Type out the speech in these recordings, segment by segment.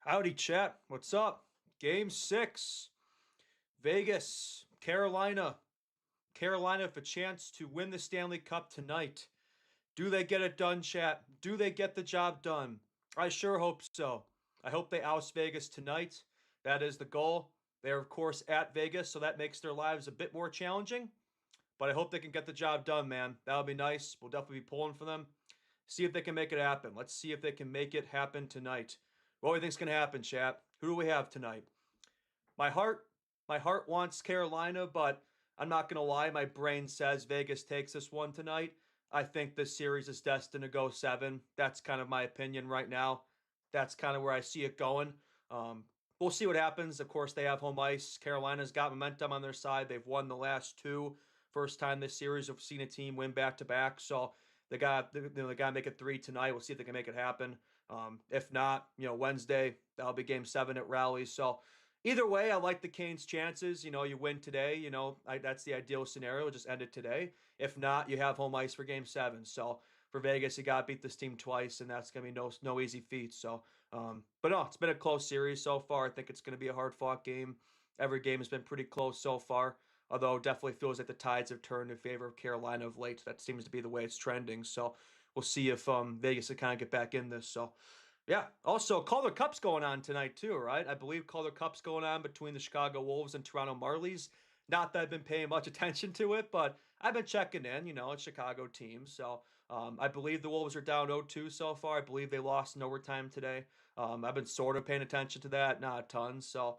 Howdy, chat. What's up? Game 6. Vegas, Carolina. Carolina have a chance to win the Stanley Cup tonight. Do they get it done, chat? Do they get the job done? I sure hope so. I hope they oust Vegas tonight. That is the goal. They're, of course, at Vegas, so that makes their lives a bit more challenging. But I hope they can get the job done, man. That would be nice. We'll definitely be pulling for them. See if they can make it happen. Let's see if they can make it happen tonight. What do you think's going to happen, chat? Who do we have tonight? My heart, my heart wants Carolina, but I'm not gonna lie. My brain says Vegas takes this one tonight. I think this series is destined to go seven. That's kind of my opinion right now. That's kind of where I see it going. We'll see what happens. Of course, they have home ice. Carolina's got momentum on their side. They've won the last two. First time this series I've seen a team win back to back. So they got to make it three tonight. We'll see if they can make it happen. If not, Wednesday that'll be Game 7 at Raleigh. So either way, I like the Canes' chances. You win today. That's the ideal scenario. Just end it today. If not, you have home ice for Game 7. So for Vegas, you got to beat this team twice, and that's gonna be no easy feat. So, but no, it's been a close series so far. I think it's gonna be a hard fought game. Every game has been pretty close so far. Although it definitely feels like the tides have turned in favor of Carolina of late. That seems to be the way it's trending. So we'll see if Vegas can kind of get back in this. So yeah. Also, Calder Cup's going on tonight too, right? I believe Calder Cup's going on between the Chicago Wolves and Toronto Marlies. Not that I've been paying much attention to it, but I've been checking in. It's Chicago team. So I believe the Wolves are down 0-2 so far. I believe they lost in overtime today. I've been sort of paying attention to that, not a ton. So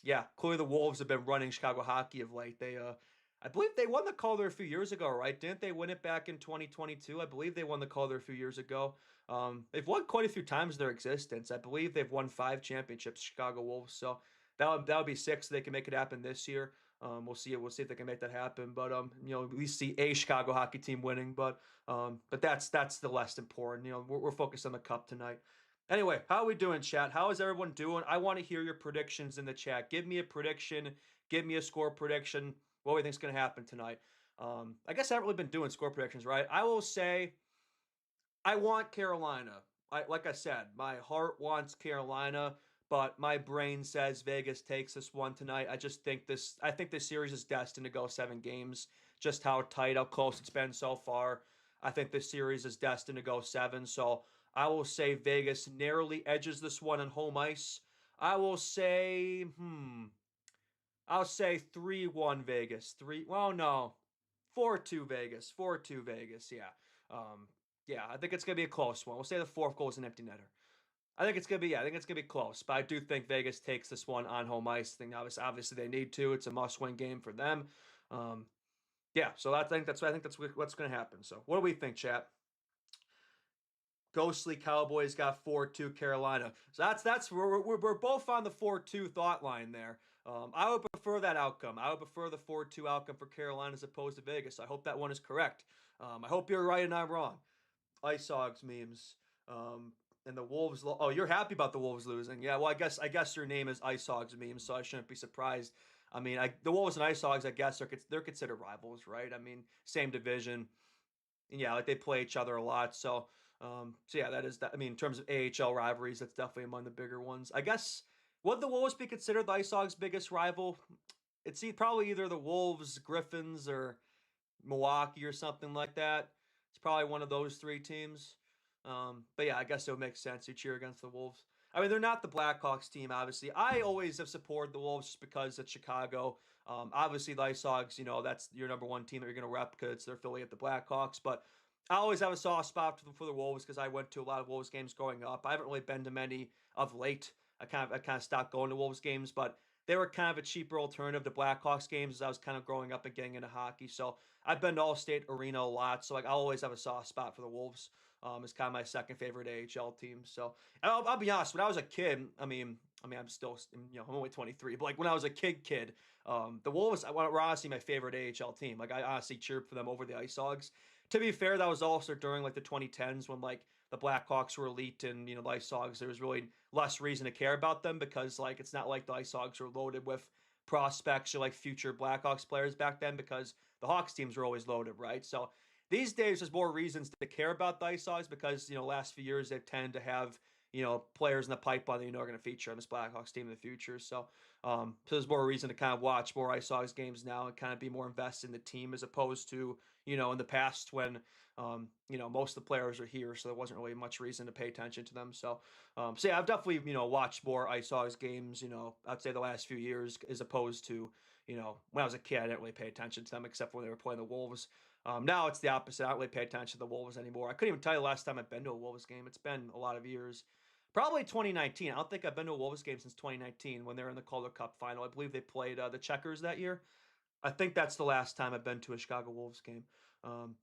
yeah, clearly the Wolves have been running Chicago hockey of late. I believe they won the Calder a few years ago, right? Didn't they win it back in 2022? I believe they won the Calder a few years ago. They've won quite a few times in their existence. I believe they've won 5 championships, Chicago Wolves. So that would be six. So they can make it happen this year. We'll see it. We'll see if they can make that happen. But at least see a Chicago hockey team winning. But that's the less important. We're focused on the cup tonight. Anyway, how are we doing, chat? How is everyone doing? I want to hear your predictions in the chat. Give me a prediction. Give me a score prediction. What do you think's going to happen tonight? I guess I haven't really been doing score predictions, right? I will say I want Carolina. Like I said, my heart wants Carolina, but my brain says Vegas takes this one tonight. I think this series is destined to go 7 games. Just how tight, how close it's been so far. I think this series is destined to go 7. So I will say Vegas narrowly edges this one on home ice. I will say, I'll say 3-1 Vegas. Well, no. 4-2 Vegas. 4-2 Vegas, yeah. Yeah, I think it's going to be a close one. We'll say the fourth goal is an empty netter. I think it's going to be, yeah, I think it's going to be close. But I do think Vegas takes this one on home ice. I think obviously they need to. It's a must-win game for them. Yeah, so I think that's what's going to happen. So what do we think, chat? Ghostly Cowboys got 4-2 Carolina. So that's we're both on the 4-2 thought line there. I would prefer that outcome. I would prefer the 4-2 outcome for Carolina as opposed to Vegas. I hope that one is correct. I hope you're right and I'm wrong. Ice Hogs memes. And the Wolves. Oh, you're happy about the Wolves losing? Yeah. Well, I guess your name is Ice Hogs memes, so I shouldn't be surprised. I mean, the Wolves and Ice Hogs, I guess, they're considered rivals, right? I mean, same division. And yeah, like they play each other a lot. So yeah, that is that. I mean, in terms of AHL rivalries, that's definitely among the bigger ones. I guess would the Wolves be considered the Ice Hogs' biggest rival? It's probably either the Wolves, Griffins, or Milwaukee or something like that. It's probably one of those three teams. But yeah, I guess it would make sense to cheer against the Wolves. I mean, they're not the Blackhawks team, obviously. I always have supported the Wolves just because it's Chicago. Obviously, the Ice Hogs, that's your number one team that you're going to rep because they're affiliate the Blackhawks. But I always have a soft spot for the Wolves because I went to a lot of Wolves games growing up. I haven't really been to many of late. I kind of stopped going to Wolves games, but they were kind of a cheaper alternative to Blackhawks games as I was kind of growing up and getting into hockey. So I've been to Allstate Arena a lot. So I'll always have a soft spot for the Wolves. It's kind of my second favorite AHL team. So and I'll be honest, when I was a kid, I mean, I'm still, I'm only 23, but like when I was a kid, the Wolves were honestly my favorite AHL team. Like I honestly cheered for them over the Ice Hogs. To be fair, that was also during like the 2010s when like the Blackhawks were elite and the Ice Hogs. There was really less reason to care about them because like it's not like the Ice Hogs were loaded with prospects or like future Blackhawks players back then because the Hawks teams were always loaded, right? So these days there's more reasons to care about the Ice Hogs because last few years they've tended to have players in the pipeline that are going to feature on this Blackhawks team in the future. So there's more reason to kind of watch more Ice Hogs games now and kind of be more invested in the team as opposed to, in the past when, most of the players are here. So there wasn't really much reason to pay attention to them. So yeah, I've definitely, watched more Ice Hogs games, I'd say the last few years as opposed to, when I was a kid, I didn't really pay attention to them except when they were playing the Wolves. Now it's the opposite. I don't really pay attention to the Wolves anymore. I couldn't even tell you the last time I've been to a Wolves game. It's been a lot of years. Probably 2019. I don't think I've been to a Wolves game since 2019 when they were in the Calder Cup final. I believe they played the Checkers that year. I think that's the last time I've been to a Chicago Wolves game. Um,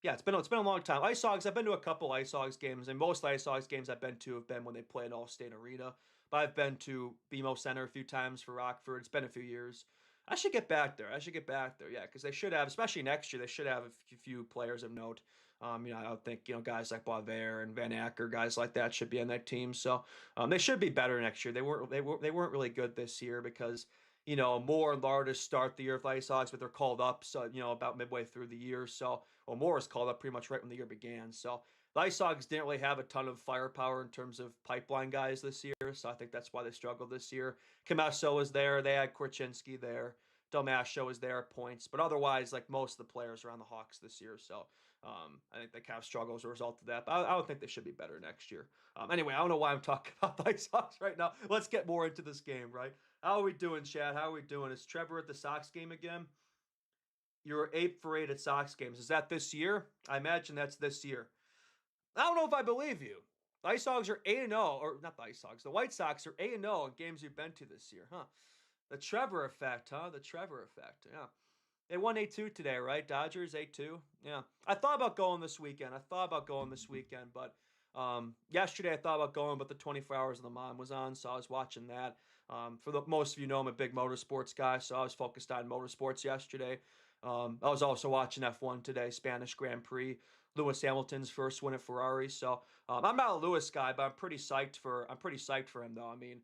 yeah, it's been a long time. Ice Hogs. I've been to a couple Ice Hogs games, and most Ice Hogs games I've been to have been when they play at All-State Arena. But I've been to BMO Center a few times for Rockford. It's been a few years. I should get back there. Yeah, because they should have, especially next year, they should have a few players of note. I would think guys like Boisvert and Van Acker, guys like that should be on that team. So they should be better next year. They weren't really good this year because Moore and Lardis start the year with Ice Hogs, but they're called up so about midway through the year. So Moore was called up pretty much right when the year began. So the Ice Hogs didn't really have a ton of firepower in terms of pipeline guys this year. So I think that's why they struggled this year. Camasso was there. They had Korchinski there. Dalmasho was there at points, but otherwise, like most of the players are on the Hawks this year. So I think they kind of struggle as a result of that. But I would think they should be better next year. Anyway, I don't know why I'm talking about the Ice Hawks right now. Let's get more into this game, right? How are we doing, Chad? How are we doing? Is Trevor at the Sox game again? You're 8 for 8 at Sox games. Is that this year? I imagine that's this year. I don't know if I believe you. The Ice Hogs are 8-0, or not the Ice Hogs. The White Sox are 8-0 in games you've been to this year, huh? The Trevor effect, huh? The Trevor effect, yeah. They won 8-2 today, right? Dodgers 8-2. Yeah. I thought about going this weekend. But yesterday I thought about going, but the 24 Hours of Le Mans was on, so I was watching that. For the most of you know, I'm a big motorsports guy, so I was focused on motorsports yesterday. I was also watching F1 today, Spanish Grand Prix. Lewis Hamilton's first win at Ferrari. So I'm not a Lewis guy, but I'm pretty psyched for him though. I mean,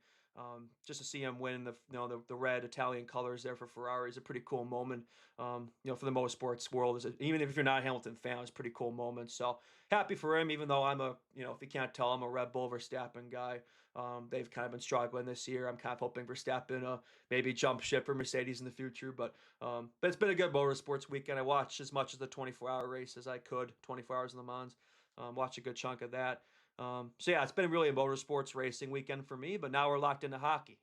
just to see him win the red Italian colors there for Ferrari is a pretty cool moment. For the motorsports world, even if you're not a Hamilton fan, it's a pretty cool moment. So happy for him, even though I'm if you can't tell, I'm a Red Bull Verstappen guy. They've kind of been struggling this year. I'm kind of hoping Verstappen maybe jump ship for Mercedes in the future. But it's been a good motorsports weekend. I watched as much of the 24-hour race as I could, 24 Hours in Le Mans. Watched a good chunk of that. So yeah, it's been really a motorsports racing weekend for me, but now we're locked into hockey.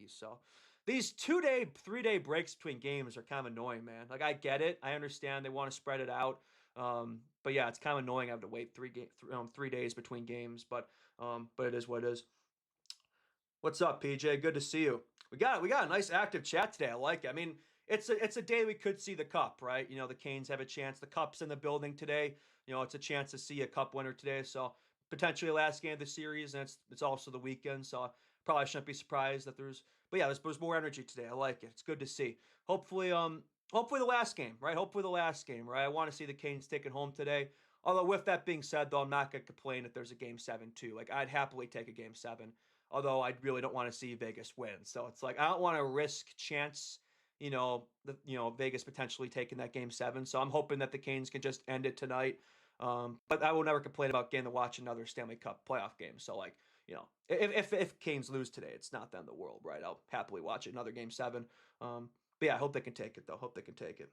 So these 2-day, 3-day breaks between games are kind of annoying, man. Like I get it. I understand they want to spread it out. But yeah, it's kind of annoying. I have to wait 3 days between games, but it is what it is. What's up, PJ? Good to see you. We got a nice active chat today. I like it. I mean, it's a day we could see the cup, right? The Canes have a chance. The cup's in the building today. It's a chance to see a cup winner today. So potentially last game of the series, and it's also the weekend. So I probably shouldn't be surprised that there's more energy today. I like it. It's good to see. Hopefully the last game, right? I want to see the Canes take it home today. Although with that being said, though, I'm not gonna complain if there's a game 7 too. Like I'd happily take a game 7. Although I really don't want to see Vegas win. So it's like I don't want to risk chance, Vegas potentially taking that game 7. So I'm hoping that the Canes can just end it tonight. But I will never complain about getting to watch another Stanley Cup playoff game. So if Canes lose today, it's not the end of the world, right? I'll happily watch another game 7. But yeah, I hope they can take it though. Hope they can take it.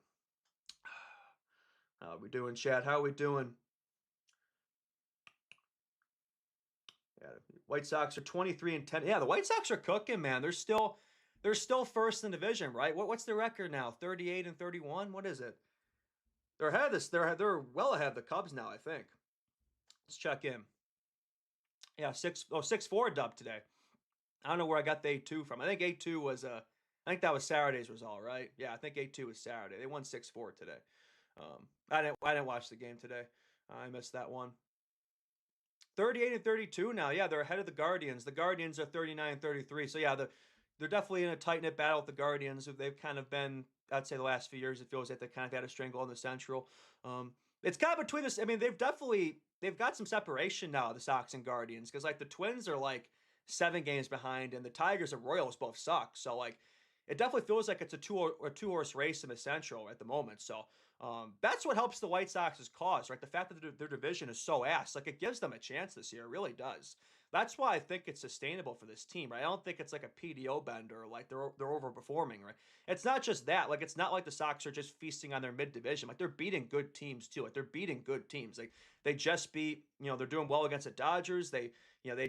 How are we doing, Chad? How are we doing? Yeah, White Sox are 23-10. Yeah, the White Sox are cooking, man. They're still first in the division, right? What's their record now? 38-31. What is it? They're ahead of this. They're well ahead of the Cubs now, I think. Let's check in. Yeah, 6-4 dub today. I don't know where I got the 8-2 from. I think 8-2 was I think that was Saturday's result, right? Yeah, I think 8-2 was Saturday. They won 6-4 today. I didn't watch the game today. I missed that one. 38-32 now. Yeah, they're ahead of the Guardians. The Guardians are 39-33. So yeah, they're definitely in a tight-knit battle with the Guardians. They've kind of been, I'd say the last few years, it feels like they kind of had a strangle in the Central. It's kind of between this. I mean, they've got some separation now, the Sox and Guardians, because like the Twins are like 7 games behind, and the Tigers and Royals both suck. So like, it definitely feels like it's a two horse race in the Central at the moment. So That's what helps the White Sox's cause, right? The fact that their division is so ass, like it gives them a chance this year. It really does. That's why I think it's sustainable for this team, right? I don't think it's like a PDO bender, like they're overperforming, right? It's not just that. Like it's not like the Sox are just feasting on their mid division. Like they're beating good teams too. Like they're beating good teams. Like they just beat, they're doing well against the Dodgers. They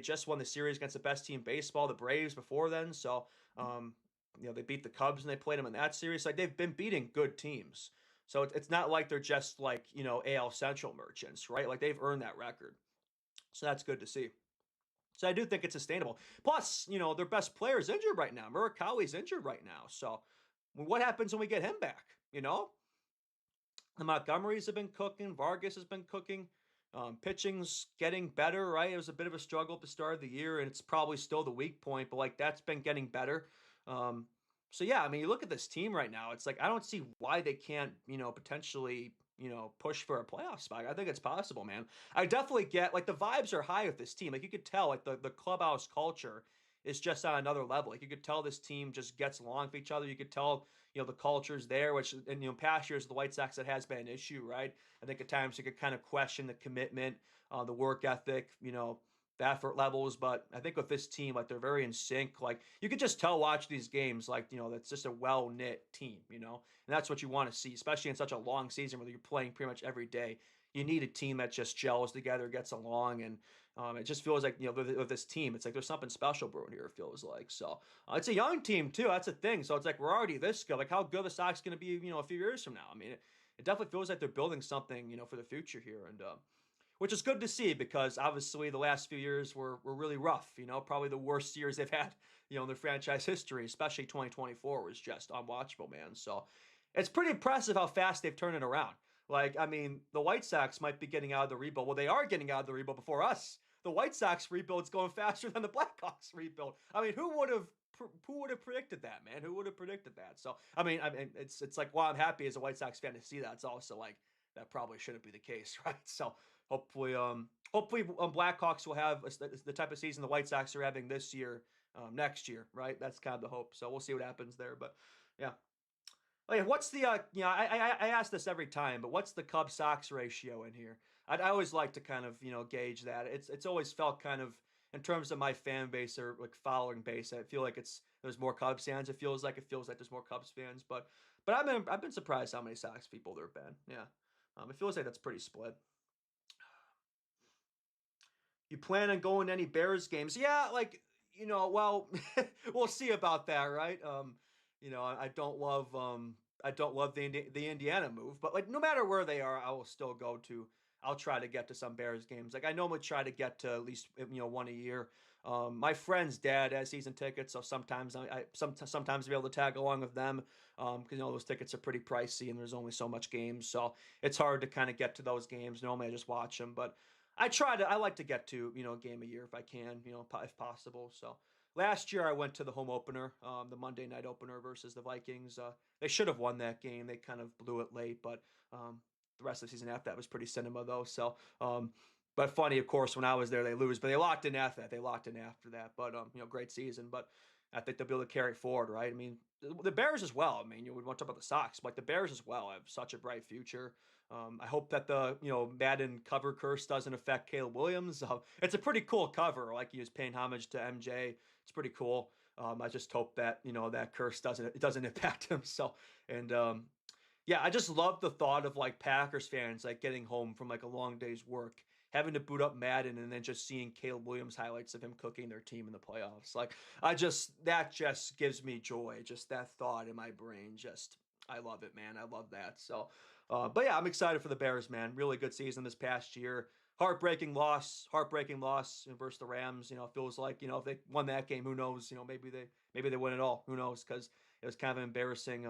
just won the series against the best team in baseball, the Braves, before then. So, they beat the Cubs and they played them in that series. Like they've been beating good teams. So it's not like they're just like, AL Central merchants, right? Like they've earned that record. So that's good to see. So I do think it's sustainable. Plus, their best player is injured right now. Murakami's injured right now. So what happens when we get him back? The Montgomerys have been cooking. Vargas has been cooking. Pitching's getting better, right? It was a bit of a struggle at the start of the year, and it's probably still the weak point, but like that's been getting better. So yeah, I mean, you look at this team right now. It's like I don't see why they can't, potentially, push for a playoff spot. I think it's possible, man. I definitely get like the vibes are high with this team. Like you could tell, like the clubhouse culture is just on another level. Like you could tell this team just gets along with each other. You could tell, the culture's there, which in past years the White Sox that has been an issue, right? I think at times you could kind of question the commitment, the work ethic, the effort levels. But I think with this team, like they're very in sync. Like you could just tell watch these games, like that's just a well knit team, and that's what you want to see, especially in such a long season where you're playing pretty much every day. You need a team that just gels together, gets along, and it just feels like with this team, it's like there's something special brewing here. It feels like so. It's a young team too. That's a thing. So it's like we're already this good. Like how good the Sox going to be, a few years from now. I mean, it definitely feels like they're building something, for the future here, and which is good to see because obviously the last few years were really rough. Probably the worst years they've had, in their franchise history. Especially 2024 was just unwatchable, man. So it's pretty impressive how fast they've turned it around. Like, I mean, the White Sox might be getting out of the rebuild. Well, they are getting out of the rebuild before us. The White Sox rebuild's going faster than the Blackhawks rebuild. I mean, who would have predicted that, man? Who would have predicted that? So, I mean, it's like while I'm happy as a White Sox fan to see that, it's also like that probably shouldn't be the case, right? So, hopefully, Blackhawks will have the type of season the White Sox are having this year, next year, right? That's kind of the hope. So we'll see what happens there, but yeah. Oh, yeah, what's the I ask this every time, but what's the Cubs Sox ratio in here? I always like to kind of gauge that. It's always felt kind of in terms of my fan base or like following base. I feel like there's more Cubs fans. It feels like there's more Cubs fans, but I've been surprised how many Sox people there have been. Yeah, it feels like that's pretty split. You plan on going to any Bears games? Yeah, like well, we'll see about that, right? I don't love the Indiana move, but like no matter where they are, I will still go to. I'll try to get to some Bears games. Like I normally try to get to at least one a year. My friend's dad has season tickets, so sometimes sometimes be able to tag along with them because those tickets are pretty pricey and there's only so much games, so it's hard to kind of get to those games. Normally I just watch them, but I like to get to, a game a year if I can, if possible. So last year I went to the home opener, the Monday night opener versus the Vikings. They should have won that game. They kind of blew it late, but the rest of the season after that was pretty cinema though. So, but funny, of course, when I was there, they lose, but they locked in after that. But great season. But I think they'll be able to carry it forward, right? I mean, the Bears as well. I mean, we want to talk about the Sox, but the Bears as well have such a bright future. I hope that the Madden cover curse doesn't affect Caleb Williams. It's a pretty cool cover, like he was paying homage to MJ. It's pretty cool. I just hope that that curse doesn't impact him. So and yeah, I just love the thought of like Packers fans like getting home from like a long day's work, having to boot up Madden, and then just seeing Caleb Williams highlights of him cooking their team in the playoffs. Like that just gives me joy. Just that thought in my brain. Just I love it, man. I love that. So, but yeah, I'm excited for the Bears, man. Really good season this past year. Heartbreaking loss versus the Rams. Feels like if they won that game, who knows? Maybe they win it all. Who knows? Because it was kind of an embarrassing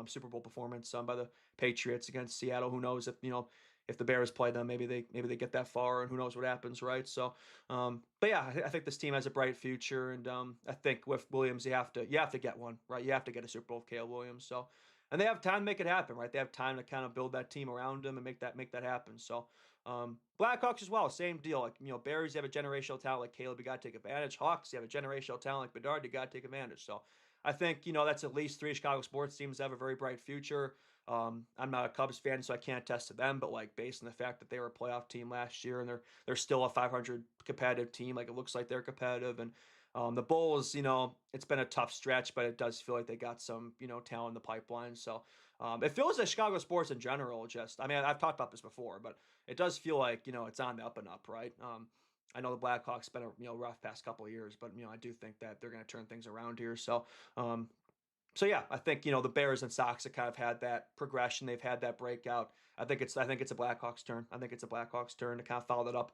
Super Bowl performance by the Patriots against Seattle. Who knows if the Bears play them, maybe they get that far, and who knows what happens, right? So, but yeah, I think this team has a bright future, and I think with Williams, you have to get one, right? You have to get a Super Bowl with Caleb Williams. So, and they have time to make it happen, right? They have time to kind of build that team around him and make that happen. So, Blackhawks as well, same deal. Like Bears, you have a generational talent like Caleb, you got to take advantage. Hawks, you have a generational talent like Bedard, you got to take advantage. So, I think that's at least three Chicago sports teams that have a very bright future. I'm not a Cubs fan, so I can't attest to them. But like based on the fact that they were a playoff team last year and they're still a 500 competitive team, like it looks like they're competitive. And the Bulls, it's been a tough stretch, but it does feel like they got some talent in the pipeline. So it feels like Chicago sports in general. I mean, I've talked about this before, but it does feel like it's on the up and up, right? I know the Blackhawks been a rough past couple of years, but I do think that they're going to turn things around here. Um, so yeah, I think the Bears and Sox have kind of had that progression. They've had that breakout. I think it's a Blackhawks turn. I think it's a Blackhawks turn to kind of follow that up.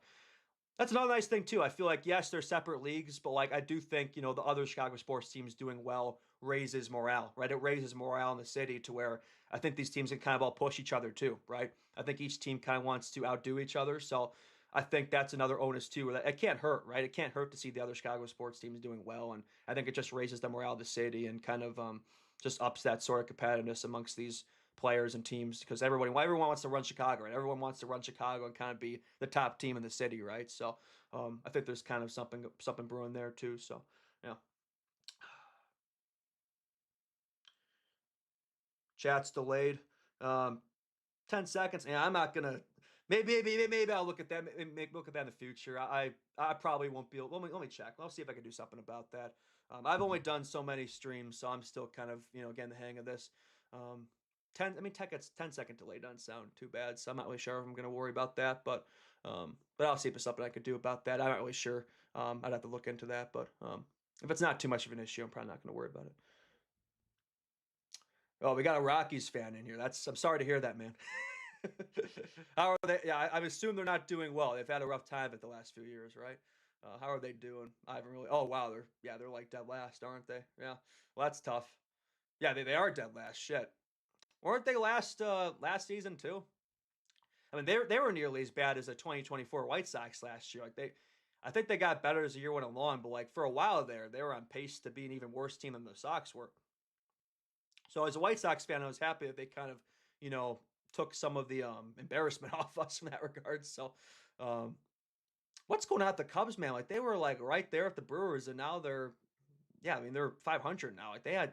That's another nice thing too. I feel like yes, they're separate leagues, but like I do think the other Chicago sports teams doing well raises morale, right? It raises morale in the city to where I think these teams can kind of all push each other too, right? I think each team kind of wants to outdo each other, so I think that's another onus too. Where it can't hurt, right? It can't hurt to see the other Chicago sports teams doing well, and I think it just raises the morale of the city and kind of just ups that sort of competitiveness amongst these players and teams because everyone wants to run Chicago, right? Everyone wants to run Chicago and kind of be the top team in the city, right? So I think there's kind of something brewing there too. So yeah, chat's delayed. 10 seconds. Yeah, I'm not gonna. Maybe I'll look at that. Maybe look at that in the future. I probably won't be. Let me check. I'll see if I can do something about that. I've only done so many streams, so I'm still kind of getting the hang of this. Um, 10. I mean, tech it's 10-second delay doesn't sound too bad, so I'm not really sure if I'm gonna worry about that. But I'll see if there's something I could do about that. I'm not really sure. I'd have to look into that, but if it's not too much of an issue, I'm probably not gonna worry about it. Oh, we got a Rockies fan in here. I'm sorry to hear that, man. How are they? Yeah, I assume they're not doing well. They've had a rough time at the last few years, right? How are they doing? I haven't really. Oh wow, they're like dead last, aren't they? Yeah, well that's tough. Yeah, they are dead last. Shit, weren't they last season too? I mean, they were nearly as bad as the 2024 White Sox last year. I think they got better as the year went along, but like for a while there, they were on pace to be an even worse team than the Sox were. So as a White Sox fan, I was happy that they kind of, you know, took some of the embarrassment off us in that regard. So, um, what's going on at the Cubs, man? Like they were like right there at the Brewers, and now yeah, I mean they're 500 now. Like they had,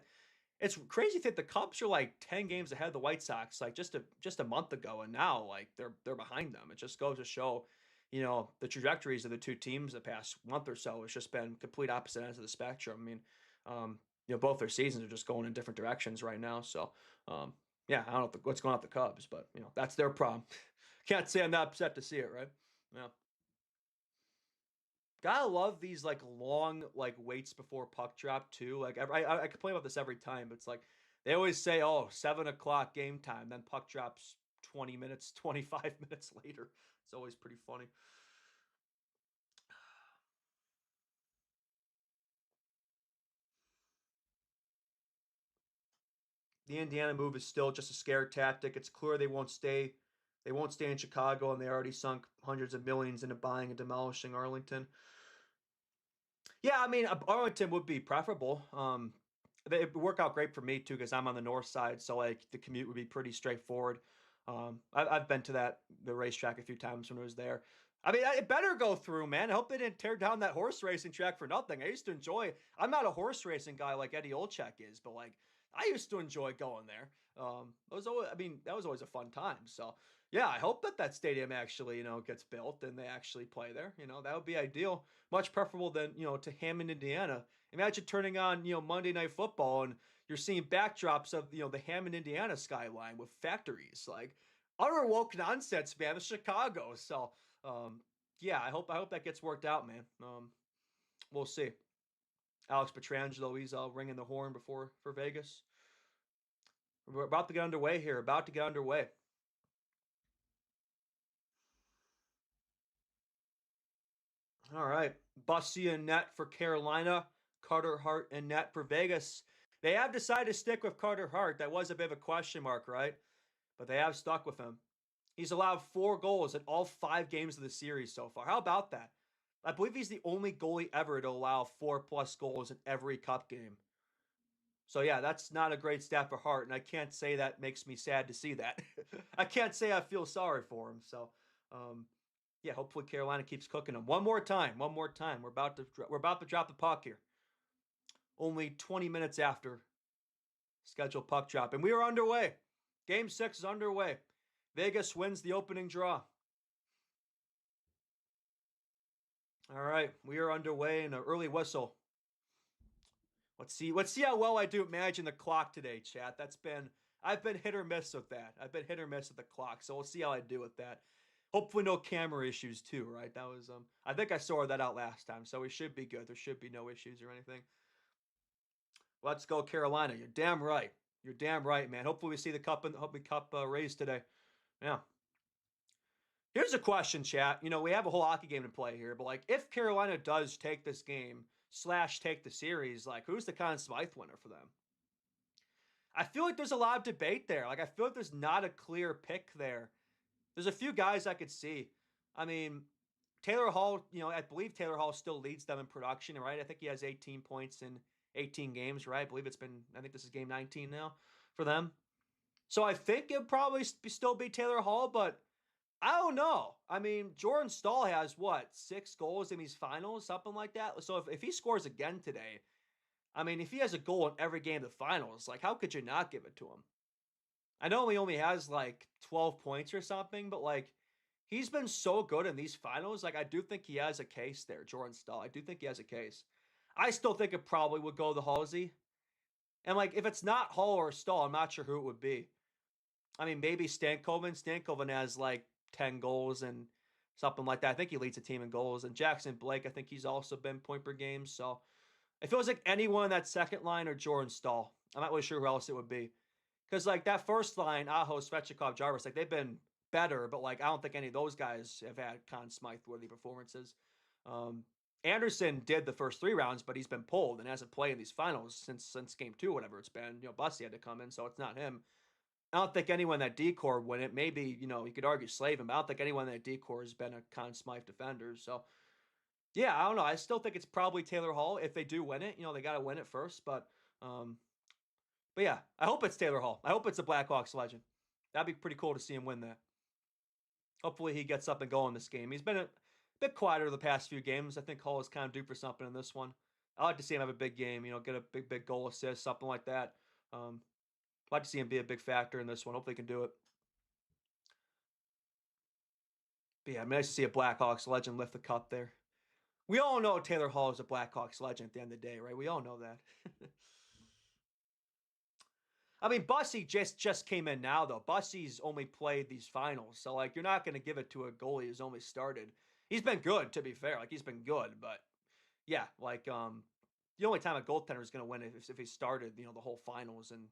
it's crazy to think the Cubs are like 10 games ahead of the White Sox, like just a month ago, and now like they're behind them. It just goes to show, the trajectories of the two teams the past month or so has just been complete opposite ends of the spectrum. I mean, um, both their seasons are just going in different directions right now. So, um, yeah, I don't know what's going on with the Cubs, but that's their problem. Can't say I'm not upset to see it, right? Yeah. Gotta love these like long like waits before puck drop too. Like I complain about this every time, but it's like they always say, "Oh, 7 o'clock game time," then puck drops 20 minutes, 25 minutes later. It's always pretty funny. The Indiana move is still just a scare tactic. It's clear they won't stay. They won't stay in Chicago, and they already sunk hundreds of millions into buying and demolishing Arlington. Yeah, I mean, Arlington would be preferable. It would work out great for me too because I'm on the north side, so like the commute would be pretty straightforward. I've been to the racetrack a few times when I was there. I mean, it better go through, man. I hope they didn't tear down that horse racing track for nothing. I used to enjoy. I'm not a horse racing guy like Eddie Olczyk is, but like I used to enjoy going there. It was always, I mean, that was always a fun time. So yeah, I hope that stadium actually gets built and they actually play there. That would be ideal. Much preferable than to Hammond, Indiana. Imagine turning on Monday Night Football and you're seeing backdrops of the Hammond, Indiana skyline with factories like utter woke nonsense, man. It's Chicago, so um, yeah, I hope that gets worked out, man. We'll see. Alex Petrangelo, he's ringing the horn before for Vegas. We're about to get underway here. About to get underway. All right, Bussy and net for Carolina. Carter Hart and net for Vegas. They have decided to stick with Carter Hart. That was a bit of a question mark, right? But they have stuck with him. He's allowed 4 goals in all 5 games of the series so far. How about that? I believe he's the only goalie ever to allow 4+ goals in every cup game. So yeah, that's not a great stat for Hart, and I can't say that makes me sad to see that. I can't say I feel sorry for him. So, um, yeah, hopefully Carolina keeps cooking him one more time. One more time. We're about to drop the puck here. Only 20 minutes after scheduled puck drop, and we are underway. Game 6 is underway. Vegas wins the opening draw. All right, we are underway in an early whistle. Let's see how well I do at managing the clock today, chat. I've been hit or miss with that. I've been hit or miss with the clock, so we'll see how I do with that. Hopefully no camera issues too, right? That was I think I sorted that out last time, so we should be good. There should be no issues or anything. Let's go, Carolina. You're damn right. You're damn right, man. Hopefully we see the cup raised today. Yeah. Here's a question, chat. We have a whole hockey game to play here, but like, if Carolina does take this game / take the series, like, who's the Conn Smythe winner for them? I feel like there's a lot of debate there. Like, I feel like there's not a clear pick there. There's a few guys I could see. I mean, Taylor Hall, I believe Taylor Hall still leads them in production, right? I think he has 18 points in 18 games, right? I think this is game 19 now for them. So I think it'd probably still be Taylor Hall, but I don't know. I mean, Jordan Staal has what, 6 goals in these finals, something like that. So if he scores again today, I mean, if he has a goal in every game of the finals, like, how could you not give it to him? I know he only has like 12 points or something, but like, he's been so good in these finals. Like, I do think he has a case there, Jordan Staal. I do think he has a case. I still think it probably would go to Halsey. And like, if it's not Hall or Staal, I'm not sure who it would be. I mean, maybe Stankoven. Stankoven has like 10 goals and something like that. I think he leads the team in goals. And Jackson Blake, I think he's also been point per game. So it feels like anyone in that second line or Jordan Staal. I'm not really sure who else it would be. Because like that first line, Aho, Svechnikov, Jarvis, like they've been better, but like I don't think any of those guys have had Conn Smythe worthy performances. Anderson did the first 3 rounds, but he's been pulled and hasn't played in these finals since game 2, whatever it's been. Bussy had to come in, so it's not him. I don't think anyone that decor win it. Maybe, you could argue Slavin, but I don't think anyone that decor has been a Conn Smythe defender. So, yeah, I don't know. I still think it's probably Taylor Hall. If they do win it, they got to win it first. But yeah, I hope it's Taylor Hall. I hope it's a Blackhawks legend. That'd be pretty cool to see him win that. Hopefully he gets up and going this game. He's been a bit quieter the past few games. I think Hall is kind of due for something in this one. I like to see him have a big game, get a big goal assist, something like that. I'd like to see him be a big factor in this one. Hopefully he can do it. But yeah, nice to see a Blackhawks legend lift the cup there. We all know Taylor Hall is a Blackhawks legend at the end of the day, right? We all know that. I mean, Bussy just came in now, though. Bussy's only played these finals. So, like, you're not going to give it to a goalie who's only started. He's been good, to be fair. Like, he's been good. But, yeah, like, the only time a goaltender is going to win if he started, the whole finals and,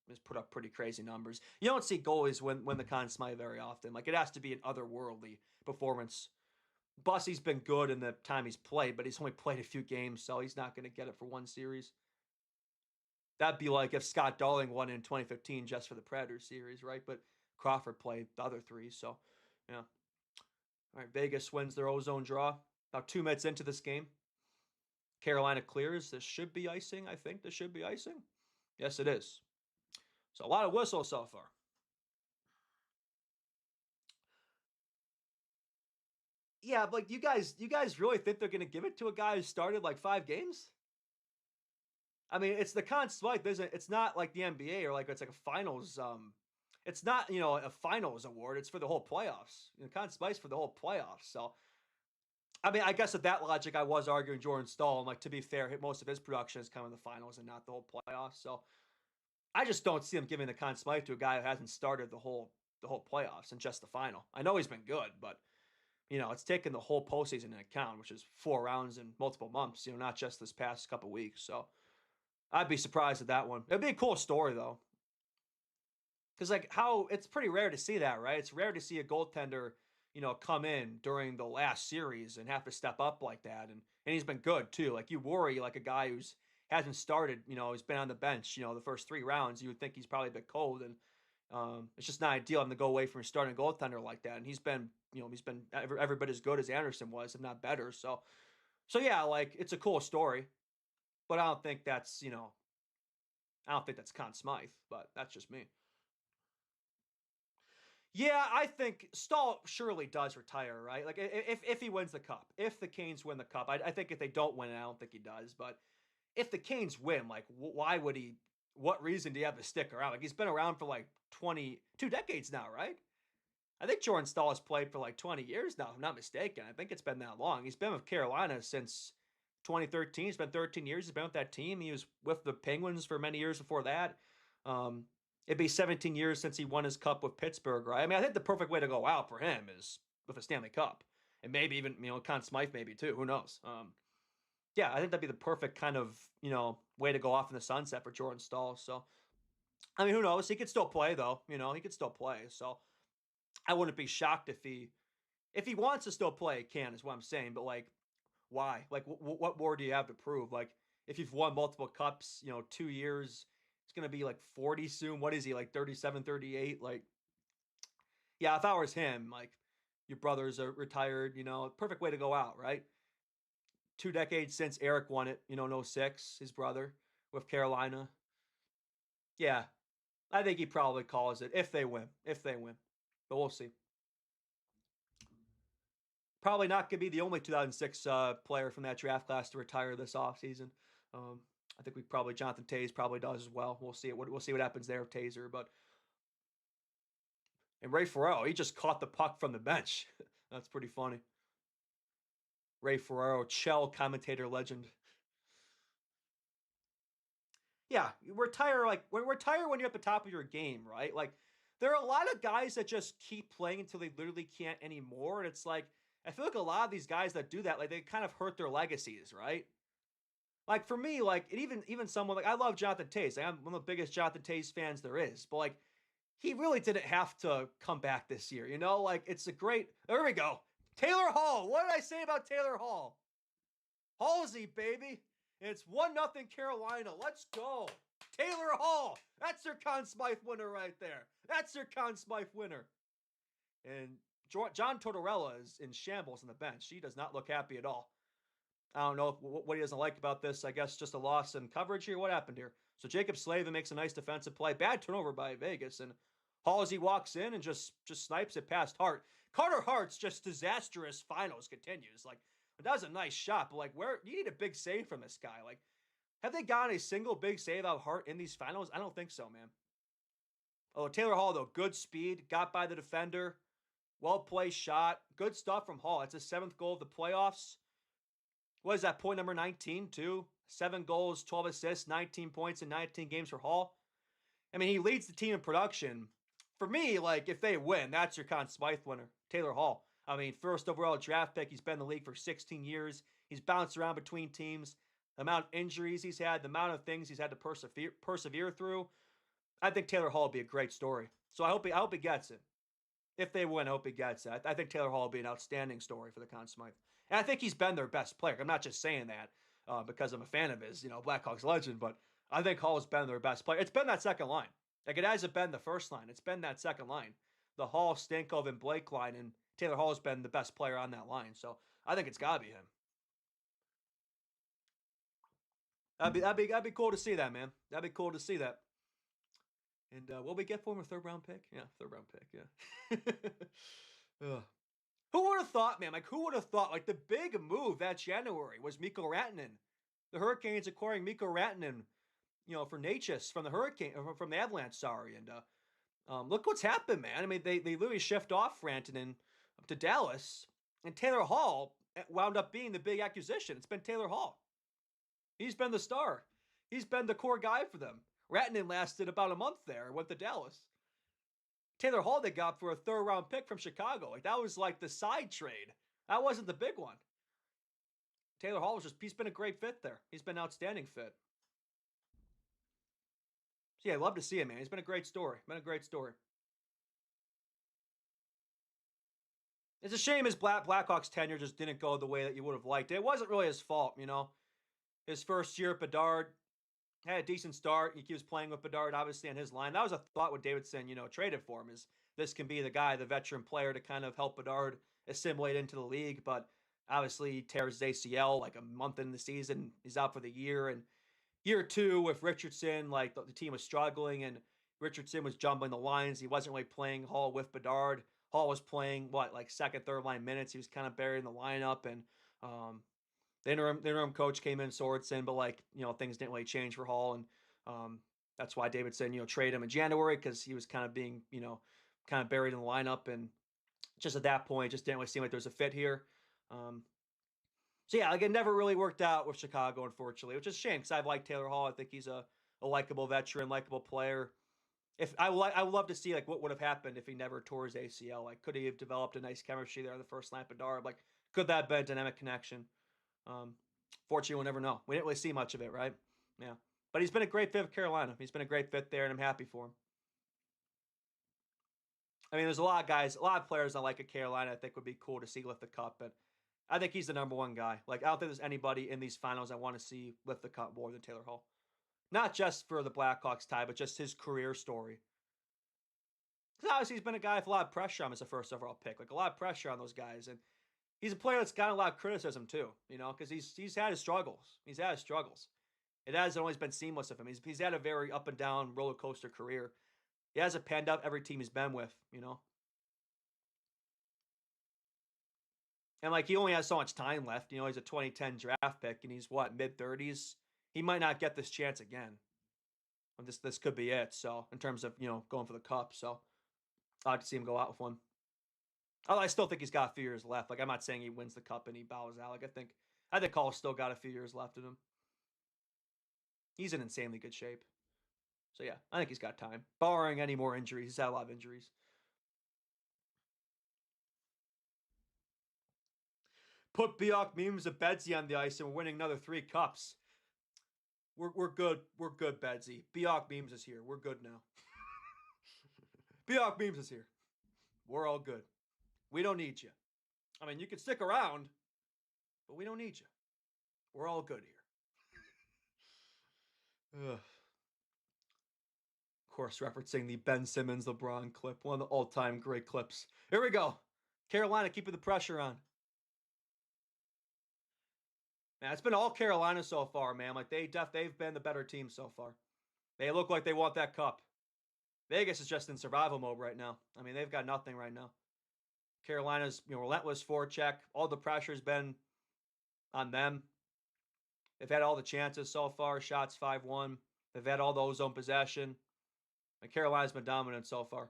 has put up pretty crazy numbers. You don't see goalies win the Conn Smythe very often. Like, it has to be an otherworldly performance. Bussy's been good in the time he's played, but he's only played a few games, so he's not going to get it for one series. That'd be like if Scott Darling won in 2015 just for the Predators series, right? But Crawford played the other 3, so yeah. All right, Vegas wins their ozone draw. About 2 minutes into this game, Carolina clears. This should be icing. I think this should be icing. Yes, it is. So a lot of whistles so far. Yeah, but like, you guys really think they're gonna give it to a guy who started like 5 games? I mean, it's the Conn Smythe, isn't it? It's not like the NBA or like it's like a finals. It's not a finals award. It's for the whole playoffs. Conn Smythe's for the whole playoffs. So, I mean, I guess with that logic, I was arguing Jordan Staal. And like, to be fair, most of his production is coming in the finals and not the whole playoffs. So, I just don't see him giving the Conn Smythe to a guy who hasn't started the whole playoffs and just the final. I know he's been good, but it's taken the whole postseason into account, which is 4 rounds in multiple months. Not just this past couple weeks. So. I'd be surprised at that one. It'd be a cool story, though. Because, like, it's pretty rare to see that, right? It's rare to see a goaltender, come in during the last series and have to step up like that. And he's been good, too. Like, you worry, like, a guy who's hasn't started, he's been on the bench, the first 3 rounds. You would think he's probably a bit cold. And it's just not ideal him to go away from a starting goaltender like that. And he's been every bit as good as Anderson was, if not better. So yeah, like, it's a cool story. But I don't think that's, I don't think that's Conn Smythe, but that's just me. Yeah, I think Staal surely does retire, right? Like, if he wins the cup, if the Canes win the cup, I think if they don't win it, I don't think he does. But if the Canes win, like, why would he? What reason do you have to stick around? Like, he's been around for like 2 decades now, right? I think Jordan Staal has played for like 20 years now, if I'm not mistaken. I think it's been that long. He's been with Carolina since 2013. He's been 13 years. He's been with that team. He was with the Penguins for many years before that. Um, it'd be 17 years since he won his cup with Pittsburgh, right? I mean, I think the perfect way to go out for him is with a Stanley Cup. And maybe even, Conn Smythe maybe too. Who knows? Yeah, I think that'd be the perfect kind of, way to go off in the sunset for Jordan Staal. So, I mean, who knows? He could still play though. He could still play. So I wouldn't be shocked if he wants to still play, he can, is what I'm saying. But like, why? Like, what more do you have to prove? Like, if you've won multiple cups, 2 years, it's gonna be like 40 soon. What is he, like 37, 38? Like, yeah, if I was him, like, your brothers are retired, perfect way to go out, right? 2 decades since Eric won it, in 06, his brother with Carolina. Yeah, I think he probably calls it if they win. If they win. But we'll see. Probably not going to be the only 2006 player from that draft class to retire this offseason. Um, I think Jonathan Toews probably does as well. We'll see what happens there with Taser. But and Ray Ferraro, he just caught the puck from the bench. That's pretty funny. Ray Ferraro, Chell commentator legend. Yeah, you retire when you're at the top of your game, right? Like there are a lot of guys that just keep playing until they literally can't anymore, and it's like I feel like a lot of these guys that do that, like they kind of hurt their legacies, right? Like for me, like even someone like I love Jonathan Toews. Like, I'm one of the biggest Jonathan Toews fans there is, but like he really didn't have to come back this year, Like it's a great. There we go. Taylor Hall. What did I say about Taylor Hall? Halsey, baby. It's 1-0 Carolina. Let's go. Taylor Hall. That's their Conn Smythe winner right there. That's their Conn Smythe winner. And John Tortorella is in shambles on the bench. He does not look happy at all. I don't know what he doesn't like about this. I guess just a loss in coverage here. What happened here? So Jacob Slavin makes a nice defensive play. Bad turnover by Vegas. And Halsey walks in and just snipes it past Hart. Carter Hart's just disastrous finals continues. Like, that was a nice shot, but like, where you need a big save from this guy. Like, have they gotten a single big save out of Hart in these finals? I don't think so, man. Oh, Taylor Hall, though, good speed, got by the defender, well placed shot, good stuff from Hall. It's his 7th goal of the playoffs. What is that, point number 19, too? 7 goals, 12 assists, 19 points in 19 games for Hall. I mean, he leads the team in production. For me, like, if they win, that's your Conn Smythe winner, Taylor Hall. I mean, first overall draft pick. He's been in the league for 16 years. He's bounced around between teams. The amount of injuries he's had, the amount of things he's had to persevere through. I think Taylor Hall will be a great story. So I hope he gets it. If they win, I hope he gets it. I think Taylor Hall will be an outstanding story for the Conn Smythe. And I think he's been their best player. I'm not just saying that because I'm a fan of his, Blackhawks legend, but I think Hall has been their best player. It's been that second line. Like, it hasn't been the first line. It's been that second line. The Hall, Stankov, and Blake line, and Taylor Hall has been the best player on that line. So I think it's got to be him. That'd be cool to see that, man. That'd be cool to see that. And what we get for him, a 3rd round pick? Yeah, 3rd round pick. Yeah. Who would have thought, man? Like, who would have thought? Like, the big move that January was Mikko Rantanen. The Hurricanes acquiring Mikko Rantanen, for Natchez from the Avalanche. Sorry, and look what's happened, man. I mean, they literally shift off Rantanen to Dallas, and Taylor Hall wound up being the big acquisition. It's been Taylor Hall. He's been the star. He's been the core guy for them. Rantanen lasted about a month there, went to Dallas. Taylor Hall they got for a 3rd round pick from Chicago. Like, that was like the side trade. That wasn't the big one. Taylor Hall he's been a great fit there. He's been an outstanding fit. So yeah, I love to see him, man. He's been a great story. Been a great story. It's a shame his Blackhawks tenure just didn't go the way that you would have liked. It wasn't really his fault, His first year at Bedard had a decent start. He was playing with Bedard, obviously, on his line. That was a thought when Davidson, traded for him, is this can be the guy, the veteran player, to kind of help Bedard assimilate into the league. But obviously, he tears his ACL like a month in the season. He's out for the year. And year 2 with Richardson, like the team was struggling, and Richardson was jumbling the lines. He wasn't really playing Hall with Bedard. Hall was playing, like 2nd, 3rd line minutes. He was kind of buried in the lineup. And the interim coach came in, Sorensen, but things didn't really change for Hall. And That's why Davidson, trade him in January because he was kind of being, kind of buried in the lineup. And just at that point, it just didn't really seem like there was a fit here. So yeah, like it never really worked out with Chicago, unfortunately, which is a shame because I like Taylor Hall. I think he's a likable veteran, likable player. If I would love to see like what would have happened if he never tore his ACL. Like, could he have developed a nice chemistry there on the first line with Bedard? Like, could that have been a dynamic connection? Fortunately, we'll never know. We didn't really see much of it, right? Yeah, but he's been a great fit for Carolina. He's been a great fit there, and I'm happy for him. I mean, there's a lot of guys, a lot of players I like at Carolina I think would be cool to see lift the cup, but I think he's the number one guy. Like, I don't think there's anybody in these finals I want to see lift the cup more than Taylor Hall. Not just for the Blackhawks tie, but just his career story. Because obviously he's been a guy with a lot of pressure on him as a first overall pick. Like, a lot of pressure on those guys. And he's a player that's gotten a lot of criticism too, because he's had his struggles. He's had his struggles. It hasn't always been seamless of him. He's had a very up and down roller coaster career. He hasn't panned out every team he's been with. And like he only has so much time left. He's a 2010 draft pick and he's what, mid-30s? He might not get this chance again. This could be it. So in terms of, going for the cup. So I'd like to see him go out with one. Although I still think he's got a few years left. Like I'm not saying he wins the cup and he bows out. Like I think Hall's still got a few years left in him. He's in insanely good shape. So yeah, I think he's got time. Barring any more injuries. He's had a lot of injuries. Put Biok memes of Bedsy on the ice and we're winning another 3 cups. We're good. We're good, Bedsy. Biok memes is here. We're good now. Biok memes is here. We're all good. We don't need you. I mean, you can stick around, but we don't need you. We're all good here. Ugh. Of course, referencing the Ben Simmons LeBron clip, one of the all-time great clips. Here we go. Carolina keeping the pressure on. Man, it's been all Carolina so far, man. Like they've been the better team so far. They look like they want that cup. Vegas is just in survival mode right now. I mean, they've got nothing right now. Carolina's relentless forecheck. All the pressure's been on them. They've had all the chances so far. Shots 5-1. They've had all those on possession. And Carolina's been dominant so far.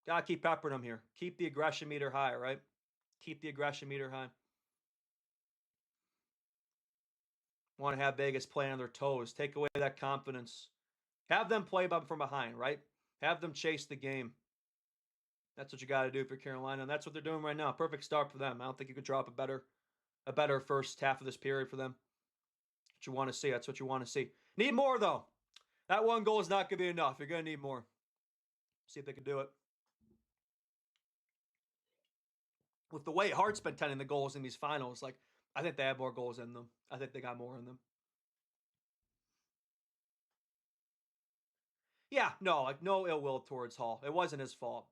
Gotta keep peppering them here. Keep the aggression meter high, right? Keep the aggression meter high. Want to have Vegas play on their toes. Take away that confidence. Have them play from behind, right? Have them chase the game. That's what you got to do for Carolina, and that's what they're doing right now. Perfect start for them. I don't think you could drop a better first half of this period for them. That's what you want to see. That's what you want to see. Need more though. That one goal is not going to be enough. You're going to need more. See if they can do it. With the way Hart's been tending the goals in these finals, like I think they have more goals in them. I think they got more in them. Yeah, no, like no ill will towards Hall. It wasn't his fault.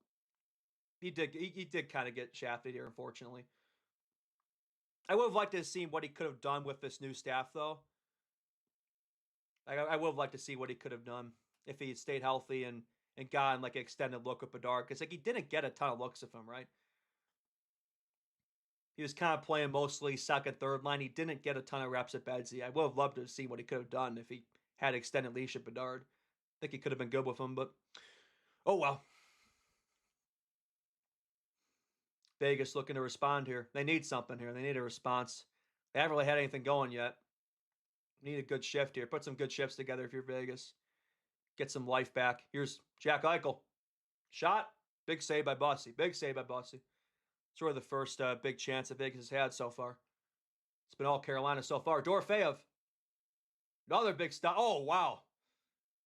He did kind of get shafted here, unfortunately. I would have liked to have seen what he could have done with this new staff, though. I would have liked to see what he could have done if he had stayed healthy and gotten like an extended look with Bedard, because like he didn't get a ton of looks of him, right? He was kind of playing mostly second, third line. He didn't get a ton of reps at Bedsy. I would have loved to see what he could have done if he had extended leash at Bedard. I think he could have been good with him, but oh well. Vegas looking to respond here. They need something here. They need a response. They haven't really had anything going yet. Need a good shift here. Put some good shifts together if you're Vegas. Get some life back. Here's Jack Eichel. Shot. Big save by Bossy. Big save by Bossy. It's really the first big chance that Vegas has had so far. It's been all Carolina so far. Dorofeyev. Another big stop. Oh, wow.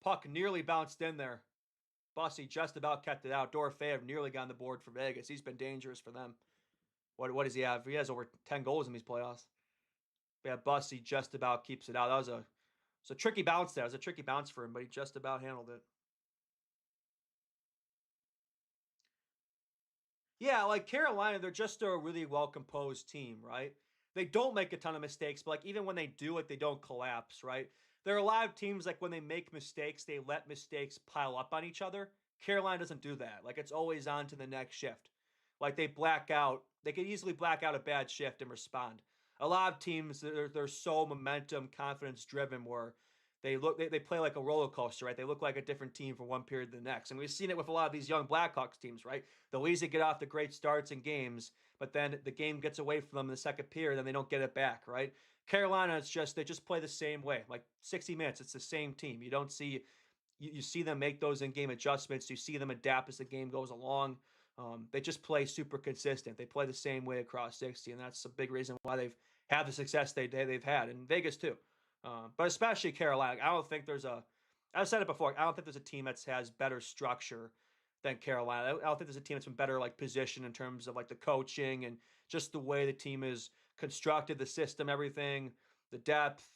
Puck nearly bounced in there. Bossy just about kept it out. Dorofeyev nearly got on the board for Vegas. He's been dangerous for them. What does he have? He has over 10 goals in these playoffs. But yeah, Bossy just about keeps it out. That was a tricky bounce there. It was a tricky bounce for him, but he just about handled it. Yeah, like Carolina, they're just a really well-composed team, right? They don't make a ton of mistakes, but like even when they do it, they don't collapse, right? There are a lot of teams like when they make mistakes, they let mistakes pile up on each other. Carolina doesn't do that. Like it's always on to the next shift. Like they black out. They could easily black out a bad shift and respond. A lot of teams, they're so momentum, confidence driven where They play like a roller coaster, right? They look like a different team from one period to the next. And we've seen it with a lot of these young Blackhawks teams, right? They'll easily get off the great starts in games, but then the game gets away from them in the second period, and they don't get it back, right? Carolina, they just play the same way. Like 60 minutes, it's the same team. You don't see you see them make those in-game adjustments. You see them adapt as the game goes along. They just play super consistent. They play the same way across 60, and that's a big reason why they've had the success they've had in Vegas too. But especially Carolina. I don't think there's a. I've said it before. I don't think there's a team that has better structure than Carolina. I don't think there's a team that's been better like position in terms of like the coaching and just the way the team is constructed, the system, everything, the depth.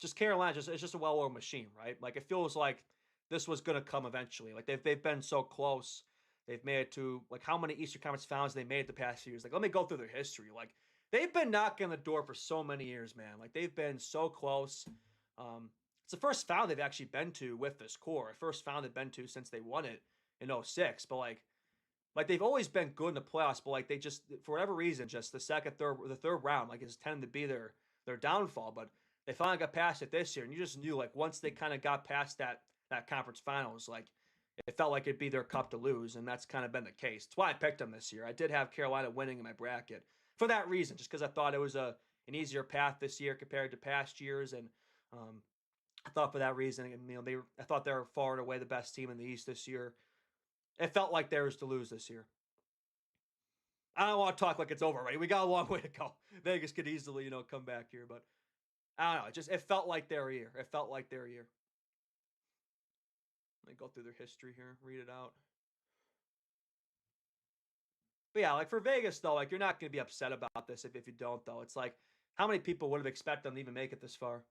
Just Carolina, it's just a well-oiled machine, right? Like it feels like this was going to come eventually. Like they've been so close. They've made it to like how many Eastern Conference finals they made the past few years. Like let me go through their history. Like they've been knocking on the door for so many years, man. Like they've been so close. It's the first final they've actually been to with this core. First final they've been to since they won it in 06. But like they've always been good in the playoffs, but like they just for whatever reason, just the third round, like it's tended to be their downfall. But they finally got past it this year, and you just knew like once they kind of got past that conference finals, like it felt like it'd be their cup to lose, and that's kind of been the case. That's why I picked them this year. I did have Carolina winning in my bracket for that reason, just because I thought it was an easier path this year compared to past years, and I thought for that reason, I thought they were far and away the best team in the East this year. It felt like theirs to lose this year. I don't want to talk like it's over already. We got a long way to go. Vegas could easily, come back here, but I don't know. It felt like their year. It felt like their year. Let me go through their history here, read it out. But yeah, like for Vegas though, like you're not going to be upset about this if you don't though. It's like how many people would have expected them to even make it this far?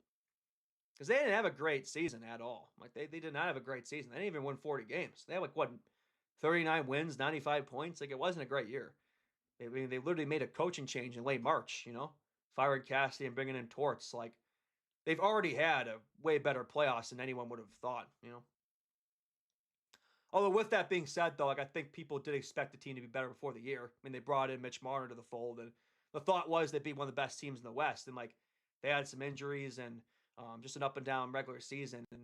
Because they didn't have a great season at all. Like they did not have a great season. They didn't even win 40 games. They had like what 39 wins, 95 points. Like it wasn't a great year. They literally made a coaching change in late March. Firing Cassidy and bringing in Torts. Like they've already had a way better playoffs than anyone would have thought. Although with that being said, though, like I think people did expect the team to be better before the year. I mean, they brought in Mitch Marner to the fold, and the thought was they'd be one of the best teams in the West. And like they had some injuries and just an up and down regular season, and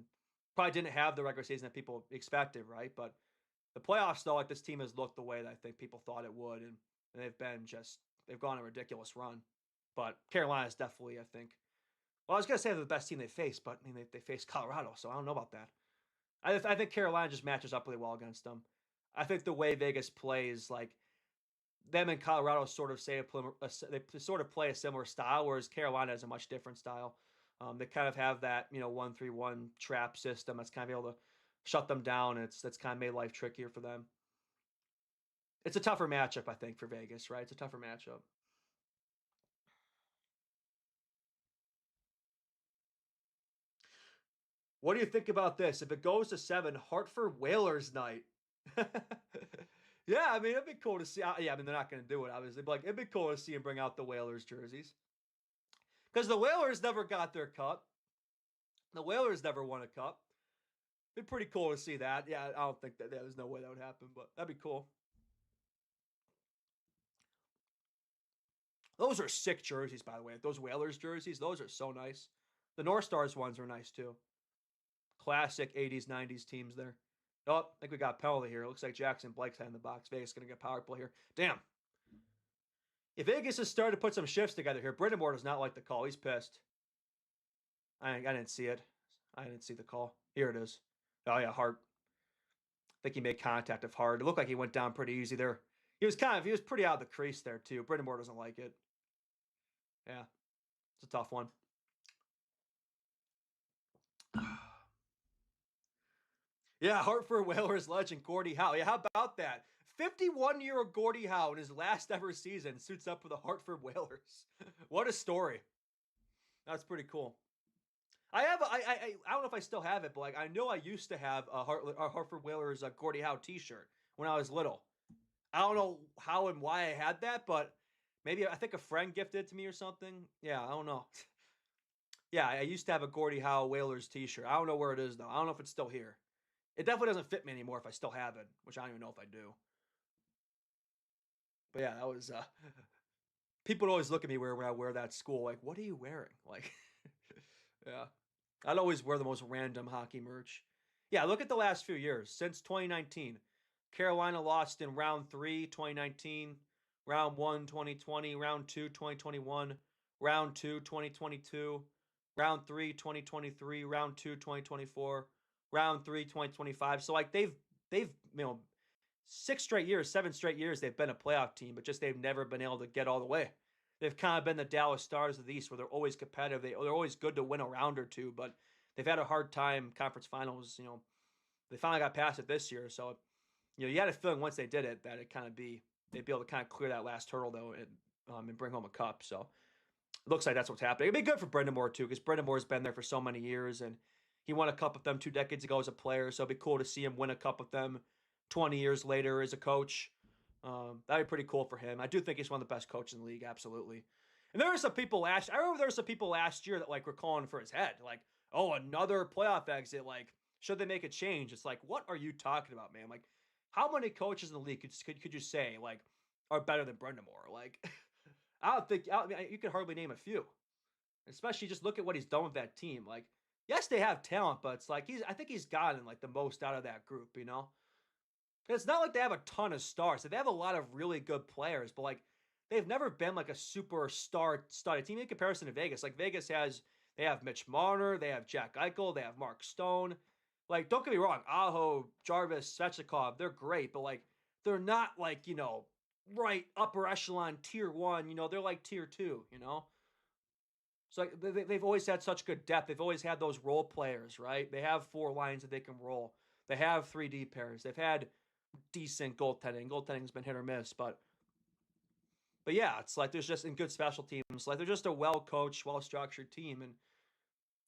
probably didn't have the regular season that people expected, right? But the playoffs, though, like this team has looked the way that I think people thought it would, and they've gone a ridiculous run. But Carolina is definitely, I think. Well, I was gonna say they're the best team they faced, but I mean they faced Colorado, so I don't know about that. I think Carolina just matches up really well against them. I think the way Vegas plays, like them and Colorado, sort of they sort of play a similar style, whereas Carolina has a much different style. They kind of have that 1-3-1 trap system that's kind of able to shut them down. That's kind of made life trickier for them. It's a tougher matchup, I think, for Vegas, right? It's a tougher matchup. What do you think about this? If it goes to 7, Hartford Whalers night. Yeah, I mean, it'd be cool to see. Yeah, I mean, they're not going to do it, obviously, but like, it'd be cool to see him bring out the Whalers jerseys. Because the Whalers never got their cup. The Whalers never won a cup. It'd be pretty cool to see that. Yeah, I don't think that there's no way that would happen, but that'd be cool. Those are sick jerseys, by the way. Those Whalers jerseys, those are so nice. The North Stars ones are nice too. Classic 80s, 90s teams there. Oh, I think we got penalty here. It looks like Jackson Blake's head in the box. Vegas going to get power play here. Damn. If Vegas has started to put some shifts together here, Brittamore does not like the call. He's pissed. I didn't see it. I didn't see the call. Here it is. Oh, yeah, Hart. I think he made contact of Hart. It looked like he went down pretty easy there. He was pretty out of the crease there, too. Brittamore doesn't like it. Yeah, it's a tough one. Yeah, Hartford Whalers legend Gordie Howe. Yeah, how about that? 51-year-old Gordie Howe in his last ever season suits up for the Hartford Whalers. What a story. That's pretty cool. I don't know if I still have it, but like I know I used to have a Hartford Whalers Gordie Howe T-shirt when I was little. I don't know how and why I had that, but maybe I think a friend gifted it to me or something. Yeah, I don't know. Yeah, I used to have a Gordie Howe Whalers T-shirt. I don't know where it is though. I don't know if it's still here. It definitely doesn't fit me anymore if I still have it, which I don't even know if I do. But yeah, that was people would always look at me when I wear that school like, what are you wearing? Like, yeah. I'd always wear the most random hockey merch. Yeah, look at the last few years. Since 2019, Carolina lost in round 3, 2019, round 1, 2020, round 2, 2021, round 2, 2022, round 3, 2023, round 2, 2024, round 3, 2025. So like they've 6 straight years, 7 straight years they've been a playoff team, but just they've never been able to get all the way. They've kind of been the Dallas Stars of the East, where they're always competitive. They're always good to win a round or two, but they've had a hard time conference finals. They finally got past it this year, so you had a feeling once they did it that they'd be able to kind of clear that last hurdle though, and bring home a cup. So it looks like that's what's happening. It'd be good for Brendan Moore too, because Brendan Moore's been there for so many years, and he won a cup with them 2 decades ago as a player. So it'd be cool to see him win a cup with them 20 years later as a coach. That'd be pretty cool for him. I do think he's one of the best coaches in the league, absolutely. And there were some people last. I remember there were some people last year that like were calling for his head, like, "Oh, another playoff exit. Like, should they make a change?" It's like, what are you talking about, man? Like, how many coaches in the league could you say like are better than Brendan Moore? Like, you could hardly name a few. Especially just look at what he's done with that team. Like, yes, they have talent, but it's like I think he's gotten like the most out of that group. It's not like they have a ton of stars. They have a lot of really good players, but like they've never been like a superstar studded team in comparison to Vegas. Like they have Mitch Marner, they have Jack Eichel, they have Mark Stone. Like, don't get me wrong, Aho, Jarvis, Svechnikov, they're great, but like they're not like right upper echelon tier 1. They're like tier 2. So like they've always had such good depth. They've always had those role players, right? They have 4 lines that they can roll. They have 3D pairs. They've had decent goaltending. Goaltending's been hit or miss, but yeah, it's like there's just in good special teams. Like they're just a well coached, well structured team, and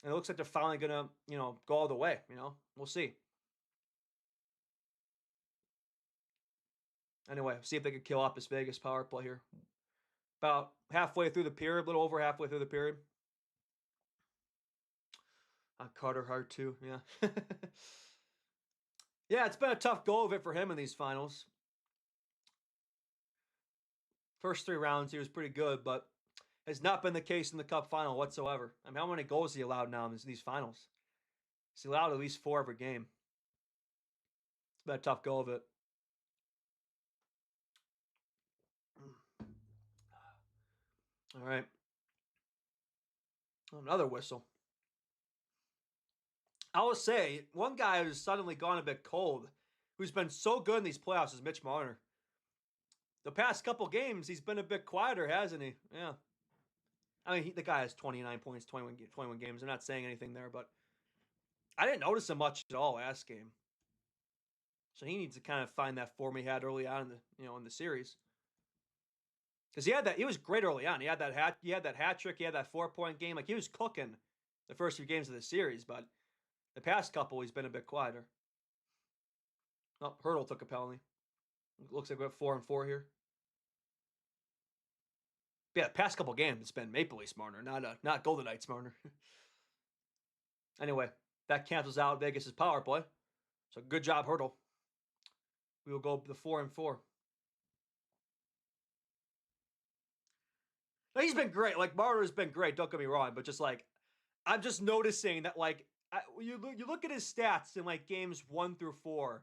it looks like they're finally gonna go all the way. We'll see. Anyway, see if they can kill off this Vegas power play here. About halfway through the period, a little over halfway through the period. Carter Hart too, yeah. Yeah, it's been a tough go of it for him in these finals. First 3 rounds, he was pretty good, but has not been the case in the Cup final whatsoever. I mean, how many goals he allowed now in these finals? He's allowed at least 4 every game. It's been a tough go of it. All right. Another whistle. I will say, one guy who's suddenly gone a bit cold, who's been so good in these playoffs, is Mitch Marner. The past couple games, he's been a bit quieter, hasn't he? Yeah. I mean, the guy has 29 points, 21 games. I'm not saying anything there, but I didn't notice him much at all last game. So he needs to kind of find that form he had early on in the series. Because he was great early on. He had that hat trick, he had that 4-point game. Like he was cooking the first few games of the series, but the past couple he's been a bit quieter. Oh, Hurdle took a penalty. Looks like we have 4-4 here. But yeah, the past couple games it's been Maple Leafs Marner, not Golden Knights Marner. Anyway, that cancels out Vegas' power play. So good job, Hurdle. We will go the 4-4. Now, he's been great. Like Marner's been great. Don't get me wrong, but just like I'm just noticing that like you look at his stats in like games 1 through 4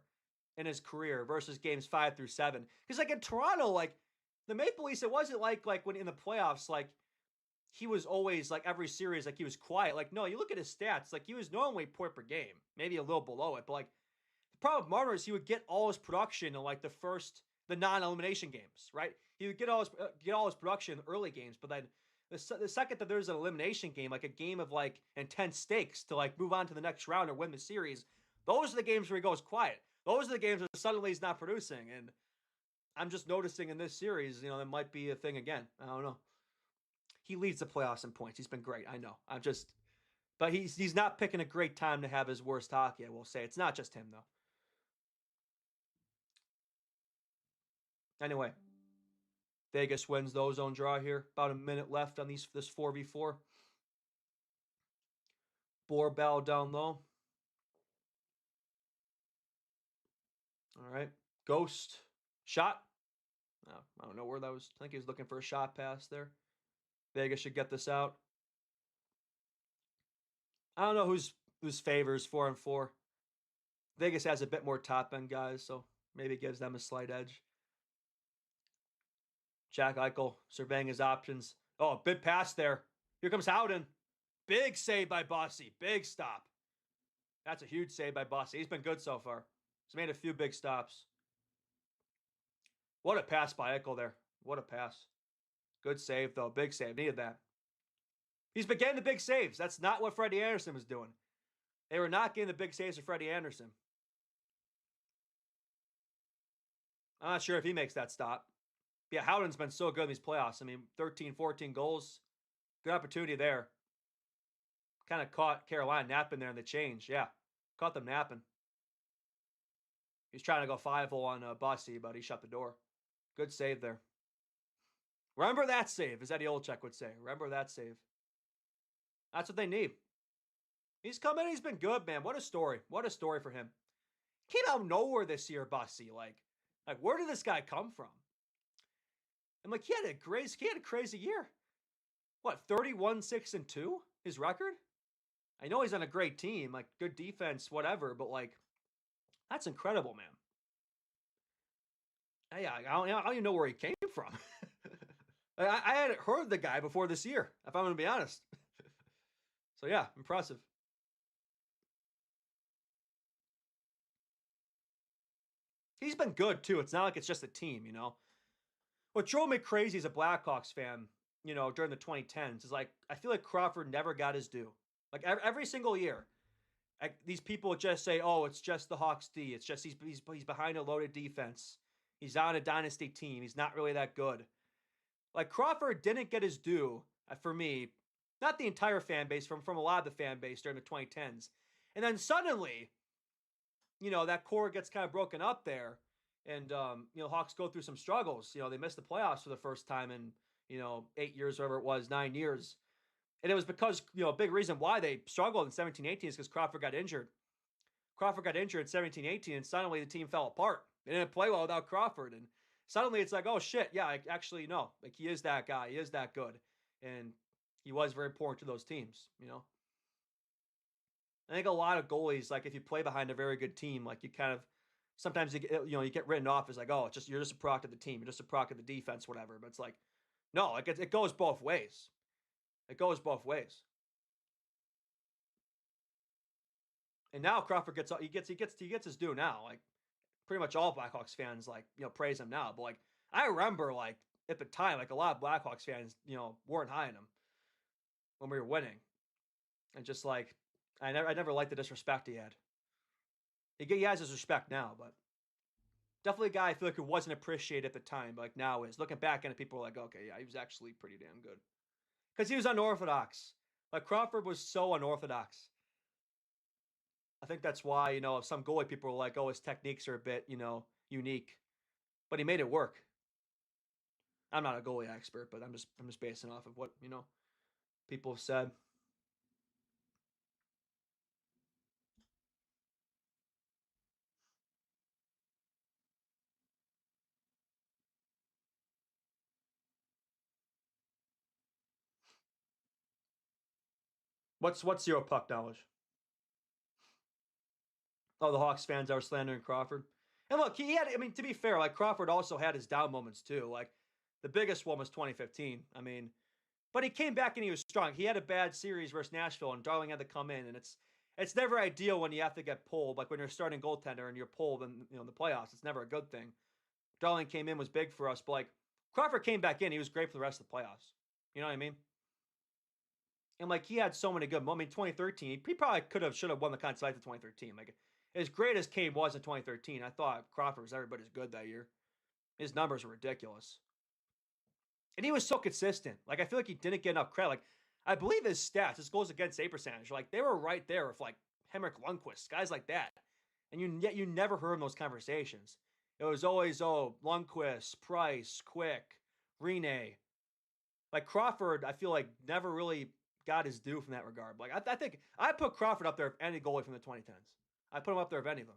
in his career versus games 5 through 7. Because like in Toronto, like the Maple Leafs, it wasn't like when in the playoffs, like he was always like every series like he was quiet. Like no, you look at his stats, like he was normally point per game, maybe a little below it, but like the problem with Marner is he would get all his production in like the non-elimination games, right? He would get all his production in the early games, but then the second that there's an elimination game, like a game of like intense stakes to like move on to the next round or win the series, those are the games where he goes quiet. Those are the games where suddenly he's not producing, and I'm just noticing in this series, that might be a thing again. I don't know. He leads the playoffs in points. He's been great. I know. But he's not picking a great time to have his worst hockey. I will say it's not just him though. Anyway, Vegas wins the ozone draw here. About a minute left on this 4v4. Borbell down low. All right. Ghost. Shot. Oh, I don't know where that was. I think he was looking for a shot pass there. Vegas should get this out. I don't know whose favors 4-4. Vegas has a bit more top end guys, so maybe it gives them a slight edge. Jack Eichel surveying his options. Oh, big pass there. Here comes Howden. Big save by Bossy. Big stop. That's a huge save by Bossy. He's been good so far. He's made a few big stops. What a pass by Eichel there. What a pass. Good save, though. Big save. Needed that. He's been getting the big saves. That's not what Freddie Anderson was doing. They were not getting the big saves of Freddie Anderson. I'm not sure if he makes that stop. Yeah, Howden's been so good in these playoffs. I mean, 13, 14 goals. Good opportunity there. Kind of caught Carolina napping there in the change. Yeah, caught them napping. He's trying to go 5-0 on Bossy, but he shut the door. Good save there. Remember that save, as Eddie Olczyk would say. Remember that save. That's what they need. He's come in, he's been good, man. What a story. What a story for him. Came out of nowhere this year, Bossy. Like where did this guy come from? And like he had a crazy year. What, 31-6-2? His record? I know he's on a great team, like good defense, whatever, but like that's incredible, man. Yeah, I don't even know where he came from. I hadn't heard the guy before this year, if I'm going to be honest. So yeah, impressive. He's been good too. It's not like it's just a team, you know. What drove me crazy as a Blackhawks fan, you know, during the 2010s is like I feel like Crawford never got his due. Like every single year, these people just say, "Oh, it's just the Hawks D. It's just he's behind a loaded defense. He's on a dynasty team. He's not really that good." Like Crawford didn't get his due for me, not the entire fan base, from a lot of the fan base during the 2010s, and then suddenly, you know, that core gets kind of broken up there, and you know, Hawks go through some struggles. You know, they missed the playoffs for the first time in 8 years, whatever it was, 9 years. And it was because, a big reason why they struggled in 17-18 is because Crawford got injured. Crawford got injured in 17-18, and suddenly the team fell apart. They didn't play well without Crawford. And suddenly it's like, oh, shit, yeah, actually, no. Like, he is that guy. He is that good. And he was very important to those teams, I think a lot of goalies, like, if you play behind a very good team, like, you kind of, sometimes, you get written off as like, oh, you're just a product of the team. You're just a product of the defense, whatever. But it's like, no, like, it goes both ways. It goes both ways. And now Crawford gets his due now. Like pretty much all Blackhawks fans praise him now. But like I remember like at the time, like a lot of Blackhawks fans, weren't high on him when we were winning. And just like I never liked the disrespect he had. He has his respect now, but definitely a guy I feel like who wasn't appreciated at the time, but like now is. Looking back on it, people are like, okay, yeah, he was actually pretty damn good. Because he was unorthodox. Like Crawford was so unorthodox. I think that's why, some goalie people are like, oh, his techniques are a bit, unique. But he made it work. I'm not a goalie expert, but I'm just basing off of what, people have said. What's your puck knowledge? Oh, the Hawks fans are slandering Crawford. And look, he had, I mean, to be fair, like Crawford also had his down moments too. Like the biggest one was 2015. I mean, but he came back and he was strong. He had a bad series versus Nashville, and Darling had to come in, and it's never ideal when you have to get pulled. Like when you're starting goaltender and you're pulled in the playoffs, it's never a good thing. Darling came in, was big for us, but like Crawford came back in, he was great for the rest of the playoffs. You know what I mean? And like he had so many good moments. I mean, 2013, he probably should have won the Conn Smythe in 2013. Like as great as Kane was in 2013, I thought Crawford was everybody's good that year. His numbers were ridiculous. And he was so consistent. Like I feel like he didn't get enough credit. Like I believe his stats, his goals against save percentage, like they were right there with like Henrik Lundqvist, guys like that. And yet you never heard in those conversations. It was always, oh, Lundqvist, Price, Quick, Rene. Like Crawford, I feel like never really got his due from that regard. Like I think I put Crawford up there of any goalie from the 2010s. I put him up there of any of them.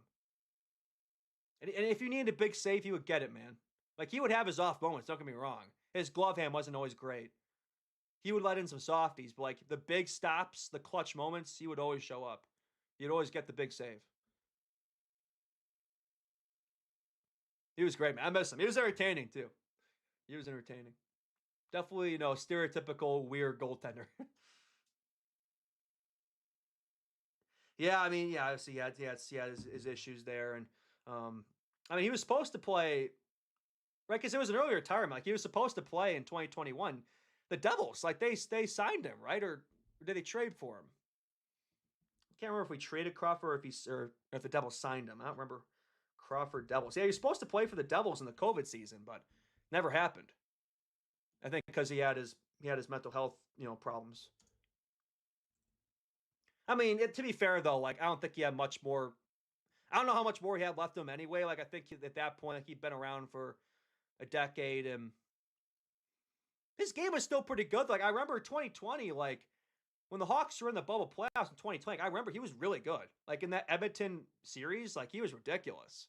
And if you needed a big save, he would get it, man. Like he would have his off moments. Don't get me wrong. His glove hand wasn't always great, he would let in some softies, but like the big stops, the clutch moments, he would always show up. He'd always get the big save. He was great, man. I miss him. He was entertaining too. He was entertaining. Definitely, stereotypical weird goaltender. Yeah, I mean, yeah, obviously he had his issues there, and um, I mean, he was supposed to play right because it was an early retirement. Like he was supposed to play in 2021. The Devils, like they signed him, right? Or did they trade for him? I can't remember if we traded Crawford or if the Devils signed him. I don't remember. Crawford Devils. Yeah, he was supposed to play for the Devils in the COVID season, but never happened. I think because he had his mental health problems. I mean, to be fair though, like I don't think he had much more. I don't know how much more he had left in him anyway. Like I think at that point, like, he'd been around for a decade, and his game was still pretty good. Like I remember 2020, like when the Hawks were in the bubble playoffs in 2020, I remember he was really good. Like in that Edmonton series, like he was ridiculous.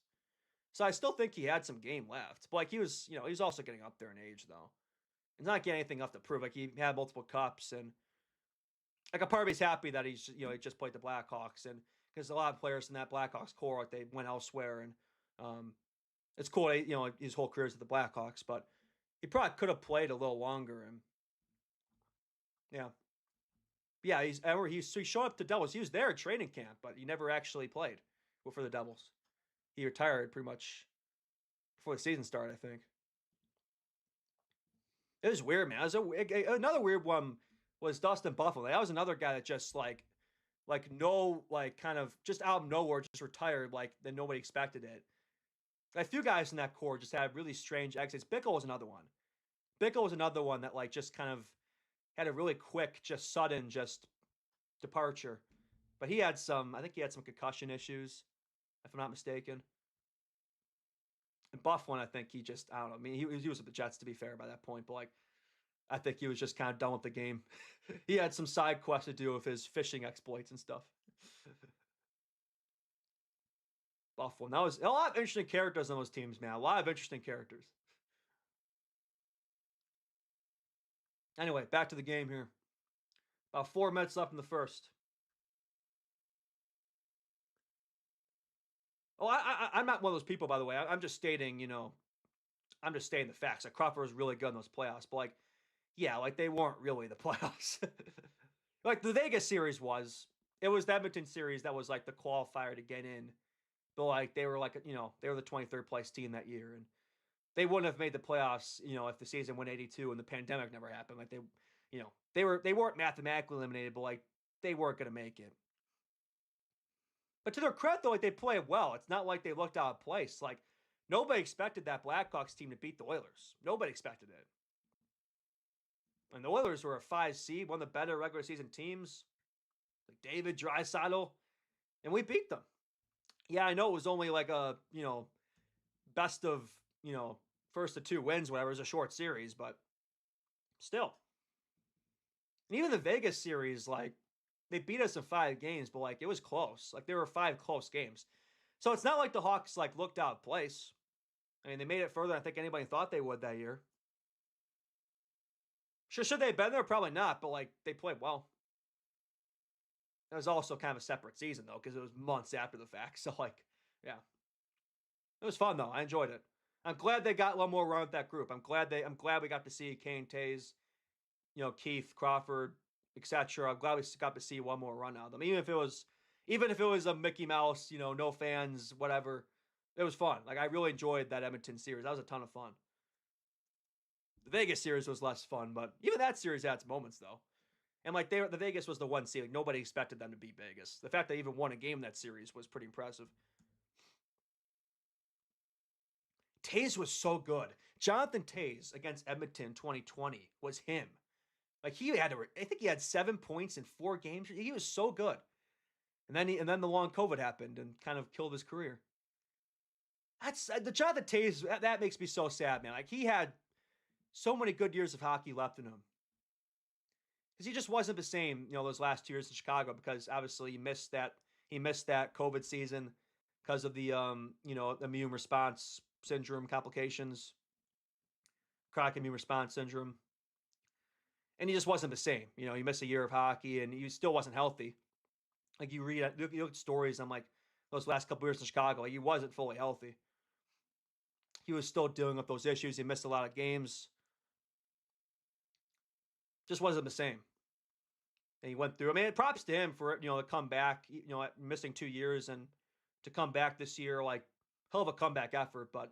So I still think he had some game left. But like he was also getting up there in age though. He's not getting anything left to prove. Like he had multiple cups, and like a part of me's happy that he just played the Blackhawks, and because a lot of players in that Blackhawks core, like they went elsewhere, and um, it's cool. His whole career is at the Blackhawks, but he probably could have played a little longer. And yeah, yeah, he showed up to Devils. He was there at training camp, but he never actually played for the Devils. He retired pretty much before the season started, I think. It was weird, man. Another weird one was Dustin Buffalo. That was another guy that just no, like kind of just out of nowhere just retired like that nobody expected it. A few guys in that core just had really strange exits. Bickle was another one. Bickle was another one that like just kind of had a really quick, just sudden, just departure. But I think he had some concussion issues, if I'm not mistaken. And Buff one, I think I don't know. I mean, he was with the Jets to be fair by that point, but like I think he was just kind of done with the game. He had some side quests to do with his fishing exploits and stuff. Buff one. That was a lot of interesting characters on those teams, man. A lot of interesting characters. Anyway, back to the game here. About 4 minutes left in the first. Oh, I'm not one of those people, by the way. I'm just stating, I'm just stating the facts. Like Crawford was really good in those playoffs, but like, yeah, like they weren't really the playoffs. Like the Vegas series was. It was the Edmonton series that was like the qualifier to get in. But like they were they were the 23rd place team that year, and they wouldn't have made the playoffs, if the season went 82 and the pandemic never happened. Like they weren't mathematically eliminated, but like they weren't going to make it. But to their credit, though, like they played well. It's not like they looked out of place. Like nobody expected that Blackhawks team to beat the Oilers. Nobody expected it. And the Oilers were a 5 seed, one of the better regular season teams. Like David Draisaitl, and we beat them. Yeah, I know it was only like a best of first of two wins, whatever. It was a short series, but still. And even the Vegas series, like they beat us in 5 games, but like it was close. Like there were 5 close games. So it's not like the Hawks like looked out of place. I mean, they made it further than I think anybody thought they would that year. Sure, should they have been there? Probably not, but like they played well. It was also kind of a separate season though, because it was months after the fact. So like, yeah, it was fun though. I enjoyed it. I'm glad they got one more run with that group. I'm glad we got to see Kane Tays, Keith Crawford, etc. I'm glad we got to see one more run out of them, even if it was a Mickey Mouse, no fans, whatever. It was fun. Like I really enjoyed that Edmonton series. That was a ton of fun. The Vegas series was less fun, but even that series had its moments though. And like the Vegas was the one seed. Like nobody expected them to beat Vegas. The fact they even won a game in that series was pretty impressive. Tays was so good. Jonathan Tays against Edmonton 2020 was him. Like I think he had 7 points in 4 games. He was so good. And then the long COVID happened and kind of killed his career. That's the Jonathan Tays. That makes me so sad, man. Like he had so many good years of hockey left in him because he just wasn't the same. Those last 2 years in Chicago because obviously he missed that COVID season because of the immune response syndrome complications, chronic immune response syndrome. and he just wasn't the same. You know, he missed a year of hockey, and he still wasn't healthy. Like you look at stories, and I'm like, those last couple years in Chicago, like, he wasn't fully healthy. He was still dealing with those issues. He missed a lot of games. Just wasn't the same. And he went through. I mean, props to him for to come back. Missing 2 years and to come back this year, like hell of a comeback effort. But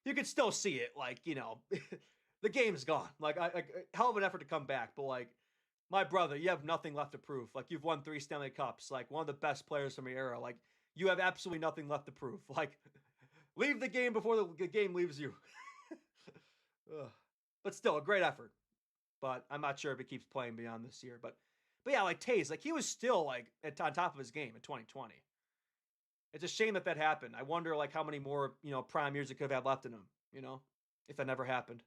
you could still see it. Like the game's gone. Like hell of an effort to come back. But like my brother, you have nothing left to prove. Like you've won 3 Stanley Cups. Like one of the best players from your era. Like you have absolutely nothing left to prove. Like leave the game before the game leaves you. But still, a great effort. But I'm not sure if he keeps playing beyond this year. But yeah, like Taze, like he was still like on top of his game in 2020. It's a shame that happened. I wonder like how many more prime years he could have had left in him. If that never happened.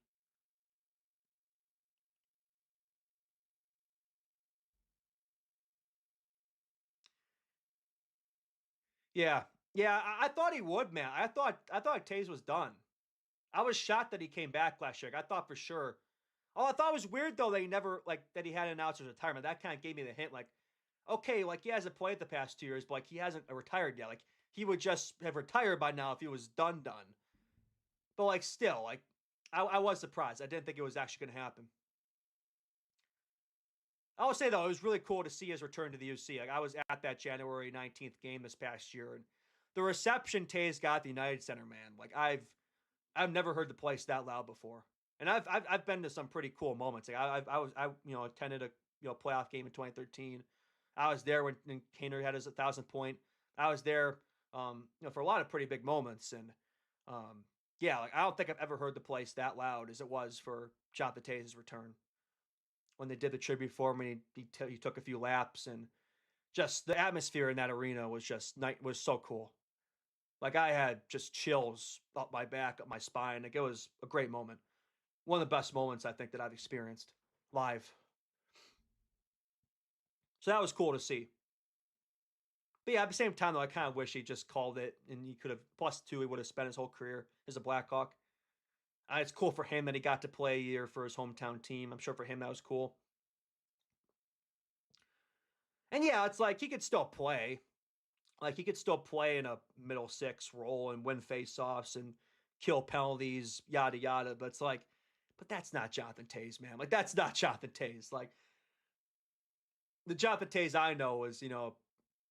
Yeah, yeah. I thought he would, man. I thought Taze was done. I was shocked that he came back last year. I thought for sure. Oh, I thought it was weird though that he never like that he had announced his retirement. That kind of gave me the hint, like, okay, like he hasn't played the past 2 years, but like he hasn't retired yet. Like he would just have retired by now if he was done. But like still, like I was surprised. I didn't think it was actually going to happen. I will say though, it was really cool to see his return to the UC. Like I was at that January 19th game this past year, and the reception Tays got at the United Center, man. Like I've never heard the place that loud before, and I've been to some pretty cool moments. Like I attended a playoff game in 2013. I was there when Kaner had his 1,000 point. I was there, for a lot of pretty big moments, and yeah, like I don't think I've ever heard the place that loud as it was for Jonathan Tays' return when they did the tribute for him. And he took a few laps, and just the atmosphere in that arena was just was so cool. Like I had just chills up my back, up my spine. Like it was a great moment. One of the best moments I think that I've experienced live. So that was cool to see. But yeah, at the same time though, I kind of wish he just called it and he could have +2. He would have spent his whole career as a Blackhawk. It's cool for him that he got to play a year for his hometown team. I'm sure for him that was cool. And yeah, it's like he could still play. Like he could still play in a middle six role and win faceoffs and kill penalties, yada yada. But it's like, but that's not Jonathan Tays, man. Like that's not Jonathan Tays. Like the Jonathan Tays I know is,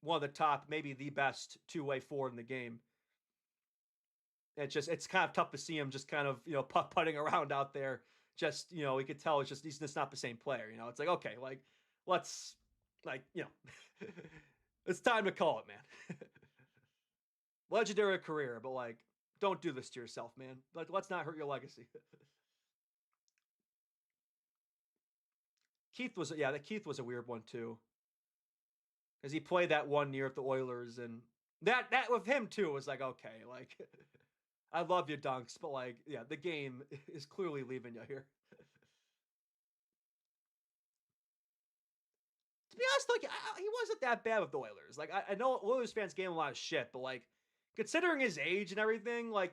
one of the top, maybe the best two-way forward in the game. It's kind of tough to see him just kind of, putting around out there. Just, we could tell he's just not the same player. It's like, okay, like let's like, it's time to call it, man. Legendary career, but like, don't do this to yourself, man. Like, let's not hurt your legacy. Keith was a weird one too, because he played that one year at the Oilers, and that with him too was like, okay, like I love your dunks, but like, yeah, the game is clearly leaving you here. To be honest, like he wasn't that bad with the Oilers. Like I know Oilers fans gave him a lot of shit, but like considering his age and everything, like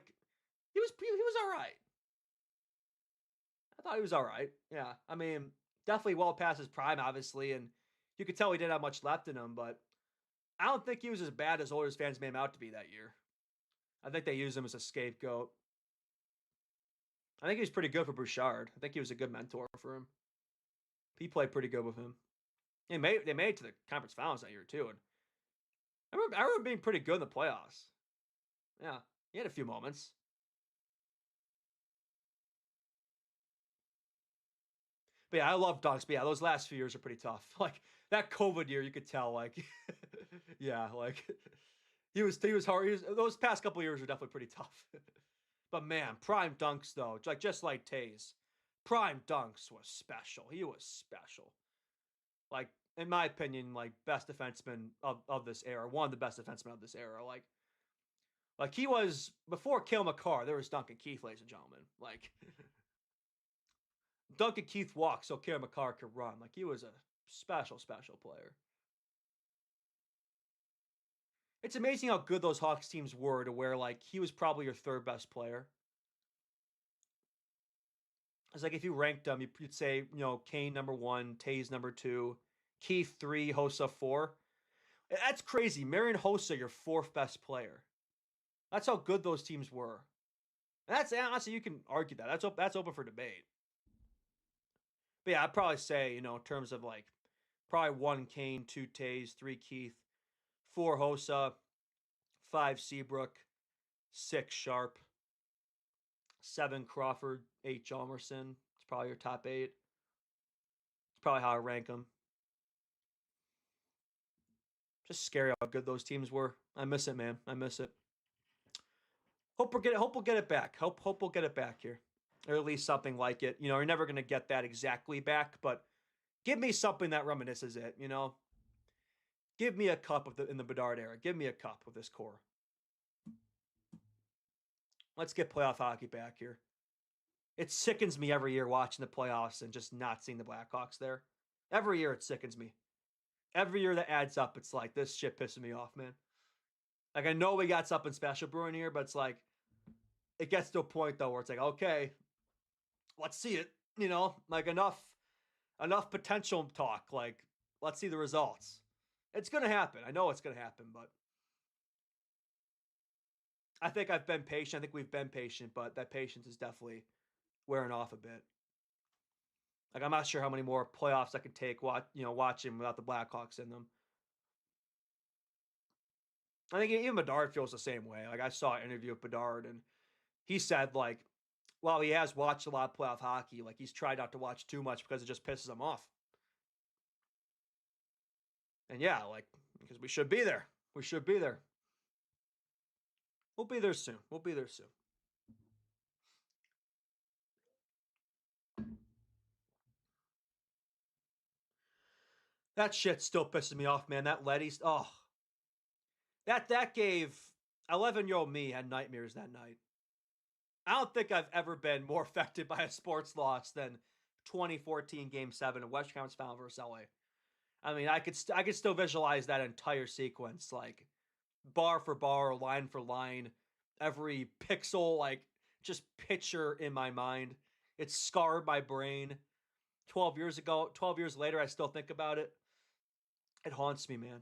he was all right. I thought he was all right. Yeah, I mean, definitely well past his prime, obviously, and you could tell he didn't have much left in him. But I don't think he was as bad as Oilers fans made him out to be that year. I think they used him as a scapegoat. I think he was pretty good for Bouchard. I think he was a good mentor for him. He played pretty good with him. They made it to the conference finals that year too, and I remember being pretty good in the playoffs. Yeah, he had a few moments. But yeah, I love dunks. But yeah, those last few years are pretty tough. Like that COVID year, you could tell. Like, yeah, like he was hard. Those past couple years are definitely pretty tough. But man, prime dunks though, just like Tays, prime dunks was special. He was special. Like in my opinion, like best defenseman of this era, one of the best defensemen of this era. Like he was before Cale Makar. There was Duncan Keith, ladies and gentlemen. Like Duncan Keith walked so Cale Makar could run. Like he was a special, special player. It's amazing how good those Hawks teams were to where like he was probably your third best player. It's like if you ranked them, you'd say, Kane number 1, Tays number 2, Keith 3, Hossa 4. That's crazy. Marian Hossa, your 4th best player. That's how good those teams were. And that's honestly, you can argue that. That's open for debate. But yeah, I'd probably say, in terms of like probably 1 Kane, 2 Tays, 3 Keith, 4 Hossa, 5 Seabrook, 6 Sharp, 7 Crawford, 8 Chalmerson. It's probably your top 8. It's probably how I rank them. Just scary how good those teams were. I miss it, man. I miss it. Hope we'll get it back. Hope we'll get it back here, or at least something like it. You're never gonna get that exactly back, but give me something that reminisces it. Give me a cup in the Bedard era. Give me a cup of this core. Let's get playoff hockey back here. It sickens me every year watching the playoffs and just not seeing the Blackhawks there. Every year it sickens me. Every year that adds up, it's like this shit pissing me off, man. Like I know we got something special brewing here, but it's like it gets to a point though where it's like, okay, let's see it. Like enough potential talk. Like let's see the results. It's gonna happen. I know it's gonna happen, but I think I've been patient. I think we've been patient, but that patience is definitely wearing off a bit. Like I'm not sure how many more playoffs I could take watching without the Blackhawks in them. I think even Bedard feels the same way. Like I saw an interview with Bedard and he said like, while he has watched a lot of playoff hockey, like he's tried not to watch too much because it just pisses him off. And yeah, like because we should be there. We should be there. We'll be there soon. We'll be there soon. That shit still pisses me off, man. That Letty's that gave 11-year-old me had nightmares that night. I don't think I've ever been more affected by a sports loss than 2014 Game 7 of Western Conference Final versus LA. I mean, I could still visualize that entire sequence, like bar for bar, line for line, every pixel, like just picture in my mind. It scarred my brain. 12 years ago, 12 years later, I still think about it. It haunts me, man.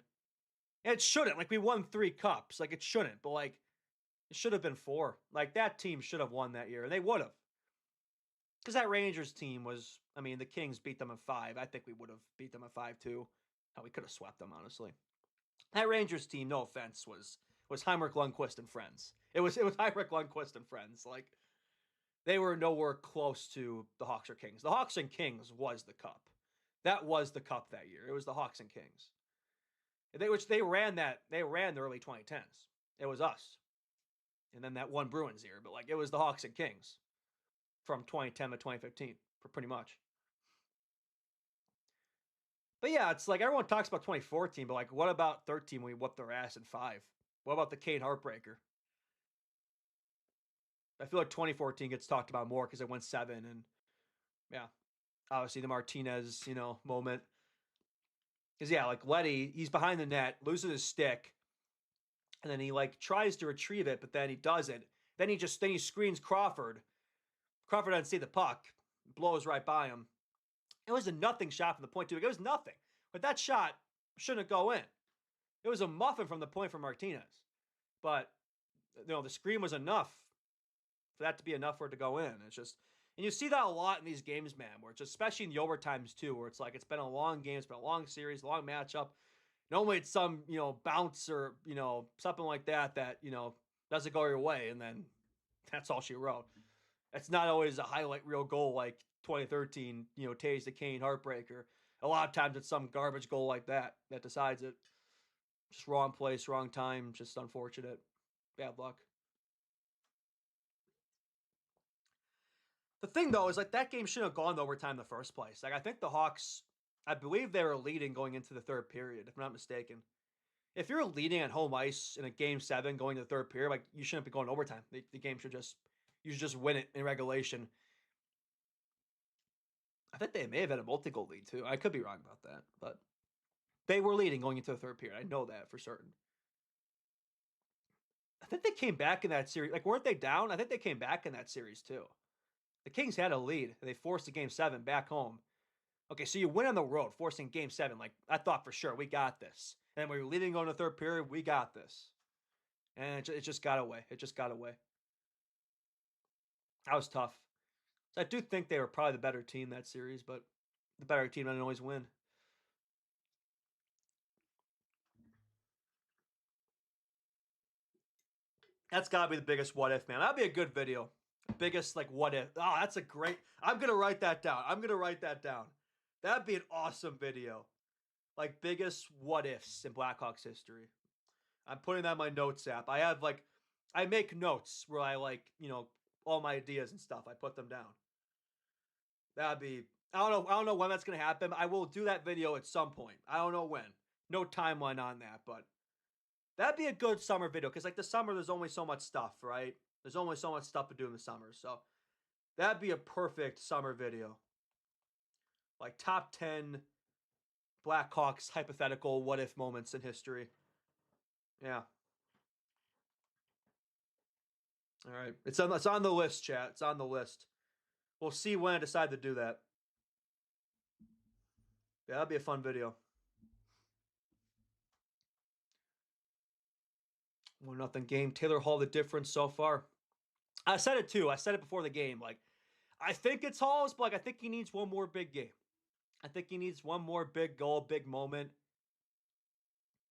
And it shouldn't. Like, we won 3 cups. Like, it shouldn't. But, like, it should have been 4. Like, that team should have won that year. And they would have. Because that Rangers team was, I mean, the Kings beat them in 5. I think we would have beat them in 5, too. Hell, we could have swept them, honestly. That Rangers team, no offense, was Heinrich Lundqvist and friends. It was Heinrich Lundqvist and friends. Like, they were nowhere close to the Hawks or Kings. The Hawks and Kings was the cup. That was the cup that year. It was the Hawks and Kings. They ran the early 2010s. It was us. And then that one Bruins year, but like it was the Hawks and Kings from 2010 to 2015, pretty much. But yeah, it's like everyone talks about 2014, but like what about 13 when we whooped their ass in 5? What about the Kane heartbreaker? I feel like 2014 gets talked about more because it went 7 and yeah, obviously the Martinez, moment. Because yeah, like Letty, he's behind the net, loses his stick, and then he like tries to retrieve it, but then he doesn't. Then he screens Crawford. Crawford doesn't see the puck, blows right by him. It was a nothing shot from the point, too. It was nothing. But that shot shouldn't go in. It was a muffin from the point for Martinez. But, the screen was enough for that to be enough for it to go in. It's just, and you see that a lot in these games, man, where it's just, especially in the overtimes, too, where it's like it's been a long game, it's been a long series, long matchup. Normally it's some, bounce or, something like that, doesn't go your way. And then that's all she wrote. It's not always a highlight reel goal like 2013, Tays the Kane heartbreaker. A lot of times it's some garbage goal like that decides it. Just wrong place, wrong time, just unfortunate. Bad luck. The thing though is like that game shouldn't have gone to overtime in the first place. Like I think the Hawks, I believe they were leading going into the 3rd period, if I'm not mistaken. If you're leading at home ice in a game 7 going to the 3rd period, like you shouldn't be going to overtime. The game should just win it in regulation. I think they may have had a multi-goal lead too. I could be wrong about that, but they were leading going into the 3rd period. I know that for certain. I think they came back in that series. Like, weren't they down? I think they came back in that series too. The Kings had a lead, and they forced a Game 7 back home. Okay, so you win on the road, forcing Game 7. Like, I thought for sure, we got this. And we were leading on the third period, we got this. And it just got away. It just got away. That was tough. So I do think they were probably the better team that series, but the better team doesn't always win. That's got to be the biggest what if, man. That'd be a good video. Biggest, like, what if. Oh, that's a great. I'm going to write that down. That'd be an awesome video. Like, biggest what ifs in Blackhawks history. I'm putting that in my notes app. I have, like, I make notes where I, like, all my ideas and stuff. I put them down. That'd be. I don't know when that's going to happen. I will do that video at some point. I don't know when. No timeline on that, but that'd be a good summer video because, like, the summer, there's only so much stuff, right? There's only so much stuff to do in the summer. So that'd be a perfect summer video. Like, top 10 Blackhawks hypothetical what if moments in history. Yeah. All right. It's on the list, chat. It's on the list. We'll see when I decide to do that. Yeah, that'd be a fun video. 1-0 game. Taylor Hall, the difference so far. I said it too. I said it before the game. Like, I think it's Hall's, but like, I think he needs one more big game. I think he needs one more big goal, big moment.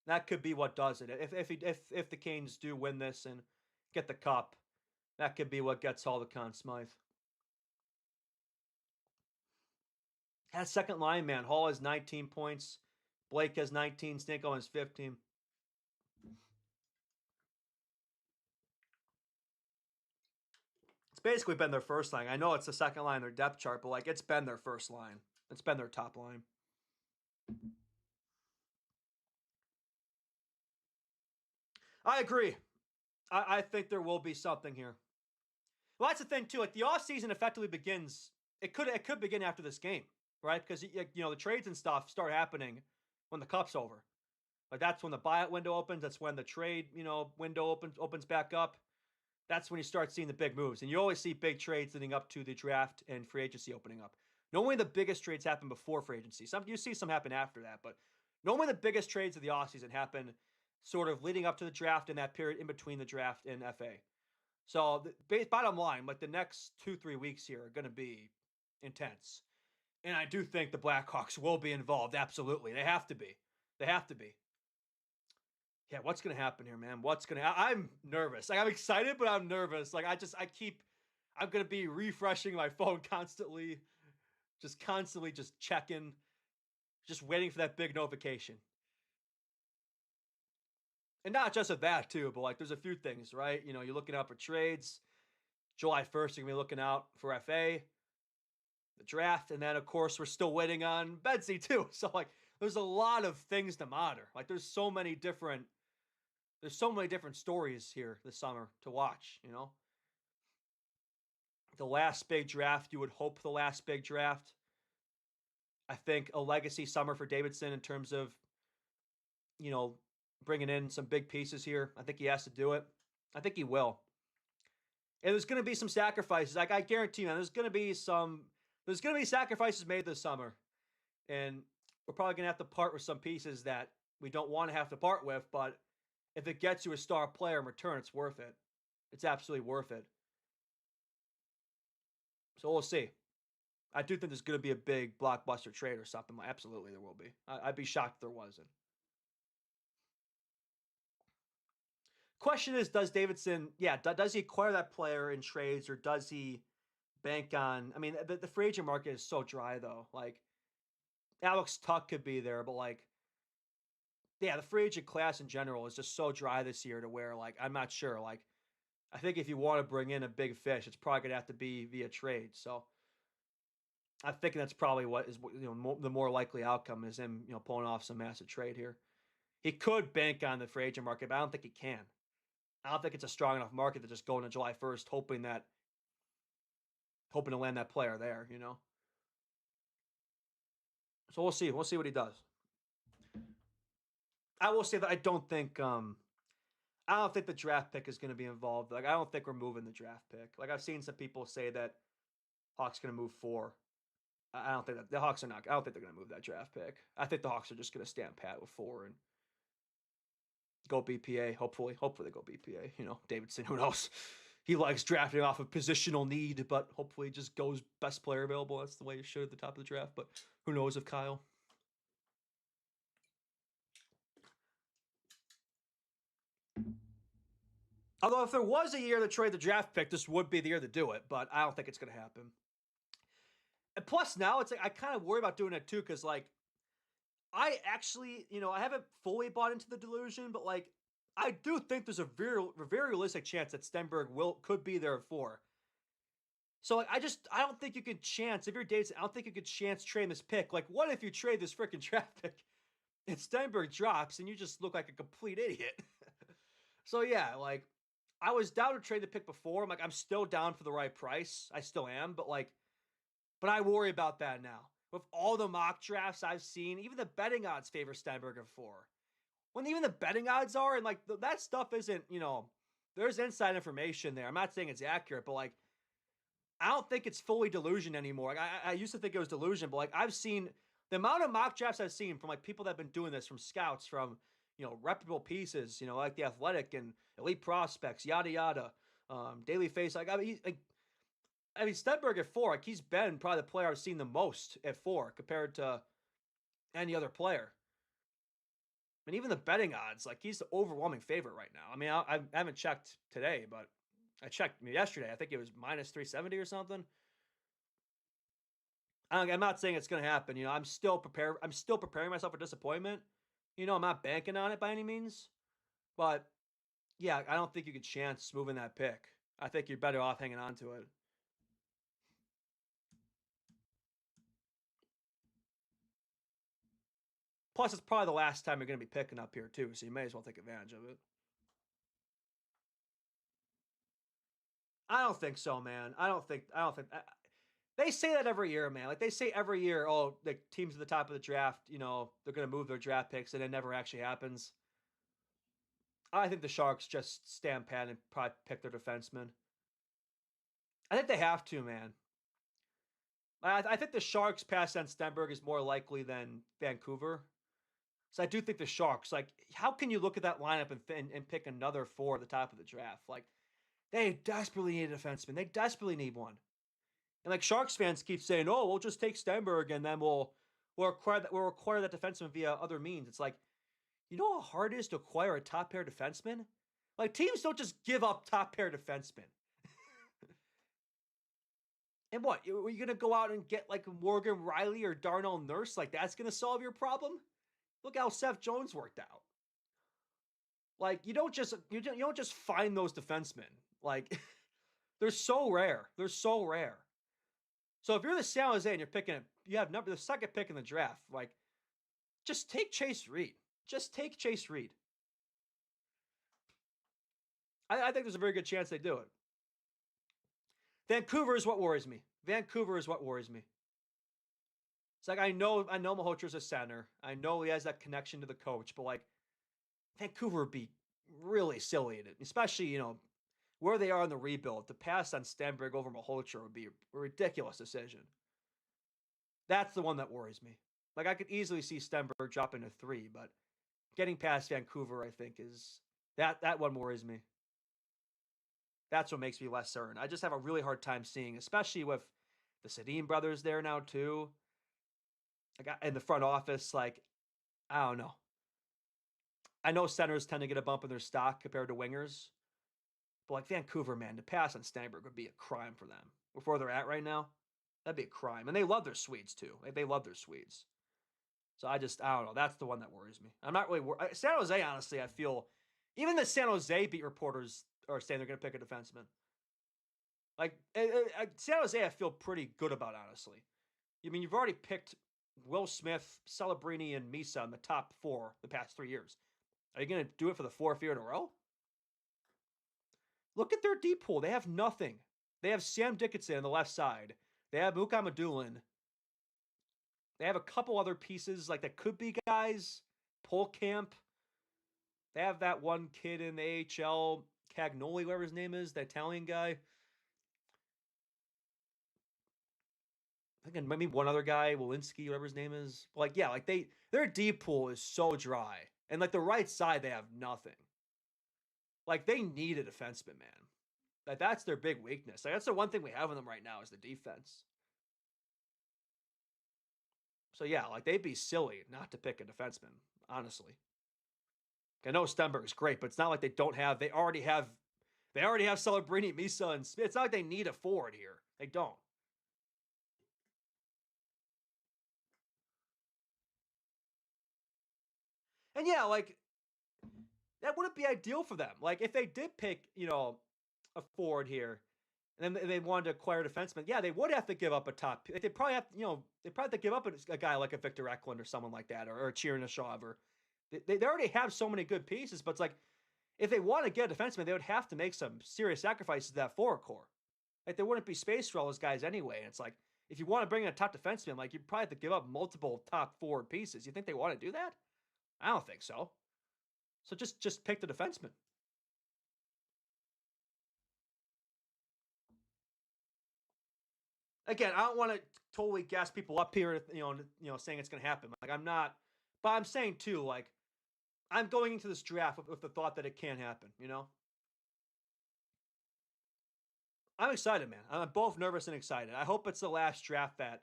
That could be what does it. If the Canes do win this and get the cup, that could be what gets Hall the Conn Smythe. That second line, man. Hall has 19 points. Blake has 19. Stinko has 15. It's basically been their first line. I know it's the second line, their depth chart, but like it's been their first line. It's been their top line. I agree. I think there will be something here. Well, that's the thing too. Like the off season effectively begins. It could begin after this game, right? Because the trades and stuff start happening when the cup's over. Like that's when the buyout window opens. That's when the trade window opens back up. That's when you start seeing the big moves. And you always see big trades leading up to the draft and free agency opening up. Normally the biggest trades happen before free agency. You see some happen after that, but normally the biggest trades of the offseason happen sort of leading up to the draft and that period in between the draft and FA. So bottom line, like the next 2-3 weeks here are going to be intense. And I do think the Blackhawks will be involved. Absolutely. They have to be. They have to be. Yeah, what's gonna happen here, man? I'm nervous. Like I'm excited, but I'm nervous. Like I'm gonna be refreshing my phone constantly, just checking, just waiting for that big notification. And not just of that too, but like there's a few things, right? You're looking out for trades. July 1st, you're gonna be looking out for FA, the draft, and then of course we're still waiting on Bedsy too. So like there's a lot of things to monitor. Like there's so many different stories here this summer to watch, The last big draft, you would hope the last big draft. I think a legacy summer for Davidson in terms of, bringing in some big pieces here. I think he has to do it. I think he will. And there's going to be some sacrifices. Like I guarantee you, man, there's going to be sacrifices made this summer. And we're probably going to have to part with some pieces that we don't want to have to part with, but if it gets you a star player in return, it's worth it. It's absolutely worth it. So we'll see. I do think there's going to be a big blockbuster trade or something. Absolutely, there will be. I'd be shocked if there wasn't. Question is, does Davidson, does he acquire that player in trades or does he bank on, I mean, the free agent market is so dry though. Like, Alex Tuck could be there, but like, yeah, the free agent class in general is just so dry this year to where, like, I'm not sure. Like, I think if you want to bring in a big fish, it's probably going to have to be via trade. So I'm thinking that's probably what is the more likely outcome is him pulling off some massive trade here. He could bank on the free agent market, but I don't think he can. I don't think it's a strong enough market to just go into July 1st hoping to land that player there. So we'll see. We'll see what he does. I will say that I don't think the draft pick is going to be involved. Like I don't think we're moving the draft pick. Like I've seen some people say that Hawks going to move 4. I don't think that the Hawks are not. I don't think they're going to move that draft pick. I think the Hawks are just going to stand pat with 4 and go BPA. Hopefully they go BPA. You know, Davidson. Who knows? He likes drafting off of positional need, but hopefully, just goes best player available. That's the way he should at the top of the draft. But who knows if Kyle. Although if there was a year to trade the draft pick, this would be the year to do it. But I don't think it's going to happen. And plus, now it's like I kind of worry about doing it too, because like I actually, I haven't fully bought into the delusion, but like I do think there's a very realistic chance that Stenberg could be there at 4. So like I don't think you could chance if you're Davidson. I don't think you could chance trade this pick. Like, what if you trade this freaking draft pick and Stenberg drops and you just look like a complete idiot? So yeah, like I was down to trade the pick before. I'm still down for the right price. I still am, but I worry about that now. With all the mock drafts I've seen, even the betting odds favor Stenberg at 4. When even the betting odds are, and like that stuff isn't, there's inside information there. I'm not saying it's accurate, but like I don't think it's fully delusion anymore. Like, I used to think it was delusion, but like I've seen the amount of mock drafts I've seen from like people that have been doing this, from scouts, from reputable pieces, like The Athletic and Elite Prospects, yada yada, Daily Face. Like I mean, Stenberg at 4, like he's been probably the player I've seen the most at 4 compared to any other player. And even the betting odds, like he's the overwhelming favorite right now. I mean, I haven't checked today, but I checked yesterday. I think it was minus 370 or something. I'm not saying it's going to happen. I'm still prepared. I'm still preparing myself for disappointment. I'm not banking on it by any means. But yeah, I don't think you could chance moving that pick. I think you're better off hanging on to it. Plus, it's probably the last time you're going to be picking up here too, so you may as well take advantage of it. I don't think so, man. I don't think. They say that every year, man. Like they say every year, oh, the teams at the top of the draft, they're going to move their draft picks, and it never actually happens. I think the Sharks just stand pat and probably pick their defenseman. I think they have to, man. I think the Sharks pass on Stenberg is more likely than Vancouver. So I do think the Sharks, like, how can you look at that lineup and pick another 4 at the top of the draft? Like, they desperately need a defenseman. They desperately need one. And like Sharks fans keep saying, "Oh, we'll just take Stenberg and then we'll acquire that defenseman via other means." It's like, you know how hard it is to acquire a top pair defenseman? Like teams don't just give up top pair defensemen. And what? Are you gonna go out and get like Morgan Riley or Darnell Nurse? Like that's gonna solve your problem? Look how Seth Jones worked out. Like you don't just find those defensemen. Like they're so rare. They're so rare. So if you're the San Jose and you have the second pick in the draft, like just take Chase Reed. Just take Chase Reed. I think there's a very good chance they do it. Vancouver is what worries me. Vancouver is what worries me. It's like I know Malhotra's a center. I know he has that connection to the coach, but like Vancouver would be really silly, especially where they are in the rebuild. To pass on Stenberg over Malhotra would be a ridiculous decision. That's the one that worries me. Like I could easily see Stenberg drop into 3, but getting past Vancouver, I think, is that one worries me. That's what makes me less certain. I just have a really hard time seeing, especially with the Sedin brothers there now too. Like in the front office, like I don't know. I know centers tend to get a bump in their stock compared to wingers, but like Vancouver, man, to pass on Stenberg would be a crime for them. With where they're at right now, that'd be a crime. And they love their Swedes too. Like they love their Swedes. So I don't know. That's the one that worries me. I'm not really worried. San Jose, honestly, I feel even the San Jose beat reporters are saying they're going to pick a defenseman. Like San Jose, I feel pretty good about, honestly. I mean, you've already picked Will Smith, Celebrini, and Misa in the top 4 the past 3 years. Are you going to do it for the 4th year in a row? Look at their deep pool. They have nothing. They have Sam Dickinson on the left side. They have Muka Madulin. They have a couple other pieces like that could be guys. Polkamp. They have that one kid in the AHL, Cagnoli, whatever his name is, the Italian guy. I think maybe one other guy, Walensky, whatever his name is. Like, yeah, like their deep pool is so dry. And like the right side, they have nothing. Like they need a defenseman, man. Like that's their big weakness. Like that's the one thing we have in them right now is the defense. So yeah, like they'd be silly not to pick a defenseman, honestly. I know Stenberg's great, but it's not like they don't have. They already have Celebrini, Misa, and Smith. It's not like they need a forward here. They don't. And yeah, like that wouldn't be ideal for them. Like if they did pick, a forward here, and then they wanted to acquire a defenseman, yeah, they would have to give up a top. They probably have, they probably have to give up a guy like a Victor Eklund or someone like that, or a Chernyshev, or they already have so many good pieces. But it's like if they want to get a defenseman, they would have to make some serious sacrifices to that forward core. Like there wouldn't be space for all those guys anyway. And it's like if you want to bring in a top defenseman, like you probably have to give up multiple top forward pieces. You think they want to do that? I don't think so. So just pick the defenseman. Again, I don't want to totally gas people up here, saying it's going to happen. Like I'm not, but I'm saying too, like I'm going into this draft with the thought that it can happen. I'm excited, man. I'm both nervous and excited. I hope it's the last draft that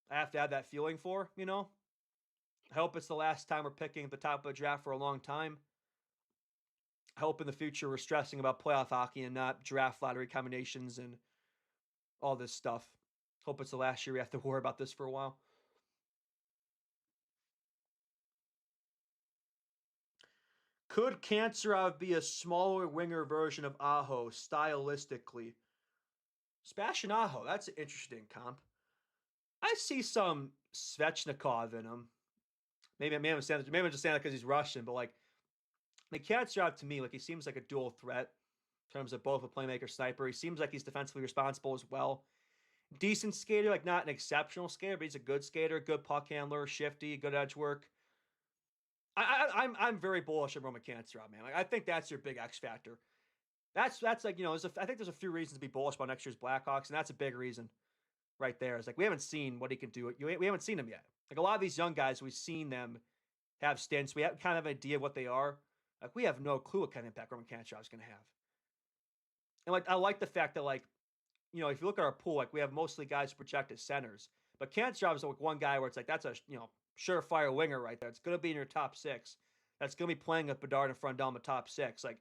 I have to have that feeling for. I hope it's the last time we're picking at the top of a draft for a long time. I hope in the future we're stressing about playoff hockey and not draft lottery combinations and all this stuff. Hope it's the last year we have to worry about this for a while. Could Kantsarov be a smaller winger version of Aho stylistically? Sebastian Aho, that's an interesting comp. I see some Svechnikov in him. Maybe I'm just saying that because he's Russian, but like Kantsarov to me, like he seems like a dual threat in terms of both a playmaker, sniper. He seems like he's defensively responsible as well. Decent skater, like not an exceptional skater, but he's a good skater, good puck handler, shifty, good edge work. I'm very bullish on Roman Kantsarov, man. Like I think that's your big X factor. That's like I think there's a few reasons to be bullish about next year's Blackhawks, and that's a big reason right there. It's like we haven't seen what he can do. We haven't seen him yet. Like a lot of these young guys, we've seen them have stints. We have kind of an idea of what they are. Like we have no clue what kind of impact Roman Kantsarov is going to have. And like I like the fact that like if you look at our pool, like we have mostly guys who project as centers, but Kantsarov is like one guy where it's like that's a surefire winger right there. It's going to be in your top six. That's going to be playing with Bedard and Frundell in the top six. Like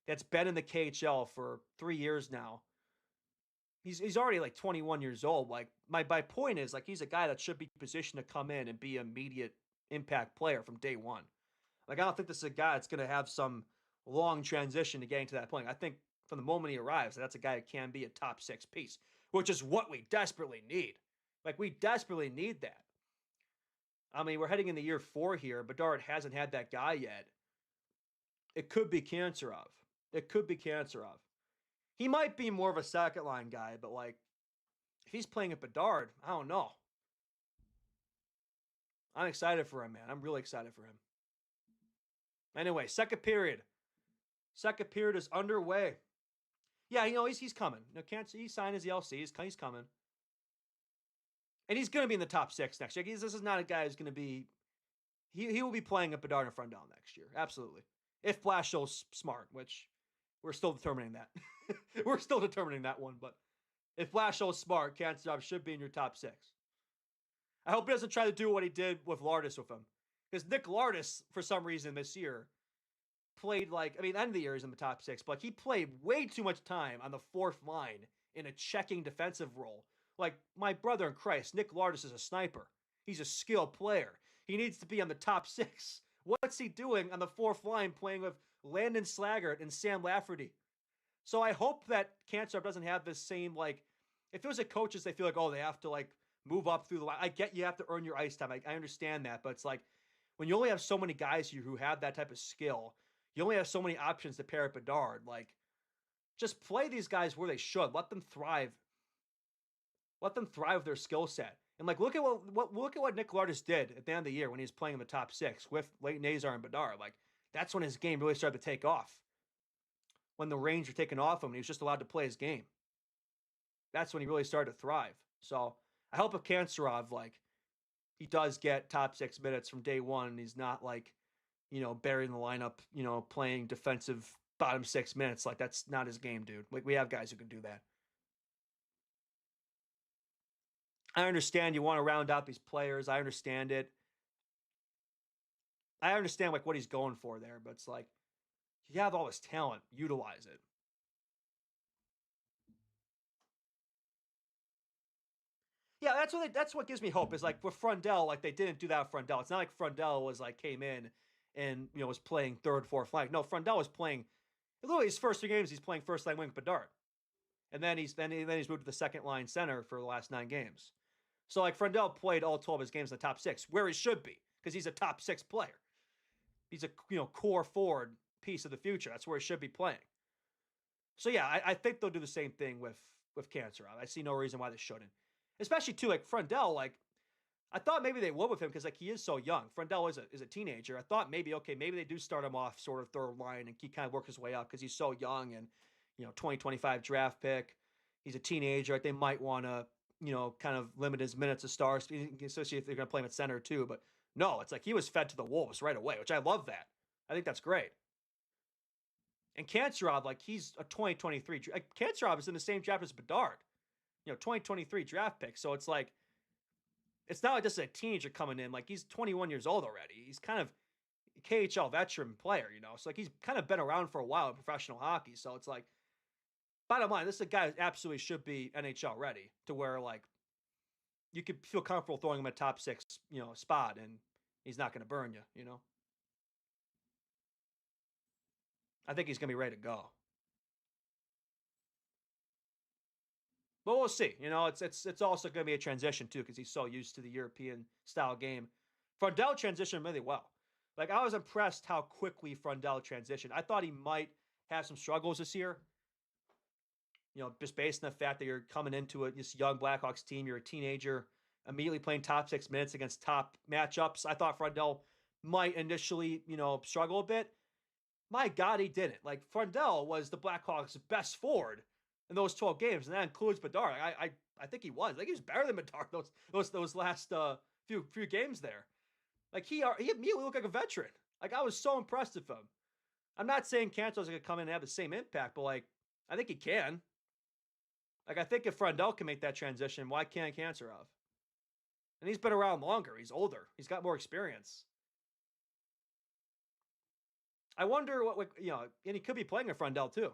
that's been in the KHL for 3 years now. He's already like 21 years old. Like my point is like he's a guy that should be positioned to come in and be an immediate impact player from day one. Like I don't think this is a guy that's going to have some long transition to getting to that point. I think from the moment he arrives, that's a guy that can be a top six piece, which is what we desperately need. Like we desperately need that. I mean, we're heading into year 4 here. Bedard hasn't had that guy yet. It could be Kantsarov. It could be Kantsarov. He might be more of a second line guy, but like if he's playing at Bedard, I don't know. I'm excited for him, man. I'm really excited for him. Anyway, second period. Second period is underway. Yeah, he's coming. He signed his ELC. He's coming. And he's going to be in the top 6 next year. This is not a guy who's going to be... He will be playing at Bedard and Frundell next year. Absolutely. If Blashill's smart, which we're still determining that. We're still determining that one, but if Blashill's smart, Kantsarov should be in your top 6. I hope he doesn't try to do what he did with Lardis with him. Because Nick Lardis, for some reason this year, played end of the year he's in the top 6, but he played way too much time on the 4th line in a checking defensive role. Like, my brother in Christ, Nick Lardis is a sniper. He's a skilled player. He needs to be on the top 6. What's he doing on the 4th line playing with Landon Slaggert and Sam Lafferty? So I hope that Kantsarov doesn't have this same, if it was at coaches, they feel like, oh, they have to, move up through the line. I get you have to earn your ice time. I understand that, but it's like, when you only have so many guys who have that type of skill, you only have so many options to pair at Bedard. Just play these guys where they should. Let them thrive. Let them thrive with their skill set. And look at what Nick Lardis did at the end of the year when he was playing in the top 6 with Leighton Azar and Bedard. That's when his game really started to take off. When the reins were taken off him and he was just allowed to play his game. That's when he really started to thrive. So I hope if Kanserov, like, he does get top 6 minutes from day one and he's not like, buried in the lineup, playing defensive bottom 6 minutes. Like, that's not his game, dude. Like, we have guys who can do that. I understand you want to round out these players. I understand it. I understand like what he's going for there, but it's like you have all this talent, utilize it. Yeah, that's what gives me hope is like with Frundell, like they didn't do that with Frundell. It's not like Frundell was like came in and was playing third, fourth flank. No, Frundell was playing literally his first 3 games. He's playing first line wing Bedard, and then he's moved to the second line center for the last 9 games. So like Frundell played all 12 of his games in the top 6, where he should be because he's a top 6 player. He's a core forward piece of the future. That's where he should be playing. So yeah, I think they'll do the same thing with Kanserov. I see no reason why they shouldn't. Especially too, like Frundell, like I thought maybe they would with him because like he is so young. Frundell is a teenager. I thought maybe they do start him off sort of third line and he kind of work his way up because he's so young and 2025 draft pick. He's a teenager. Like they might want to kind of limit his minutes of stars, especially if they're going to play him at center too. But no, it's like he was fed to the wolves right away, which I love that. I think that's great. And Kanserov, like he's a 2023. Like Kanserov is in the same draft as Bedard, 2023 draft pick. So it's like, it's not like just a teenager coming in. Like he's 21 years old already. He's kind of a KHL veteran player, So like he's kind of been around for a while in professional hockey. So it's like, bottom line, this is a guy who absolutely should be NHL ready to where like you could feel comfortable throwing him a top 6, spot and he's not going to burn you, I think he's going to be ready to go. But we'll see. It's also going to be a transition too because he's so used to the European style game. Frundell transitioned really well. Like I was impressed how quickly Frundell transitioned. I thought he might have some struggles this year. Just based on the fact that you're coming into this young Blackhawks team, you're a teenager, immediately playing top 6 minutes against top matchups. I thought Frundell might initially, struggle a bit. My God, he didn't. Like Frundell was the Blackhawks' best forward in those 12 games, and that includes Bedard. I think he was. I think he was better than Bedard those last few games there. Like he immediately looked like a veteran. Like I was so impressed with him. I'm not saying Cantor's gonna come in and have the same impact, but like I think he can. Like I think if Frundell can make that transition, why can't Kanserov? And he's been around longer. He's older. He's got more experience. I wonder what and he could be playing a Frundell too.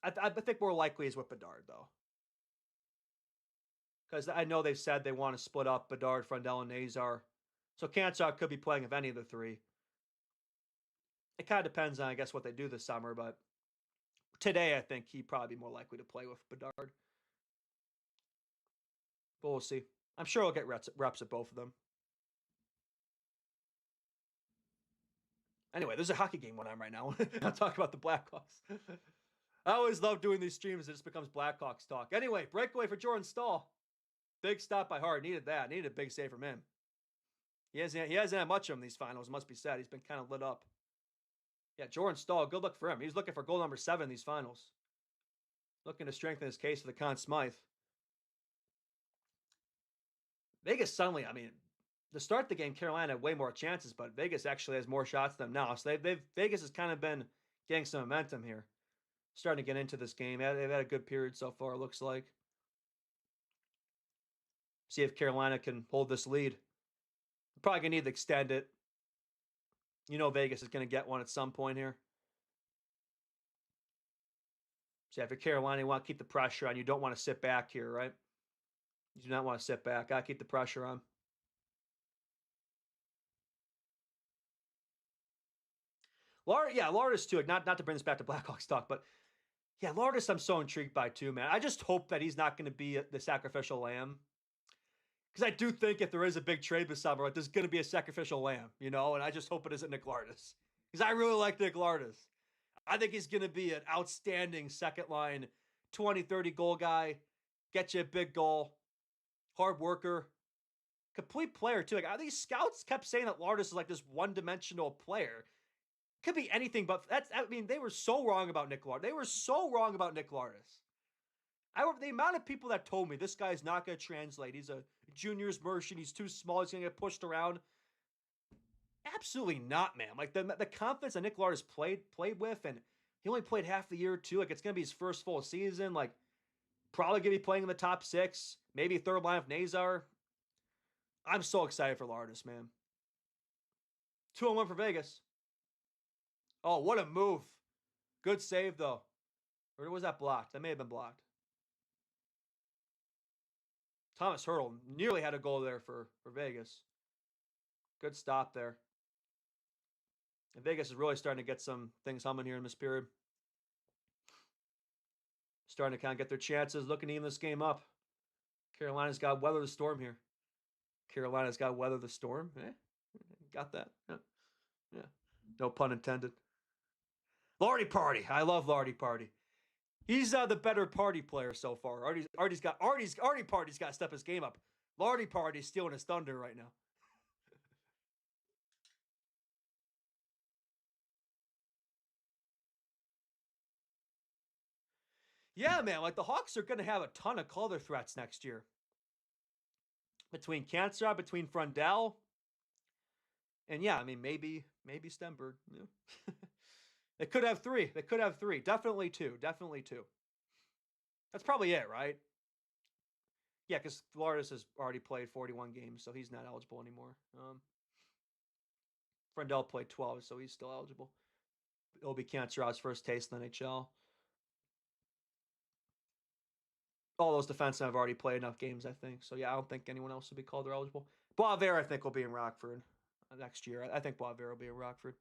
I think more likely is with Bedard though, because I know they've said they want to split up Bedard, Frundell, and Nazar. So Kanserov could be playing if any of the three. It kind of depends on, I guess, what they do this summer, but today I think he'd probably be more likely to play with Bedard. But we'll see. I'm sure he'll get reps at both of them. Anyway, there's a hockey game going on right now. I'll talk about the Blackhawks. I always love doing these streams. It just becomes Blackhawks talk. Anyway, breakaway for Jordan Staal. Big stop by Hart. Needed that. Needed a big save from him. He hasn't had much of them these finals, must be said. He's been kind of lit up. Yeah, Jordan Staal, good luck for him. He's looking for goal number 7 in these finals. Looking to strengthen his case for the Conn Smythe. Vegas suddenly, to start the game, Carolina had way more chances, but Vegas actually has more shots than them now. So Vegas has kind of been getting some momentum here. Starting to get into this game. They've had a good period so far, it looks like. See if Carolina can hold this lead. Probably going to need to extend it. Vegas is going to get one at some point here. So if you're Carolina, you want to keep the pressure on. You don't want to sit back here, right? You do not want to sit back. Got to keep the pressure on. Lourdes too. Not to bring this back to Blackhawks talk, but yeah, Lourdes I'm so intrigued by too, man. I just hope that he's not going to be the sacrificial lamb. Because I do think if there is a big trade this summer, there's going to be a sacrificial lamb, and I just hope it isn't Nick Lourdes. Because I really like Nick Lourdes. I think he's going to be an outstanding second line, 20, 30 goal guy, get you a big goal, hard worker, complete player too. Like these scouts kept saying that Lourdes is like this one-dimensional player. Could be anything, but they were so wrong about Nick Lourdes. They were so wrong about Nick Lourdes. The amount of people that told me this guy's not going to translate. He's a juniors merchant. He's too small. He's going to get pushed around. Absolutely not, man. Like the confidence that Nick Lard has played with, and he only played half the year too. Like it's going to be his first full season. Like probably going to be playing in the top 6, maybe third line of Nazar. I'm so excited for Lardis, man. 2-1 for Vegas. Oh, what a move. Good save, though. Or was that blocked? That may have been blocked. Thomas Hurdle nearly had a goal there for Vegas. Good stop there. And Vegas is really starting to get some things humming here in this period. Starting to kind of get their chances, looking to even this game up. Carolina's got to weather the storm here. Carolina's got to weather the storm. Got that. Yeah. No pun intended. Lardy Party. I love Lardy Party. He's the better party player so far. Artie Party's got to step his game up. Lardy Party's stealing his thunder right now. Yeah, man. Like the Hawks are going to have a ton of color threats next year. Between Cancer, between Frundell, and yeah, I mean maybe Stenberg. Yeah. They could have 3. Definitely 2. That's probably it, right? Yeah, because Flores has already played 41 games, so he's not eligible anymore. Frundell played 12, so he's still eligible. It'll be Cancero's first taste in the NHL. All those defensemen have already played enough games, I think. So, yeah, I don't think anyone else will be called or eligible. Boisvert, I think, will be in Rockford next year. I think Boisvert will be in Rockford.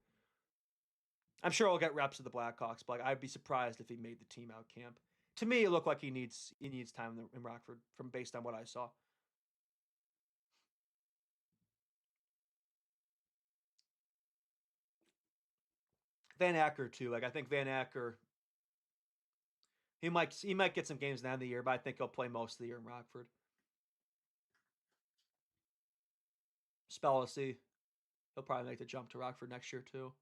I'm sure he'll get reps at the Blackhawks, but I'd be surprised if he made the team out camp. To me, it looked like he needs time in Rockford based on what I saw. Van Acker too. Like I think Van Acker, he might get some games at the end of the year, but I think he'll play most of the year in Rockford. Spellacy, he'll probably make the jump to Rockford next year too.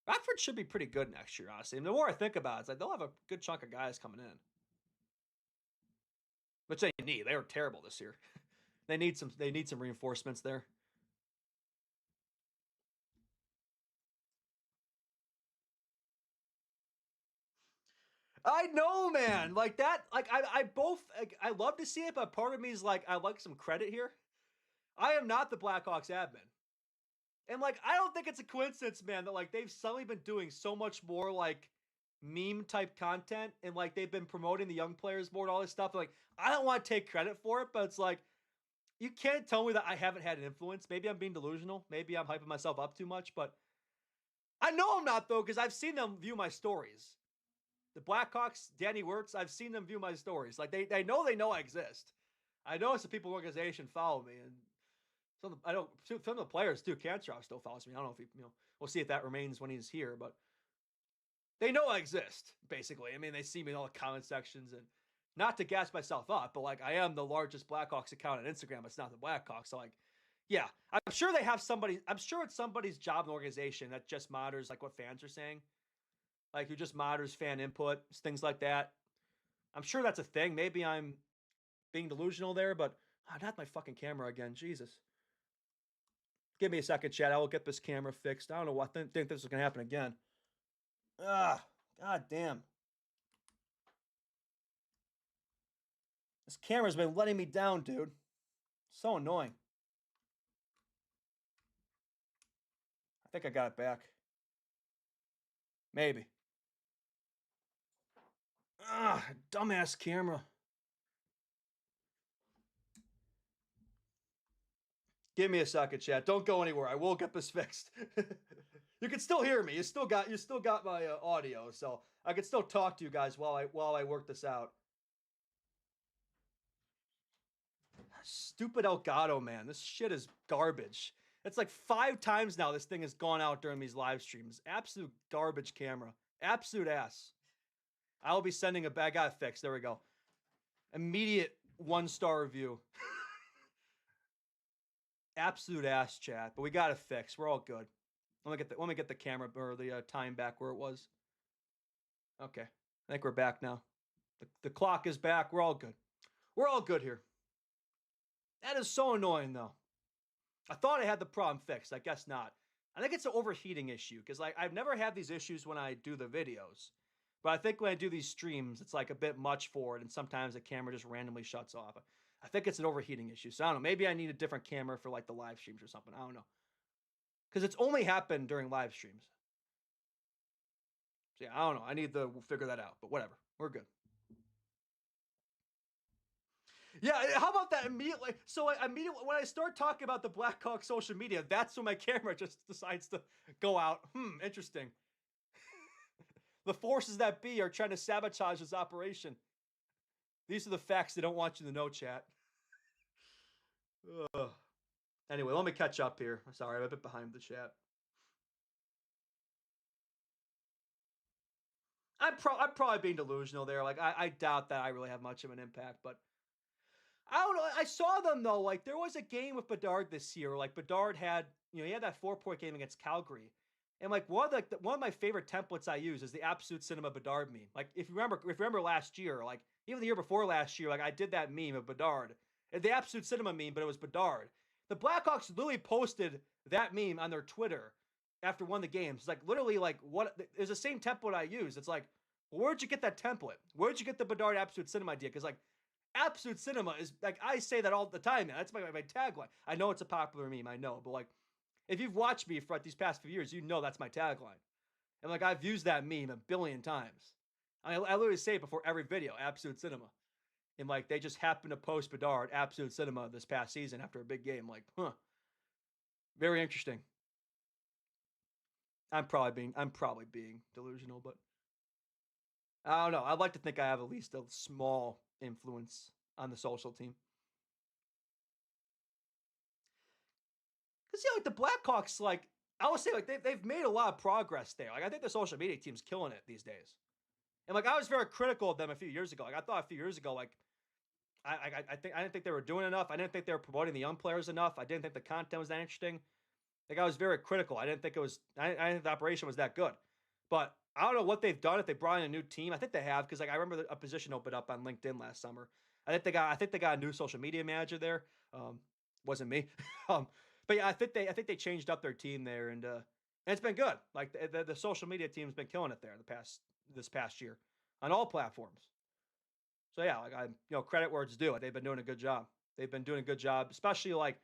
Rockford should be pretty good next year, honestly. And the more I think about it, it's like they'll have a good chunk of guys coming in, which they need. They were terrible this year. They need some reinforcements there. I know, man. Like that. Like I both. Like, I love to see it, but part of me is like, I like some credit here. I am not the Blackhawks admin. And like, I don't think it's a coincidence, man, that like they've suddenly been doing so much more like meme type content and like they've been promoting the young players more and all this stuff. Like, I don't want to take credit for it, but it's like, you can't tell me that I haven't had an influence. Maybe I'm being delusional. Maybe I'm hyping myself up too much, but I know I'm not though, because I've seen them view my stories. The Blackhawks, Danny Wirtz, I've seen them view my stories. Like they know I exist. I know some people in the organization follow me, and some of the players too. Kancherov still follows me. I don't know if we'll see if that remains when he's here, but they know I exist. Basically, I mean, they see me in all the comment sections, and not to gas myself up, but like I am the largest Blackhawks account on Instagram. It's not the Blackhawks, so like, yeah, I'm sure they have somebody. I'm sure it's somebody's job in the organization that just monitors like what fans are saying, like who just monitors fan input, things like that. I'm sure that's a thing. Maybe I'm being delusional there, but not my fucking camera again. Jesus. Give me a second, Chad. I will get this camera fixed. I don't know what. I think this is going to happen again. Ah, god damn. This camera's been letting me down, dude. So annoying. I think I got it back. Maybe. Ah, dumbass camera. Give me a second, Chad. Don't go anywhere. I will get this fixed. You can still hear me. You still got my audio, so I can still talk to you guys while I work this out. Stupid Elgato, man. This shit is garbage. It's like 5 times now this thing has gone out during these live streams. Absolute garbage camera. Absolute ass. I will be sending a bag. I got it fixed. There we go. Immediate 1-star review. Absolute ass, chat. But we got it fixed. We're all good. Let me get the camera or the time back where it was. Okay. I think we're back now. The clock is back. We're all good. We're all good here. That is so annoying, though. I thought I had the problem fixed. I guess not. I think it's an overheating issue because like I've never had these issues when I do the videos, but I think when I do these streams, it's like a bit much for it, and sometimes the camera just randomly shuts off. I think it's an overheating issue. So I don't know. Maybe I need a different camera for like the live streams or something. I don't know because it's only happened during live streams. So yeah, I don't know. I need to figure that out. But whatever, we're good. Yeah, how about that immediately? So I immediately when I start talking about the Blackhawks social media, that's when my camera just decides to go out. Interesting. The forces that be are trying to sabotage this operation. These are the facts they don't want you to know, chat. Ugh. Anyway, let me catch up here. Sorry, I'm a bit behind the chat. I'm probably being delusional there. Like I doubt that I really have much of an impact, but I don't know. I saw them though. Like there was a game with Bedard this year. Like Bedard had, he had that 4-point game against Calgary, and like one of my favorite templates I use is the absolute cinema Bedard meme. Like if you remember last year, like even the year before last year, like I did that meme of Bedard, the absolute cinema meme, but it was Bedard. The Blackhawks literally posted that meme on their Twitter after one of the games. It's like literally like what it's the same template I use. It's like, well, where'd you get that template? Where'd you get the Bedard absolute cinema idea? Because like absolute cinema is like I say that all the time. Man. That's my tagline. I know it's a popular meme. I know, but like if you've watched me for like, these past few years, you know that's my tagline. And like I've used that meme a billion times. I literally say it before every video. Absolute cinema. And like they just happened to post Bedard absolute cinema this past season after a big game. Like, very interesting. I'm probably being delusional, but I don't know. I'd like to think I have at least a small influence on the social team. Because like the Blackhawks, like I would say, like they've made a lot of progress there. Like I think the social media team's killing it these days. And like I was very critical of them a few years ago. Like I thought a few years ago, like I didn't think they were doing enough. I didn't think they were promoting the young players enough. I didn't think the content was that interesting. Like I was very critical. I didn't think it was. I didn't think the operation was that good. But I don't know what they've done. If they brought in a new team, I think they have because like I remember a position opened up on LinkedIn last summer. I think they got a new social media manager there. Wasn't me. um, but yeah, I think they changed up their team there, and it's been good. Like the social media team's been killing it there this past year on all platforms. So yeah, like credit where it's due. They've been doing a good job. They've been doing a good job, especially like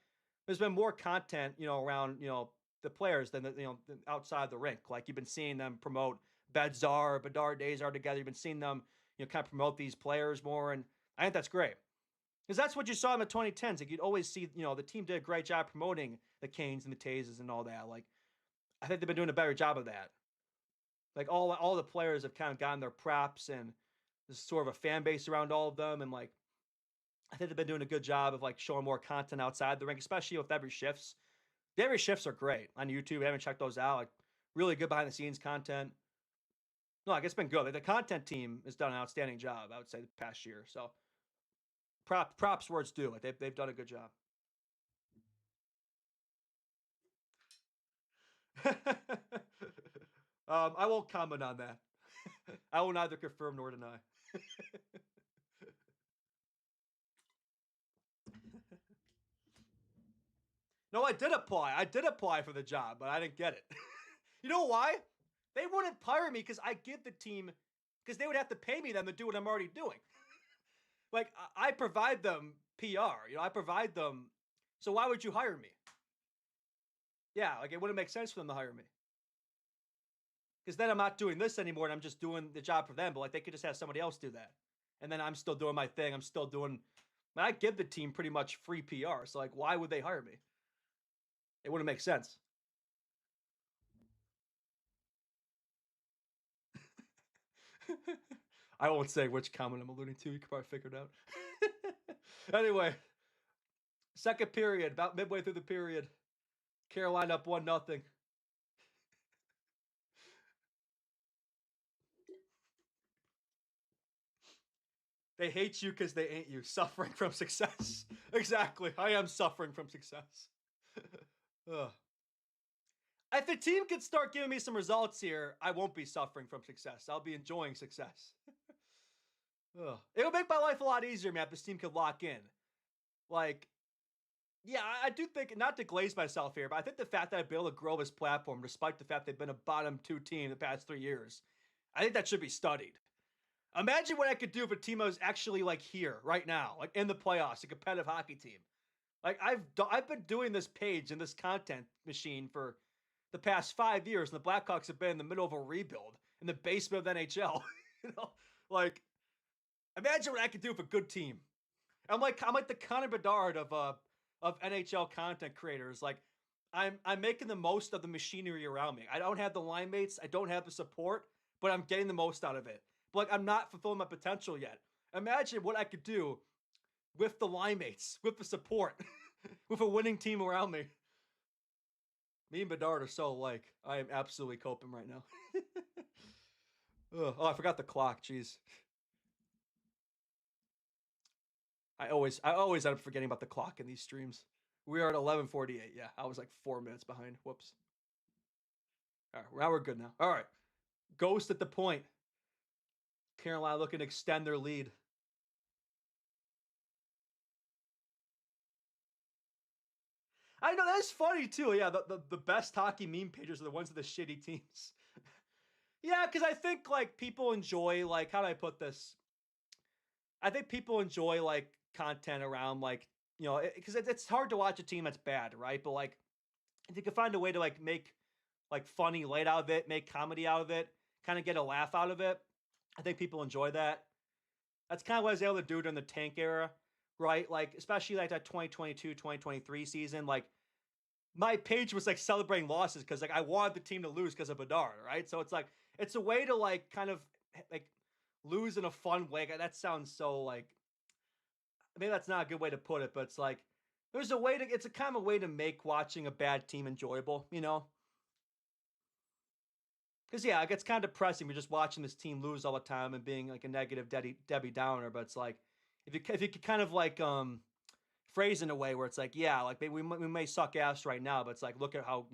there's been more content, around the players than outside the rink. Like you've been seeing them promote Bedzar, Bedard, Days are together. You've been seeing them, kind of promote these players more, and I think that's great because that's what you saw in the 2010s. Like you'd always see, the team did a great job promoting the Canes and the Tazes and all that. Like I think they've been doing a better job of that. Like all the players have kind of gotten their props and there's sort of a fan base around all of them, and like I think they've been doing a good job of like showing more content outside the rink, especially with every shifts. The every shifts are great on YouTube. I haven't checked those out. Like really good behind the scenes content. No, like it's been good. Like, the content team has done an outstanding job, I would say, the past year. So props where it's due. Like they've done a good job. I won't comment on that. I will neither confirm nor deny. No, I did apply. I did apply for the job, but I didn't get it. You know why? They wouldn't hire me because I give the team because they would have to pay me them to do what I'm already doing. Like I provide them PR. I provide them. So why would you hire me? Yeah, like it wouldn't make sense for them to hire me because then I'm not doing this anymore and I'm just doing the job for them. But like they could just have somebody else do that, and then I'm still doing my thing. I'm still doing. I give the team pretty much free PR. So like, why would they hire me? It wouldn't make sense. I won't say which comment I'm alluding to. You can probably figure it out. Anyway, second period, about midway through the period, Carolina up 1-0. They hate you because they ain't you. Suffering from success. Exactly. I am suffering from success. If the team could start giving me some results here, I won't be suffering from success. I'll be enjoying success. Ugh. It would make my life a lot easier, man, if this team could lock in. Like, yeah, I do think, not to glaze myself here, but I think the fact that I've been able to grow this platform despite the fact they've been a bottom two team the past 3 years, I think that should be studied. Imagine what I could do if a team was actually like here right now, like in the playoffs, a competitive hockey team. Like I've been doing this page and this content machine for the past 5 years, and the Blackhawks have been in the middle of a rebuild in the basement of NHL. you know, like imagine what I could do with a good team. I'm like the Connor Bedard of NHL content creators. Like I'm making the most of the machinery around me. I don't have the line mates, I don't have the support, but I'm getting the most out of it. But like I'm not fulfilling my potential yet. Imagine what I could do with the line mates, with the support, with a winning team around me. Me and Bedard are so alike. I am absolutely coping right now. Oh, I forgot the clock. Jeez. I always end up forgetting about the clock in these streams. We are at 11:48. Yeah, I was like 4 minutes behind. Whoops. All right, now we're good now. All right, Ghost at the point. Carolina looking to extend their lead. I know that's funny too. Yeah, the best hockey meme pages are the ones of the shitty teams. Yeah, because I think like people enjoy like how do I put this? I think people enjoy like content around like because it's hard to watch a team that's bad, right? But like if you can find a way to like make like funny light out of it, make comedy out of it, kind of get a laugh out of it, I think people enjoy that. That's kind of what I was able to do during the tank era, right? Like especially like that 2022, 2023 season, like my page was like celebrating losses because like I wanted the team to lose because of Bedard, right? So it's like it's a way to like kind of like lose in a fun way. That sounds so like maybe that's not a good way to put it, but it's like there's a way to it's a kind of a way to make watching a bad team enjoyable, you know? Because yeah, it gets kind of depressing. We're just watching this team lose all the time and being like a negative Debbie Downer. But it's like if you could kind of like phrase in a way where it's like yeah, like maybe we may suck ass right now, but it's like look at how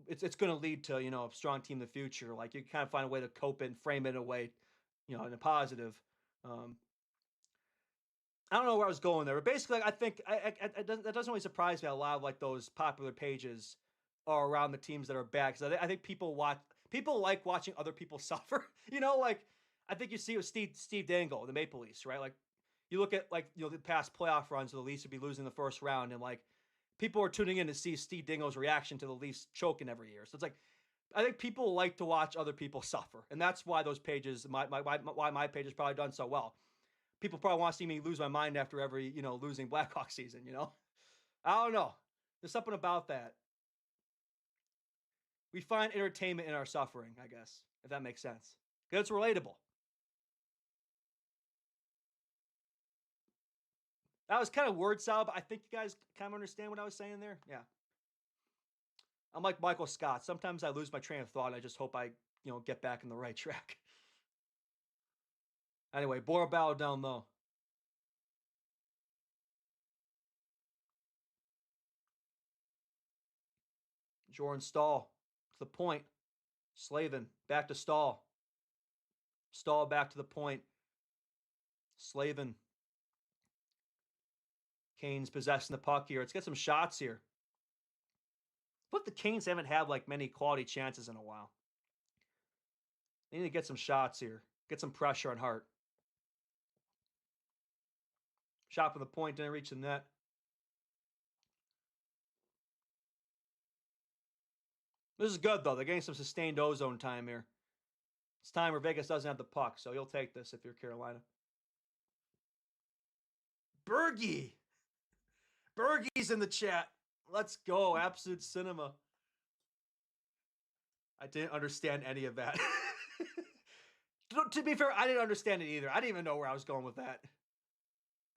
it's going to lead to a strong team in the future. Like you kind of find a way to cope it and frame it in a way, in a positive. Um, I don't know where I was going there, but basically, I think that doesn't really surprise me. A lot of like those popular pages are around the teams that are bad because I think people like watching other people suffer. Like I think you see it with Steve Dangle, the Maple Leafs, right? Like you look at like the past playoff runs where the Leafs would be losing the first round, and like people are tuning in to see Steve Dingle's reaction to the Leafs choking every year. So it's like I think people like to watch other people suffer, and that's why those pages, why my page has probably done so well. People probably want to see me lose my mind after every losing Blackhawk season. I don't know. There's something about that. We find entertainment in our suffering, I guess, if that makes sense. Because it's relatable. That was kind of word salad, but I think you guys kind of understand what I was saying there. Yeah. I'm like Michael Scott. Sometimes I lose my train of thought and I just hope I, get back in the right track. Anyway, Bora Battle down low. Jordan Stahl to the point. Slavin back to Stahl. Stahl back to the point. Slavin. Canes possessing the puck here. Let's get some shots here. But the Canes haven't had like many quality chances in a while. They need to get some shots here. Get some pressure on Hart. Shot from the point, didn't reach the net. This is good though. They're getting some sustained ozone time here. It's time where Vegas doesn't have the puck, so you'll take this if you're Carolina. Bergie. Bergie's in the chat. Let's go. Absolute cinema. I didn't understand any of that. To be fair, I didn't understand it either. I didn't even know where I was going with that.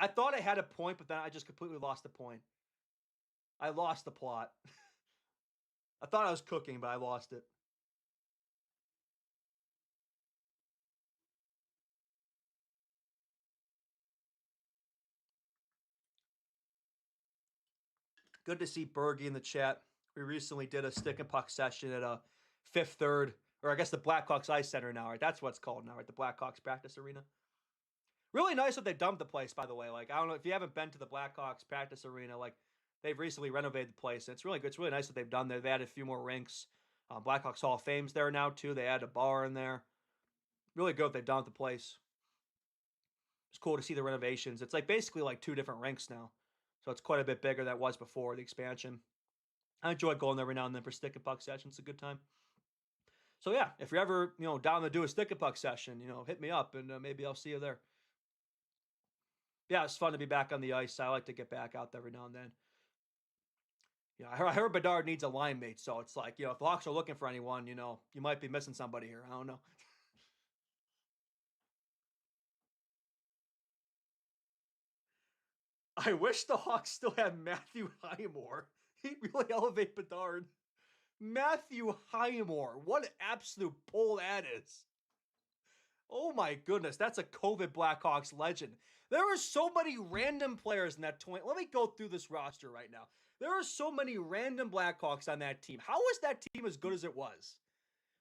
I thought I had a point, but then I just completely lost the point. I lost the plot. I thought I was cooking, but I lost it. Good to see Bergie in the chat. We recently did a stick and puck session at a Fifth Third, or I guess the Blackhawks Ice Center now, right? That's what it's called now, right? The Blackhawks practice arena. Really nice that they dumped the place, by the way. Like, I don't know if you haven't been to the Blackhawks practice arena, like they've recently renovated the place. It's really good. It's really nice that they've done there. They added a few more rinks. Blackhawks Hall of Fame's there now too. They added a bar in there. Really good. They've done the place. It's cool to see the renovations. It's like basically like two different rinks now, so it's quite a bit bigger than it was before the expansion. I enjoy going there every now and then for stick and puck sessions. It's a good time. So yeah, if you're ever down to do a stick and puck session, hit me up and maybe I'll see you there. Yeah, it's fun to be back on the ice. I like to get back out there every now and then. I heard Bedard needs a line mate, so it's like if the Hawks are looking for anyone, you might be missing somebody here. I don't know. I wish the Hawks still had Matthew Highmore. He'd really elevate Bedard. Matthew Highmore, what an absolute pull that is. Oh my goodness, that's a COVID Blackhawks legend. There are so many random players in that 20. Let me go through this roster right now. There are so many random Blackhawks on that team. How was that team as good as it was?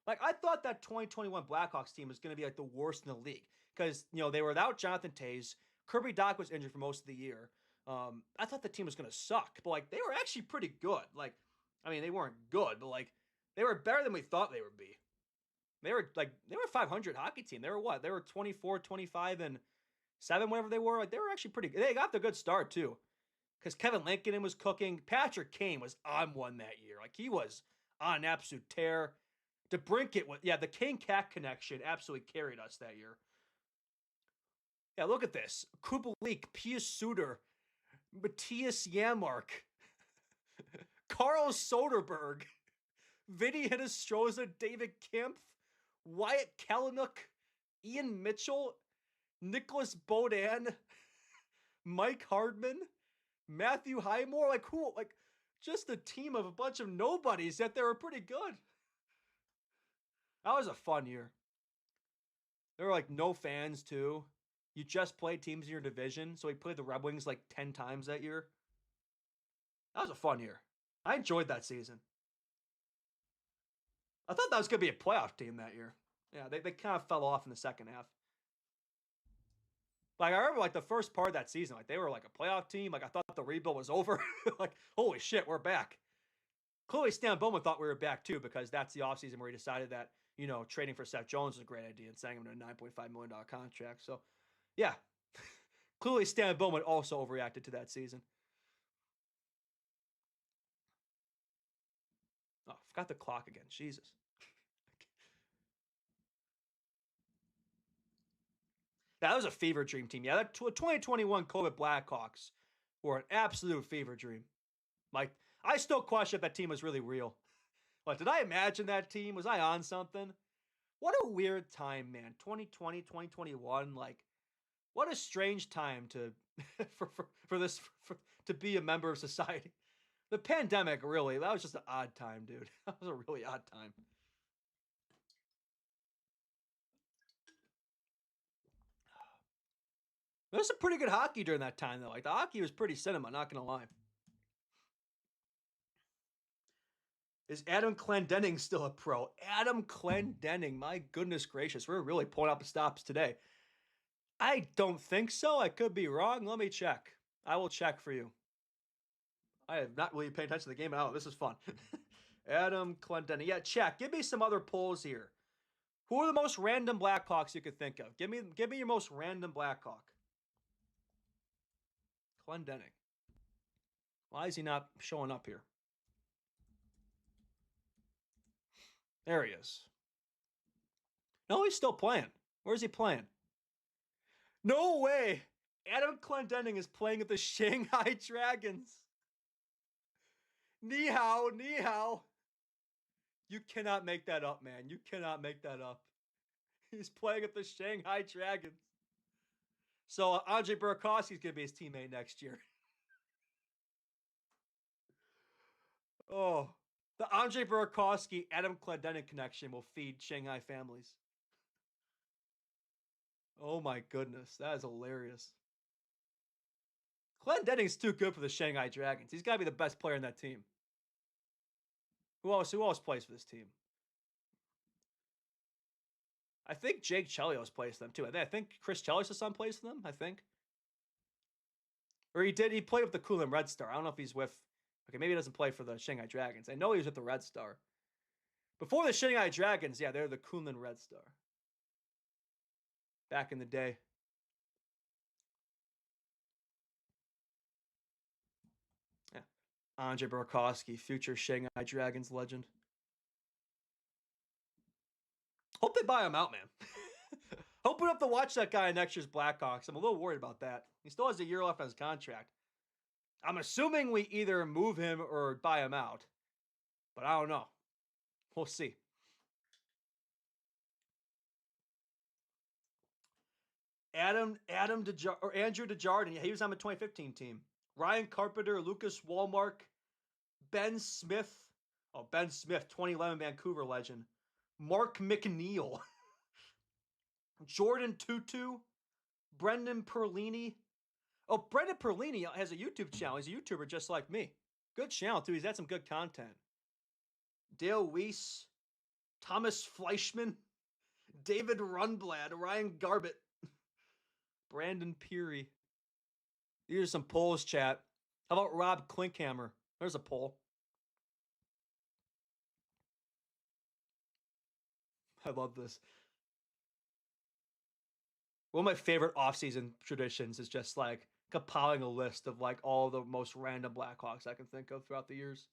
Like, I thought that 2021 Blackhawks team was going to be like the worst in the league because, they were without Jonathan Toews. Kirby Dach was injured for most of the year. I thought the team was going to suck, but like they were actually pretty good. Like, I mean, they weren't good, but like they were better than we thought they would be. They were a 500 hockey team. They were what? They were 24, 25, and 7, whatever they were. Like, they were actually pretty good. They got the good start too. Because Kevin Lankinen was cooking. Patrick Kane was on one that year. Like, he was on an absolute tear. DeBrincat was, the Kane-Cat connection absolutely carried us that year. Yeah, look at this. Kubalik, Pius Suter, Matthias Yamark, Carl Soderberg, Vinny Hinostroza, David Kempf, Wyatt Kalynuk, Ian Mitchell, Nicholas Beaudin, Mike Hardman, Matthew Highmore. Like, who? Like, just a team of a bunch of nobodies that they were pretty good. That was a fun year. There were like no fans too. You just played teams in your division, so we played the Red Wings like 10 times that year. That was a fun year. I enjoyed that season. I thought that was going to be a playoff team that year. Yeah, they kind of fell off in the second half. Like, I remember like the first part of that season, like they were like a playoff team. Like, I thought the rebuild was over. Like, holy shit, we're back. Clearly, Stan Bowman thought we were back too, because that's the offseason where he decided that, trading for Seth Jones was a great idea and signing him to a $9.5 million contract. So, yeah. Clearly, Stan Bowman also overreacted to that season. Oh, I forgot the clock again. Jesus. That was a fever dream team. Yeah, that 2021 COVID Blackhawks were an absolute fever dream. Like, I still question if that team was really real. Like, did I imagine that team? Was I on something? What a weird time, man. 2020, 2021. Like, what a strange time to to be a member of society. The pandemic, really, that was just an odd time, dude. That was a really odd time. There was some pretty good hockey during that time, though. Like, the hockey was pretty cinema, not gonna lie. Is Adam Clendenning still a pro? Adam Clendenning, my goodness gracious. We're really pulling up the stops today. I don't think so. I could be wrong. Let me check. I will check for you. I have not really paid attention to the game. Oh, this is fun. Adam Clendenning. Yeah, check. Give me some other polls here. Who are the most random Blackhawks you could think of? Give me your most random Blackhawk. Clendenning. Why is he not showing up here? There he is. No, he's still playing. Where's he playing? No way. Adam Clendenning is playing at the Shanghai Dragons. Ni hao, ni hao. You cannot make that up, man. You cannot make that up. He's playing at the Shanghai Dragons. So Andre Burakovsky's going to be his teammate next year. Oh, the Andre Burakovsky Adam Clendenning connection will feed Shanghai families. Oh my goodness, that is hilarious. Clendenning's too good for the Shanghai Dragons. He's got to be the best player in that team. Who else plays for this team? I think Jake Chelios plays them too. I think Chris Chelios' son plays for them, I think. Or he played with the Kunlun Red Star. I don't know if he's with, okay, maybe he doesn't play for the Shanghai Dragons. I know he was with the Red Star. Before the Shanghai Dragons, yeah, they're the Kunlun Red Star. Back in the day. Yeah. Andre Burakovsky, future Shanghai Dragons legend. Hope they buy him out, man. Hope we don't have to watch that guy in next year's Blackhawks. I'm a little worried about that. He still has a year left on his contract. I'm assuming we either move him or buy him out. But I don't know. We'll see. Andrew Desjardins. Yeah, he was on the 2015 team. Ryan Carpenter, Lucas Walmark, Ben Smith. Oh, Ben Smith, 2011 Vancouver legend. Mark McNeil. Jordan Tutu. Brendan Perlini. Oh, Brendan Perlini has a YouTube channel. He's a YouTuber just like me. Good channel, too. He's had some good content. Dale Weiss. Thomas Fleischman. David Runblad. Ryan Garbett. Brandon Peary. These are some polls, chat. How about Rob Klinkhammer? There's a poll. I love this. One of my favorite off-season traditions is just like compiling a list of like all the most random Blackhawks I can think of throughout the years.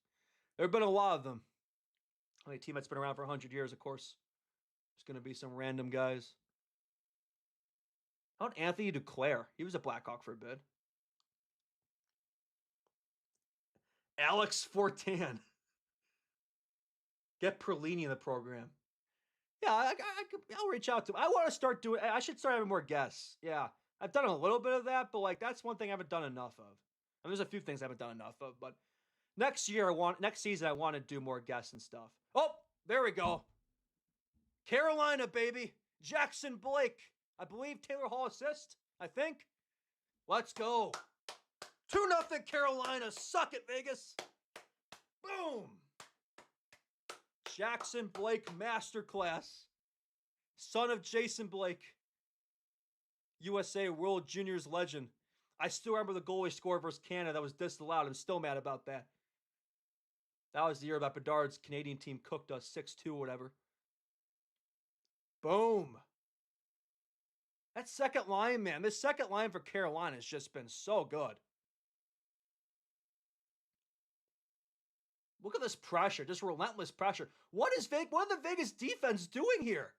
There have been a lot of them. I mean, a team that's been around for 100 years, of course. There's going to be some random guys. How about Anthony Duclair? He was a Blackhawk for a bit. Alex Fortan. Get Perlini in the program. Yeah, I'll reach out to him. I want to start doing. I should start having more guests. Yeah, I've done a little bit of that, but like that's one thing I haven't done enough of. And there's a few things I haven't done enough of, but next season I want to do more guests and stuff. Oh, there we go. Carolina, baby. Jackson Blake. I believe Taylor Hall assist. I think. Let's go. 2-0 Carolina. Suck it, Vegas. Boom. Jackson Blake masterclass. Son of Jason Blake. USA World Juniors legend. I still remember the goal he scored versus Canada that was disallowed. I'm still mad about that. That was the year that Bedard's Canadian team cooked us 6-2 or whatever. Boom. That second line, man. This second line for Carolina has just been so good. Look at this pressure, just relentless pressure. What are the Vegas defense doing here?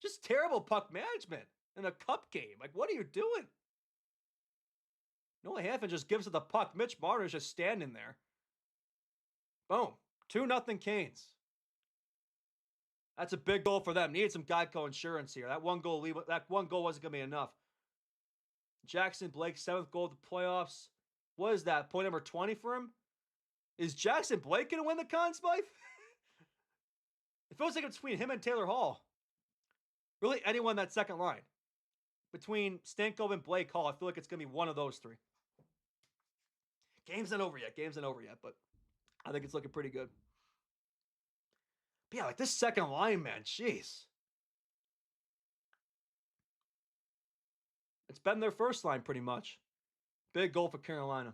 Just terrible puck management in a cup game. Like, what are you doing? Noah Hanfin just gives it the puck. Mitch Marner's just standing there. Boom. 2-0 Canes. That's a big goal for them. Needed some Geico insurance here. That one goal wasn't going to be enough. Jackson Blake, 7th goal of the playoffs. What is that? Point number 20 for him? Is Jackson Blake going to win the Conn Smythe? It feels like it's between him and Taylor Hall. Really, anyone that second line. Between Stanko and Blake Hall, I feel like it's going to be one of those three. Game's not over yet, but I think it's looking pretty good. But yeah, like this second line, man, jeez. It's been their first line pretty much. Big goal for Carolina.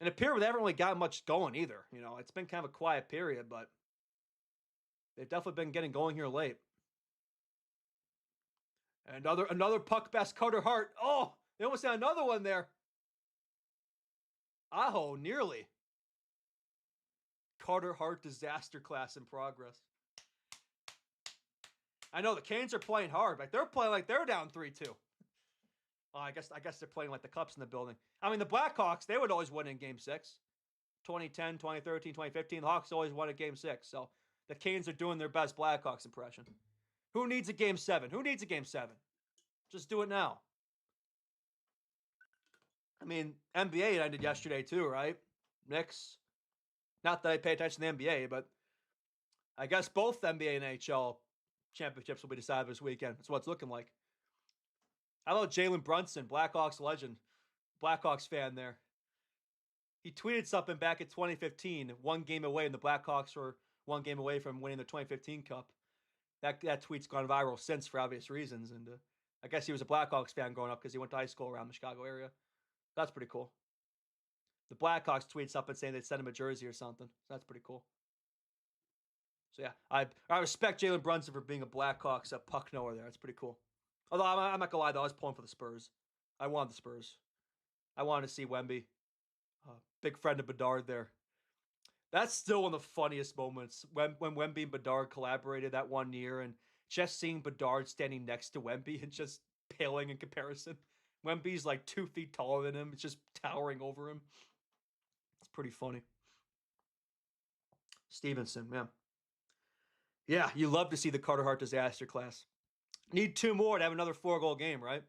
And a period where they haven't really got much going either. You know, it's been kind of a quiet period, but they've definitely been getting going here late. And another puck best, Carter Hart. Oh, they almost had another one there. Aho, nearly. Carter Hart disaster class in progress. I know the Canes are playing hard, but they're playing like they're down 3-2. I guess they're playing like the Cups in the building. I mean, the Blackhawks, they would always win in Game 6. 2010, 2013, 2015, the Hawks always won at Game 6. So the Canes are doing their best Blackhawks impression. Who needs a Game 7? Who needs a Game 7? Just do it now. I mean, NBA ended yesterday too, right? Knicks. Not that I pay attention to the NBA, but I guess both NBA and NHL championships will be decided this weekend. That's what it's looking like. How about Jalen Brunson, Blackhawks legend, Blackhawks fan there? He tweeted something back in 2015, one game away, and the Blackhawks were one game away from winning the 2015 Cup. That tweet's gone viral since for obvious reasons, and I guess he was a Blackhawks fan growing up because he went to high school around the Chicago area. That's pretty cool. The Blackhawks tweet something saying they'd send him a jersey or something. So that's pretty cool. So yeah, I respect Jalen Brunson for being a Blackhawks puck knower there. That's pretty cool. Although I'm not gonna lie though, I was pulling for the Spurs. I wanted the Spurs. I wanted to see Wemby. Big friend of Bedard there. That's still one of the funniest moments when Wemby and Bedard collaborated that one year, and just seeing Bedard standing next to Wemby and just paling in comparison. Wemby's like 2 feet taller than him. It's just towering over him. It's pretty funny. Stevenson, man. Yeah, you love to see the Carter Hart disaster class. Need 2 more to have another 4-goal game, right?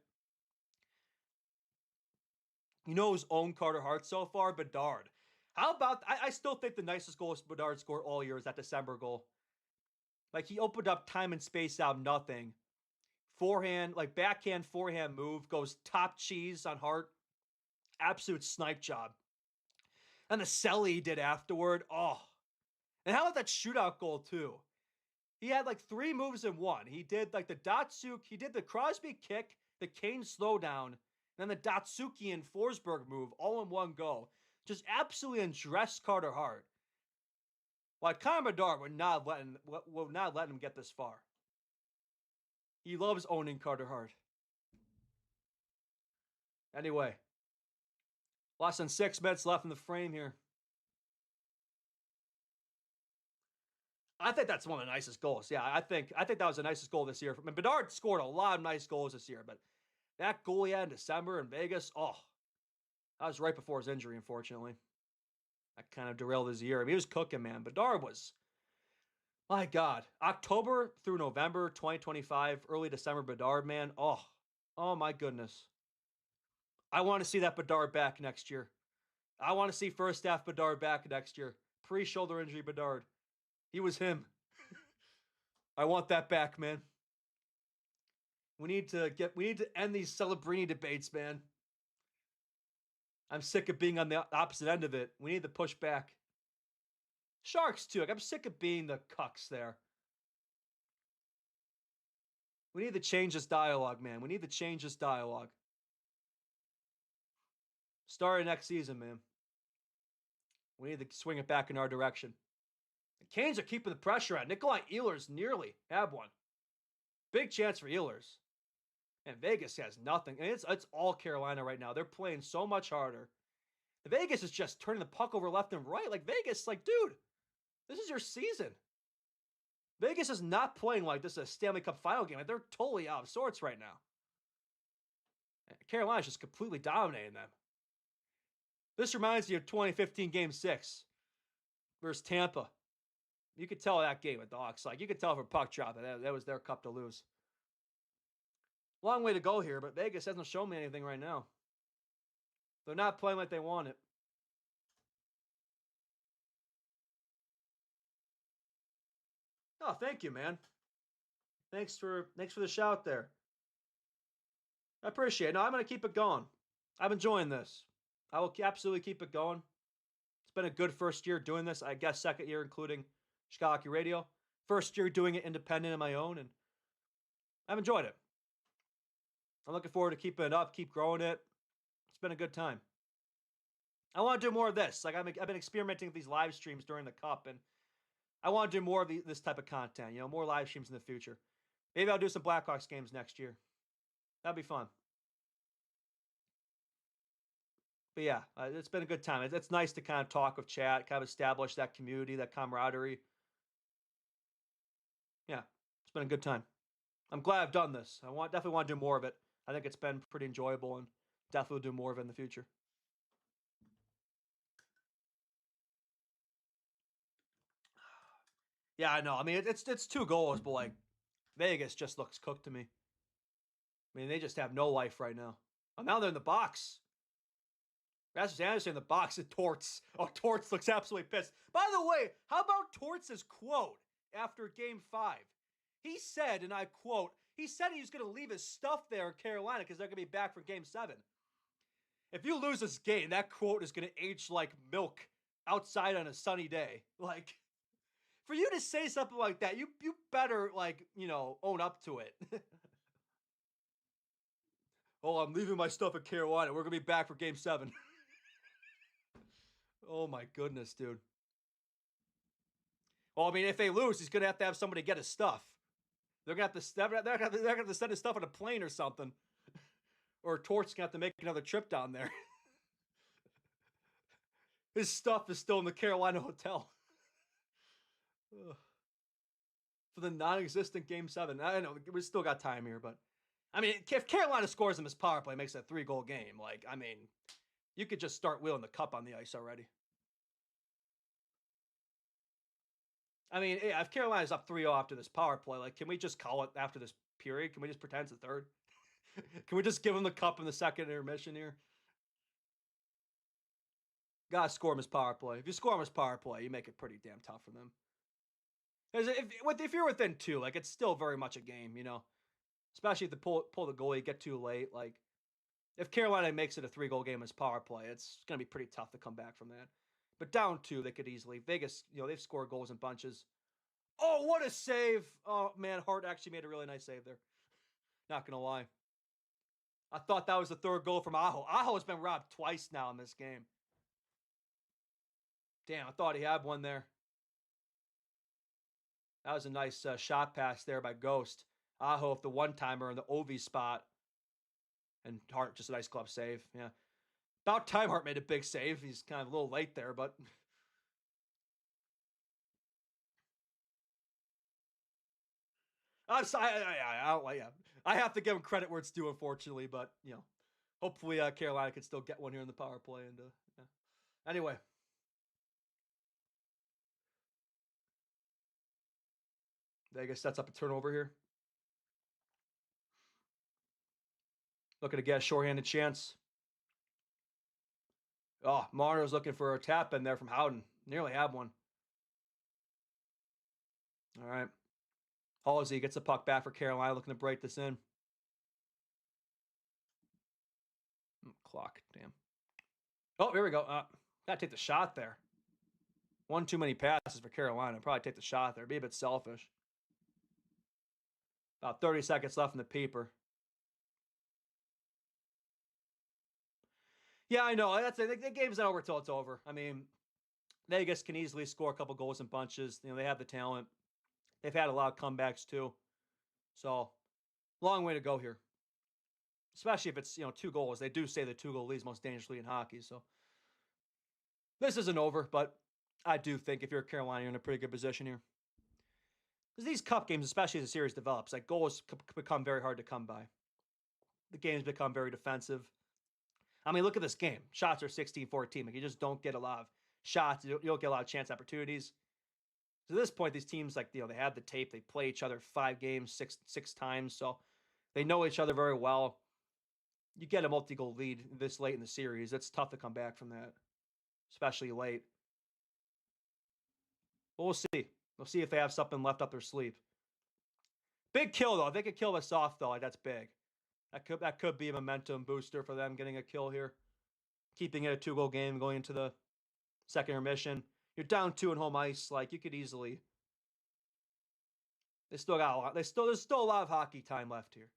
You know who's owned Carter Hart so far? Bedard. How about, I still think the nicest goal Bedard scored all year is that December goal. Like, he opened up time and space out of nothing. Forehand, like backhand, forehand move, goes top cheese on Hart. Absolute snipe job. And the celly he did afterward, oh. And how about that shootout goal, too? He had like 3 moves in one. He did like the Datsuk, he did the Crosby kick, the Kane slowdown, and then the Datsuki and Forsberg move all in one go. Just absolutely undressed Carter Hart. Like Connor Bedard would not let him get this far. He loves owning Carter Hart. Anyway, less than 6 minutes left in the frame here. I think that's one of the nicest goals. Yeah, I think that was the nicest goal this year. I mean, Bedard scored a lot of nice goals this year, but that goal he had in December in Vegas, oh, that was right before his injury, unfortunately. That kind of derailed his year. I mean, he was cooking, man. Bedard was, my God, October through November 2025, early December Bedard, man. Oh my goodness. I want to see that Bedard back next year. I want to see first half Bedard back next year. Pre-shoulder injury Bedard. He was him. I want that back, man. We need to end these Celebrini debates, man. I'm sick of being on the opposite end of it. We need to push back. Sharks, too. Like, I'm sick of being the cucks there. We need to change this dialogue, man. We need to change this dialogue. Starting next season, man. We need to swing it back in our direction. The Canes are keeping the pressure on. Nikolai Ehlers nearly have one. Big chance for Ehlers. And Vegas has nothing. And it's all Carolina right now. They're playing so much harder. Vegas is just turning the puck over left and right. Like, Vegas, like, dude, this is your season. Vegas is not playing like this is a Stanley Cup final game. Like, they're totally out of sorts right now. Carolina's just completely dominating them. This reminds me of 2015 Game 6 versus Tampa. You could tell that game with the Hawks. Like, you could tell from puck drop that was their cup to lose. Long way to go here, but Vegas hasn't shown me anything right now. They're not playing like they want it. Oh, thank you, man. Thanks for the shout there. I appreciate it. No, I'm going to keep it going. I'm enjoying this. I will absolutely keep it going. It's been a good first year doing this. I guess second year including Chicago Hockey Radio. First year doing it independent on my own, and I've enjoyed it. I'm looking forward to keeping it up, keep growing it. It's been a good time. I want to do more of this. Like, I've been experimenting with these live streams during the Cup, and I want to do more of this type of content. You know, more live streams in the future. Maybe I'll do some Blackhawks games next year. That'd be fun. But yeah, it's been a good time. It's nice to kind of talk with chat, kind of establish that community, that camaraderie. Yeah, it's been a good time. I'm glad I've done this. Definitely want to do more of it. I think it's been pretty enjoyable, and definitely will do more of it in the future. Yeah, I know. I mean, it's 2 goals, but like Vegas just looks cooked to me. I mean, they just have no life right now. Oh, now they're in the box. Rasmus Anderson in the box at Torts. Oh, Torts looks absolutely pissed. By the way, how about Torts' quote after Game 5? He said, and I quote, he said he was going to leave his stuff there in Carolina because they're going to be back for Game 7. If you lose this game, that quote is going to age like milk outside on a sunny day. Like, For you to say something like that, you better, like, own up to it. Oh, I'm leaving my stuff at Carolina. We're gonna be back for Game 7. Oh my goodness, dude. Well, I mean, if they lose, he's gonna have to have somebody get his stuff. They're gonna have to send his stuff on a plane or something, or Tort's gonna have to make another trip down there. His stuff is still in the Carolina hotel for the non-existent Game 7. I know we still got time here, but I mean, if Carolina scores him his power play, makes it a 3-goal game. Like, I mean, you could just start wheeling the cup on the ice already. I mean, if Carolina's up 3-0 after this power play, like, can we just call it after this period? Can we just pretend it's the third? Can we just give him the cup in the second intermission here? Gotta score him his power play. If you score him his power play, you make it pretty damn tough for them. If you're within 2, like, it's still very much a game, especially if they pull the goalie, get too late. Like, if Carolina makes it a 3-goal game as power play, it's going to be pretty tough to come back from that. But down 2, they could easily. Vegas, they've scored goals in bunches. Oh, what a save. Oh, man, Hart actually made a really nice save there. Not going to lie. I thought that was the 3rd goal from Aho. Aho has been robbed twice now in this game. Damn, I thought he had one there. That was a nice shot pass there by Ghost. Aho, if the one-timer in the Ovi spot. And Hart, just a nice glove save. Yeah. About time Hart made a big save. He's kind of a little late there, but... I have to give him credit where it's due, unfortunately, but, hopefully Carolina can still get one here in the power play. And yeah. Anyway. Vegas sets up a turnover here. Looking to get a shorthanded chance. Oh, Marner's looking for a tap in there from Howden. Nearly had one. All right. Halsey gets the puck back for Carolina, looking to break this in. Clock, damn. Oh, here we go. Gotta take the shot there. One too many passes for Carolina. Probably take the shot there. Be a bit selfish. About 30 seconds left in the paper. Yeah, I know. That's it. The game's not over till it's over. I mean, Vegas can easily score a couple goals in bunches. They have the talent. They've had a lot of comebacks too. So, long way to go here. Especially if it's, 2 goals. They do say the 2-goal lead is most dangerous league in hockey. So, this isn't over, but I do think if you're Carolina, you're in a pretty good position here. Because these cup games, especially as the series develops, like, goals become very hard to come by. The games become very defensive. I mean, look at this game. Shots are 16-14. Like, you just don't get a lot of shots. You don't get a lot of chance opportunities. So at this point, these teams, like, they have the tape. They play each other 5 games, six times. So they know each other very well. You get a multi-goal lead this late in the series. It's tough to come back from that, especially late. But we'll see. We'll see if they have something left up their sleeve. Big kill, though. If they could kill us off, though, that's big. That could be a momentum booster for them getting a kill here. Keeping it a 2-goal game going into the second intermission. You're down 2 in home ice. Like, you could easily... They still got a lot. There's still a lot of hockey time left here.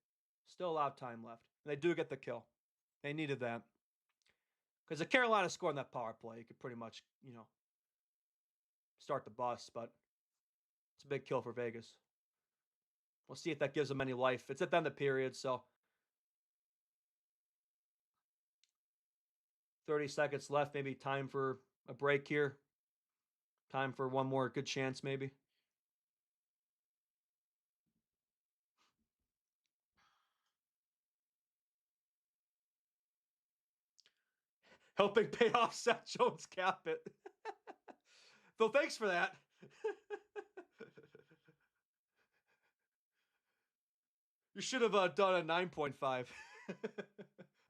Still a lot of time left. And they do get the kill. They needed that. Because if Carolina scored on that power play, you could pretty much, start the bus. But it's a big kill for Vegas. We'll see if that gives them any life. It's at the end of the period, so 30 seconds left. Maybe time for a break here. Time for one more good chance, maybe. Helping pay off Seth Jones' cap it. Phil, thanks for that. You should have done a 9.5.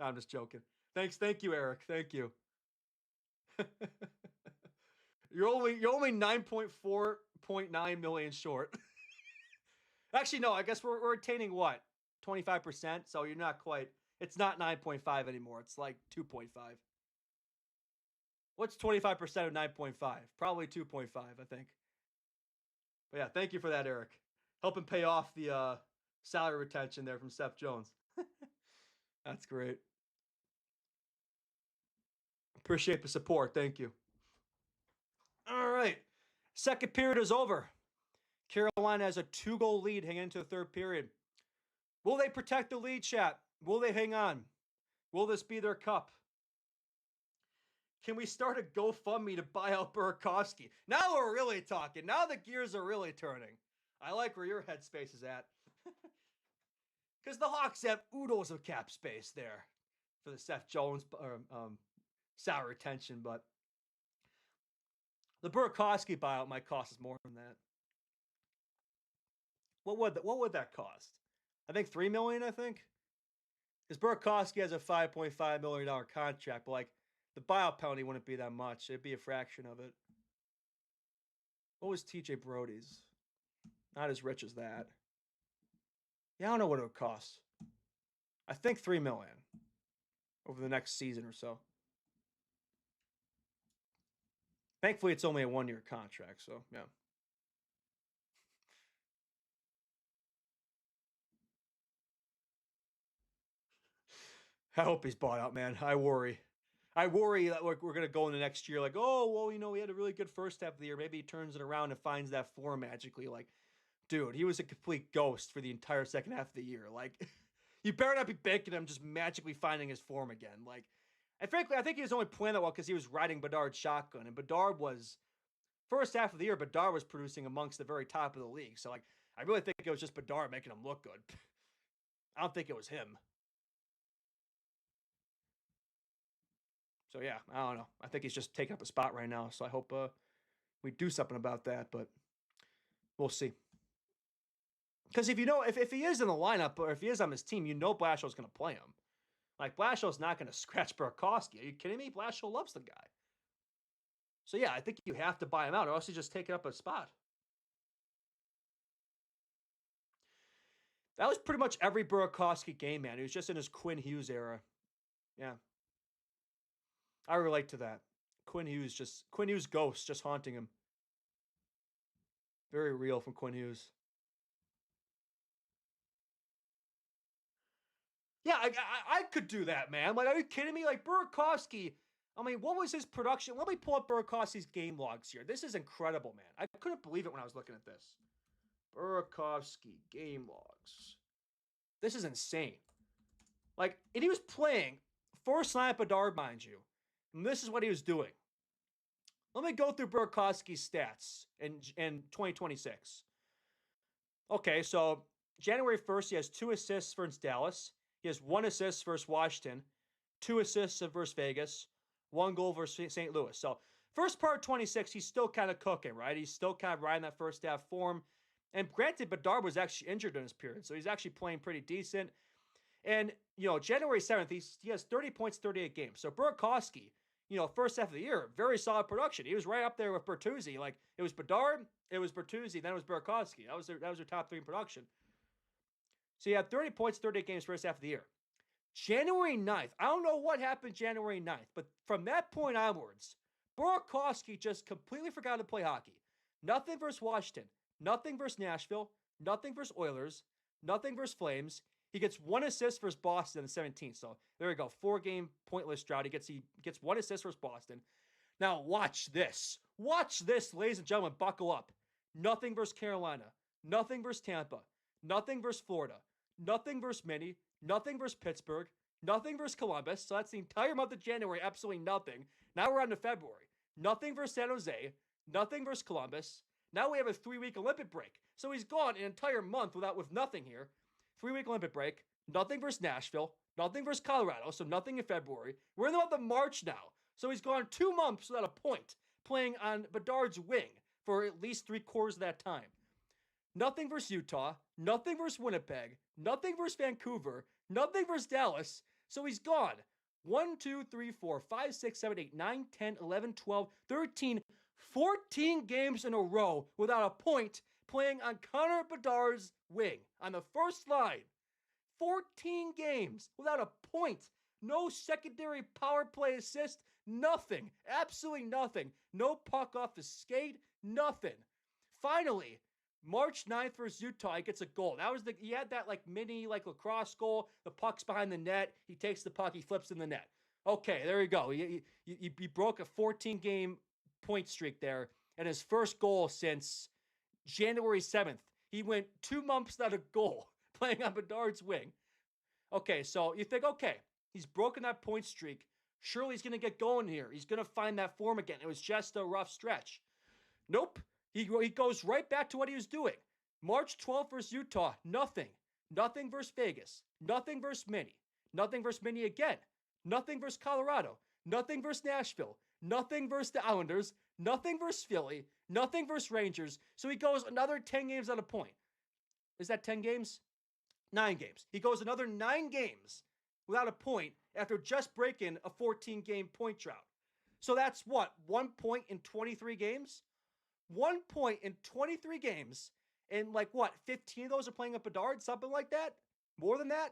I'm just joking. Thank you, Eric. Thank you. You're only 9.4.9 million short. Actually, no. I guess we're attaining what 25%. So you're not quite. It's not 9.5 anymore. It's like 2.5. What's 25% of 9.5? Probably 2.5, I think. But yeah, thank you for that, Eric. Helping pay off the salary retention there from Seth Jones. That's great. Appreciate the support. Thank you. All right. Second period is over. Carolina has a 2-goal lead hanging into the third period. Will they protect the lead, chat? Will they hang on? Will this be their cup? Can we start a GoFundMe to buy out Burakovsky? Now we're really talking. Now the gears are really turning. I like where your headspace is at. Because the Hawks have oodles of cap space there for the Seth Jones salary retention, but the Burakovsky buyout might cost us more than that. What would that cost? I think $3 million. I think because Burakovsky has a $5.5 million contract, but like the buyout penalty wouldn't be that much. It'd be a fraction of it. What was TJ Brody's? Not as rich as that. Yeah, I don't know what it would cost. I think $3 million over the next season or so. Thankfully, it's only a 1-year contract, so yeah. I hope he's bought out, man. I worry that we're going to go in the next year like, oh, well, you know, we had a really good first half of the year. Maybe he turns it around and finds that form magically. Like, dude, he was a complete ghost for the entire second half of the year. Like, you better not be banking him just magically finding his form again. Like, and frankly, I think he was only playing that well because he was riding Bedard's shotgun. And Bedard was, first half of the year, Bedard was producing amongst the very top of the league. So, like, I really think it was just Bedard making him look good. I don't think it was him. So, yeah, I don't know. I think he's just taking up a spot right now. So I hope we do something about that. But we'll see. Because if you know, if he is in the lineup or if he is on his team, you know Blashill's going to play him. Like, Blashill's not going to scratch Burakovsky. Are you kidding me? Blashill loves the guy. So, yeah, I think you have to buy him out or else he's just taking up a spot. That was pretty much every Burakovsky game, man. He was just in his Quinn Hughes era. Yeah. I relate to that. Quinn Hughes ghost just haunting him. Very real from Quinn Hughes. Yeah, I could do that, man. Like, are you kidding me? Like, Burakovsky, I mean, what was his production? Let me pull up Burakovsky's game logs here. This is incredible, man. I couldn't believe it when I was looking at this. Burakovsky game logs. This is insane. Like, and he was playing first line at Bedard, mind you. And this is what he was doing. Let me go through Burakovsky's stats in 2026. Okay, so January 1st, he has 2 assists versus Dallas. He has 1 assist versus Washington, 2 assists versus Vegas, 1 goal versus St. Louis. So first part of 26, he's still kind of cooking, right? He's still kind of riding that first half form. And granted, Bedard was actually injured in this period, so he's actually playing pretty decent. And, you know, January 7th, he has 30 points, 38 games. So Burakovsky, you know, first half of the year, very solid production. He was right up there with Bertuzzi. Like, it was Bedard, it was Bertuzzi, then it was Burakovsky. That was their top 3 in production. So he had 30 points, 38 games first half of the year. January 9th, I don't know what happened January 9th, but from that point onwards, Burakovsky just completely forgot to play hockey. Nothing versus Washington, nothing versus Nashville, nothing versus Oilers, nothing versus Flames. He gets 1 assist versus Boston in the 17th. So there we go. 4-game pointless drought. He gets 1 assist versus Boston. Now watch this. Watch this, ladies and gentlemen. Buckle up. Nothing versus Carolina. Nothing versus Tampa. Nothing versus Florida. Nothing versus Minnie. Nothing versus Pittsburgh. Nothing versus Columbus. So that's the entire month of January. Absolutely nothing. Now we're on to February. Nothing versus San Jose. Nothing versus Columbus. Now we have a 3-week Olympic break. So he's gone an entire month with nothing here. 3-week Olympic break. Nothing versus Nashville. Nothing versus Colorado. So nothing in February. We're in the month of March now. So he's gone 2 months without a point, playing on Bedard's wing for at least 3/4 of that time. Nothing versus Utah. Nothing versus Winnipeg. Nothing versus Vancouver. Nothing versus Dallas. So he's gone 1, 2, 3, 4, 5, 6, 7, 8, 9, 10, 11, 12, 13, 14 games in a row without a point, playing on Connor Bedard's wing on the first line. 14 games without a point. No secondary power play assist. Nothing. Absolutely nothing. No puck off the skate. Nothing. Finally, March 9th versus Utah, he gets a goal. He had that like mini like lacrosse goal. The puck's behind the net. He takes the puck, he flips in the net. Okay, there you go. He broke a 14-game point streak there, and his first goal since January 7th. He went 2 months without a goal playing on Bedard's wing. Okay, so you think, okay, he's broken that point streak. Surely he's going to get going here. He's going to find that form again. It was just a rough stretch. Nope. He goes right back to what he was doing. March 12th versus Utah, nothing. Nothing versus Vegas. Nothing versus Mini. Nothing versus Mini again. Nothing versus Colorado. Nothing versus Nashville. Nothing versus the Islanders. Nothing versus Philly. Nothing versus Rangers. So he goes another 10 games at a point. Is that 10 games? 9 games. He goes another 9 games without a point after just breaking a 14-game point drought. So that's what? 1 point in 23 games? 1 point in 23 games. And like what? 15 of those are playing at Bedard? Something like that? More than that?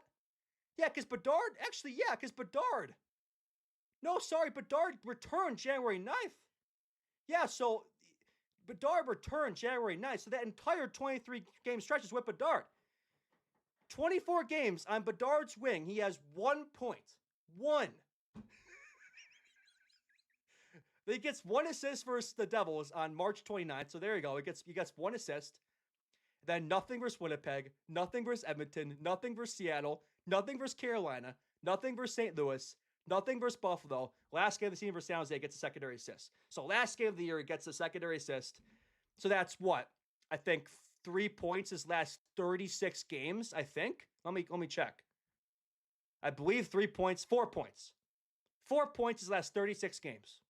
Yeah, because Bedard, Bedard returned January 9th. Yeah, so Bedard returned January 9th. So that entire 23-game stretch is with Bedard. 24 games on Bedard's wing. He has 1 point. 1. He gets 1 assist versus the Devils on March 29th. So there you go. He gets 1 assist. Then nothing versus Winnipeg. Nothing versus Edmonton. Nothing versus Seattle. Nothing versus Carolina. Nothing versus St. Louis. Nothing versus Buffalo. Last game of the season versus San Jose gets a secondary assist. So last game of the year, he gets a secondary assist. So that's what? I think 3 points his last 36 games, I think. Let me check. I believe 3 points, 4 points. 4 points his last 36 games.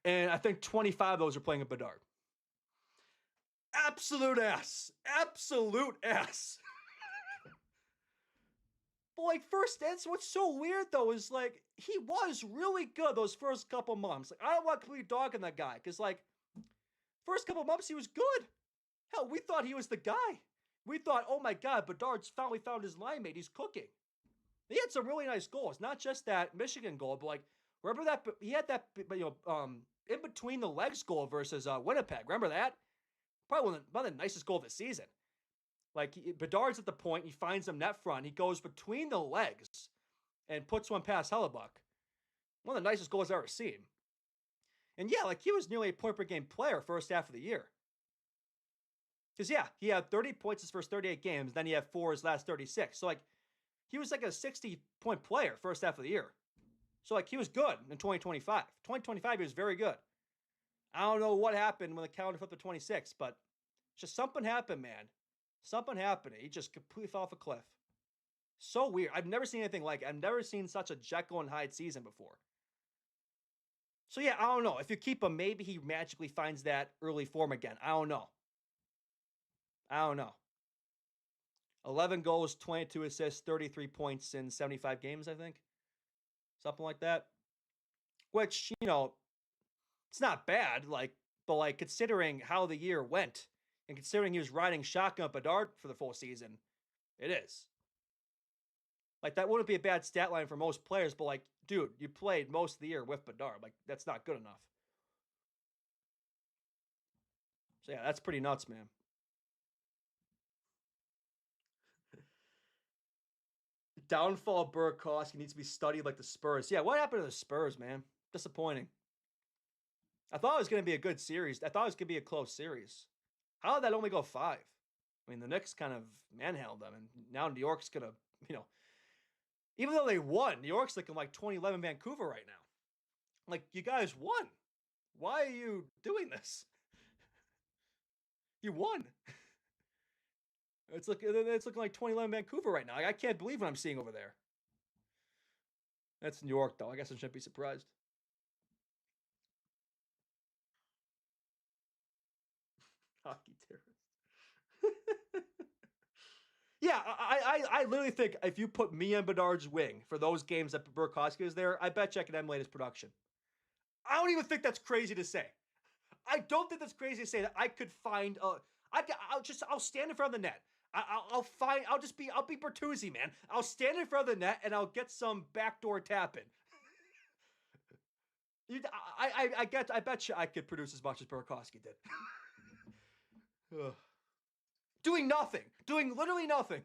And I think 25 of those are playing at Bedard. Absolute ass. Absolute ass. But like that's what's so weird though is like he was really good those first couple months. Like I don't want to completely dogging that guy because like first couple months he was good. Hell, we thought he was the guy. We thought, oh my God, Bedard's finally found his line mate. He's cooking. He had some really nice goals, not just that Michigan goal, but like remember that he had that in between the legs goal versus Winnipeg. Remember that? Probably one of the nicest goals of the season. Like Bedard's at the point, he finds him net front, he goes between the legs and puts one past Hellebuck. One of the nicest goals I've ever seen. And yeah, like he was nearly a point per game player first half of the year. Because yeah, he had 30 points his first 38 games, then he had 4 his last 36. So like he was like a 60-point player first half of the year. So like he was good in 2025. 2025 he was very good. I don't know what happened when the calendar flipped to 26, but just something happened, man. Something happened. He just completely fell off a cliff. So weird. I've never seen anything like it. I've never seen such a Jekyll and Hyde season before. So yeah, I don't know. If you keep him, maybe he magically finds that early form again. I don't know. 11 goals, 22 assists, 33 points in 75 games, I think. Something like that. Which, it's not bad, but considering how the year went, and considering he was riding shotgun up Bedard for the full season, it is. Like, that wouldn't be a bad stat line for most players, but like, dude, you played most of the year with Bedard. Like, that's not good enough. So yeah, that's pretty nuts, man. Downfall of Burakovsky needs to be studied like the Spurs. Yeah, what happened to the Spurs, man? Disappointing. I thought it was going to be a good series. I thought it was going to be a close series. How did that only go 5? I mean, the Knicks kind of manhandled them, and now New York's going to, even though they won, New York's looking like 2011 Vancouver right now. Like, you guys won. Why are you doing this? You won. It's looking like 2011 Vancouver right now. I can't believe what I'm seeing over there. That's New York, though. I guess I shouldn't be surprised. Hockey terrorist. Yeah, I literally think if you put me on Bedard's wing for those games that Burakovsky is there, I bet you I can emulate his production. I don't even think that's crazy to say. I don't think that's crazy to say that I could find I'll stand in front of the net. I'll be Bertuzzi, man. I'll stand in front of the net and I'll get some backdoor tapping. I bet you I could produce as much as Burakovsky did. Doing nothing. Doing literally nothing.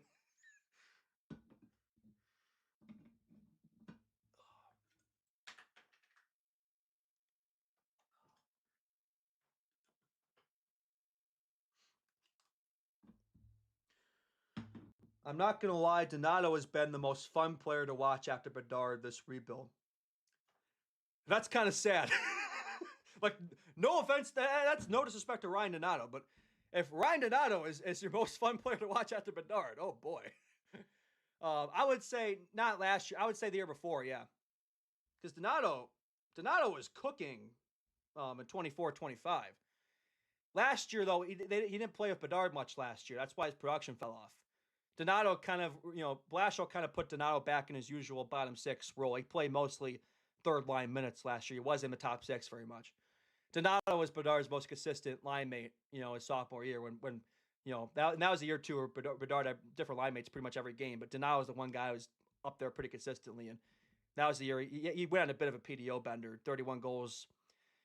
I'm not going to lie, Donato has been the most fun player to watch after Bedard this rebuild. That's kind of sad. Like, no offense, that's no disrespect to Ryan Donato, but if Ryan Donato is your most fun player to watch after Bedard, oh boy. I would say not last year. I would say the year before, yeah. Because Donato was cooking in 24-25. Last year, though, he didn't play with Bedard much last year. That's why his production fell off. Donato kind of, Blashill kind of put Donato back in his usual bottom six role. He played mostly third line minutes last year. He wasn't in the top six very much. Donato was Bedard's most consistent line mate, his sophomore year when that was a year two where Bedard had different line mates pretty much every game, but Donato was the one guy who was up there pretty consistently, and that was the year he went on a bit of a PDO bender, 31 goals.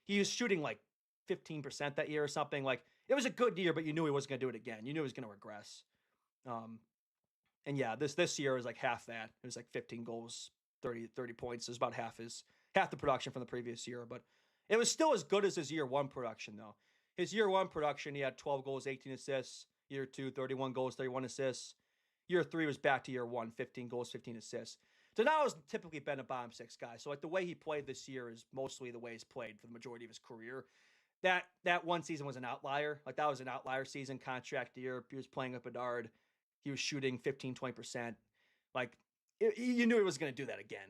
He was shooting like 15% that year or something. Like, it was a good year, but you knew he wasn't going to do it again. You knew he was going to regress. And yeah, this year was like half that. It was like 15 goals, 30 points. It was about half the production from the previous year, but it was still as good as his year one production, though. His year one production, he had 12 goals, 18 assists. Year two, 31 goals, 31 assists. Year three was back to year one, 15 goals, 15 assists. Donato's typically been a bottom six guy, so like the way he played this year is mostly the way he's played for the majority of his career. That one season was an outlier. Like, that was an outlier season, contract year. He was playing with Bedard. He was shooting 15, 20%. Like, you knew he was going to do that again,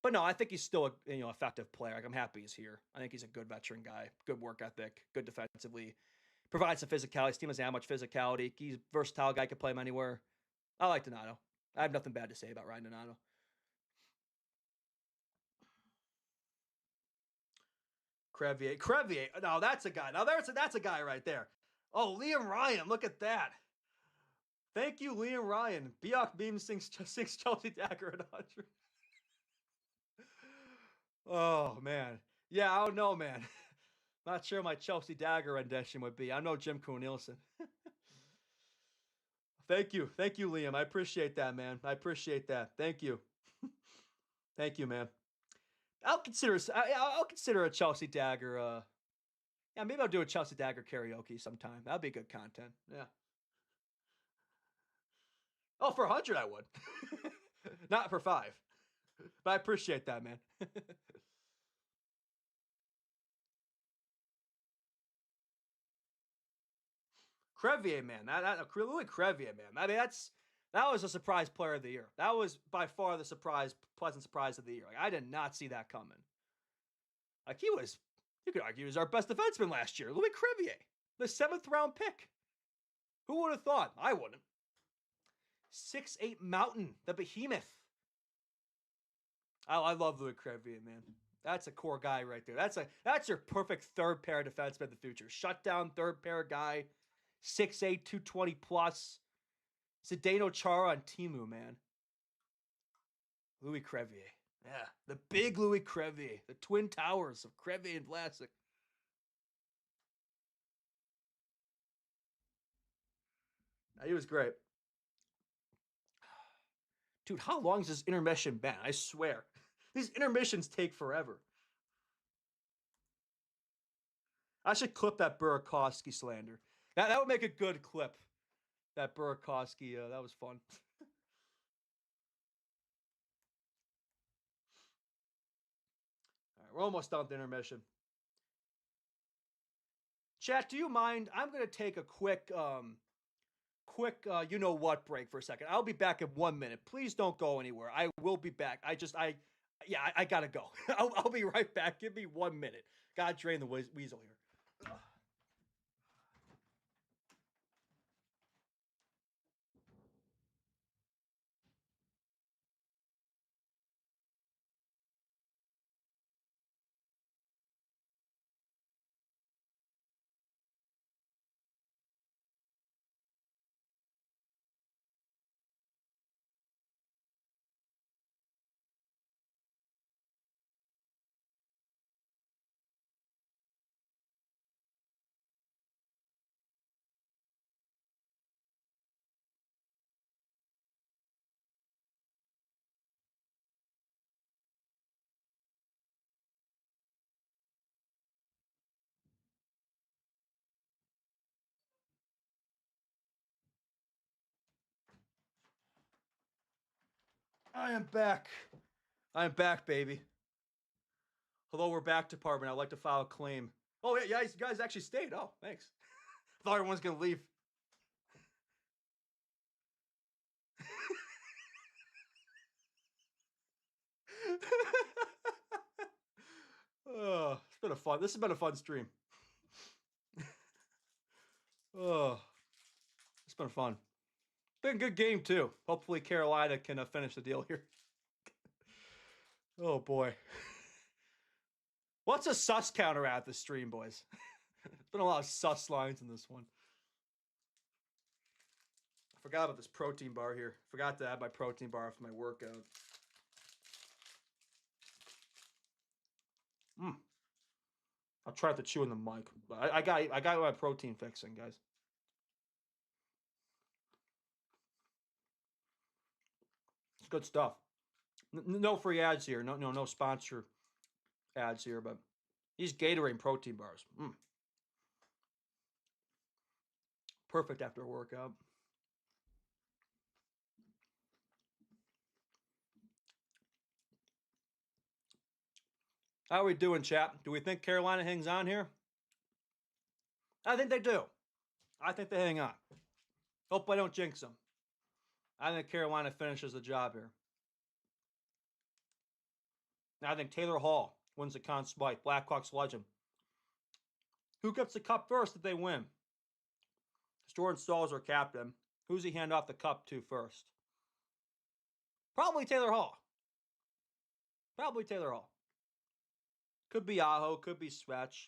But no, I think he's still a effective player. Like, I'm happy he's here. I think he's a good veteran guy, good work ethic, good defensively, provides some physicality. His team doesn't have much physicality. He's a versatile guy, can play him anywhere. I like Donato. I have nothing bad to say about Ryan Donato. Crevier. No, that's a guy. Now that's a guy right there. Oh, Liam Ryan. Look at that. Thank you, Liam Ryan. Biak Beam sings Chelsea Dagger at 100. Oh, man. Yeah, I don't know, man. Not sure my Chelsea Dagger rendition would be. I know Jim Nielsen. Thank you, Liam. I appreciate that, man. I appreciate that. Thank you. Thank you, man. I'll consider a Chelsea Dagger. Yeah, maybe I'll do a Chelsea Dagger karaoke sometime. That'd be good content. Yeah. Oh, for 100 I would. Not for 5. But I appreciate that, man. Crevier, man. Louis Crevier, man. I mean, that was a surprise player of the year. That was by far the pleasant surprise of the year. Like, I did not see that coming. Like, you could argue he was our best defenseman last year. Louis Crevier, the 7th round pick. Who would have thought? I wouldn't. 6'8" Mountain, the behemoth. I love Louis Crevier, man. That's a core guy right there. That's your perfect third pair defenseman in the future. Shutdown third pair guy, 6'8", 220 plus. Zdeno Chara on Timu, man. Louis Crevier. Yeah, the big Louis Crevier. The twin towers of Crevier and Vlasic. He was great. Dude, how long has this intermission been? I swear. These intermissions take forever. I should clip that Burakovsky slander. That would make a good clip. That Burakovsky, that was fun. All right, we're almost done with the intermission. Chat, do you mind? I'm going to take a quick you-know-what break for a second. I'll be back in 1 minute. Please don't go anywhere. I will be back. I got to go. I'll be right back. Give me 1 minute. Gotta drain the weasel here. I am back. I am back, baby. Hello, we're back, department. I'd like to file a claim. Oh, yeah, you guys actually stayed. Oh, thanks. I thought everyone's going to leave. Oh, it's been a fun. This has been a fun stream. Oh, it's been fun. Been a good game too. Hopefully Carolina can finish the deal here. Oh boy. What's a sus counter at the stream, boys? It's been a lot of sus lines in this one. I forgot about this protein bar here. Forgot to add my protein bar for my workout. I'll try to chew in the mic. I got my protein fixing, guys. It's good stuff. No free ads here. No sponsor ads here, but these Gatorade protein bars. Perfect after a workout. How are we doing, chap? Do we think Carolina hangs on here? I think they do. I think they hang on. Hope I don't jinx them. I think Carolina finishes the job here. I think Taylor Hall wins the Conn Smythe, Blackhawks legend. Who gets the cup first if they win? Jordan Stahl's our captain. Who's he hand off the cup to first? Probably Taylor Hall. Probably Taylor Hall. Could be Aho, could be Svetch.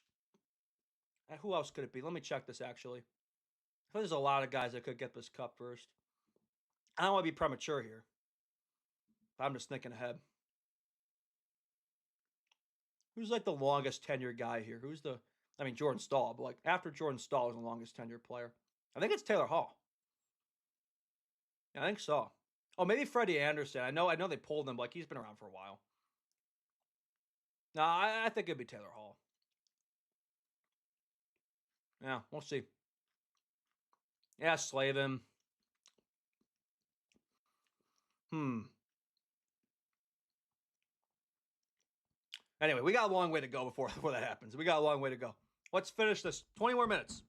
And who else could it be? Let me check this actually. I think there's a lot of guys that could get this cup first. I don't want to be premature here. I'm just thinking ahead. Who's like the longest tenured guy here? Jordan Stahl, but like after Jordan Stahl is the longest tenured player. I think it's Taylor Hall. Yeah, I think so. Oh, maybe Freddie Anderson. I know they pulled him, but like he's been around for a while. No, I think it'd be Taylor Hall. Yeah, we'll see. Yeah, Slavin. Anyway, we got a long way to go before that happens. We got a long way to go. Let's finish this. 20 more minutes.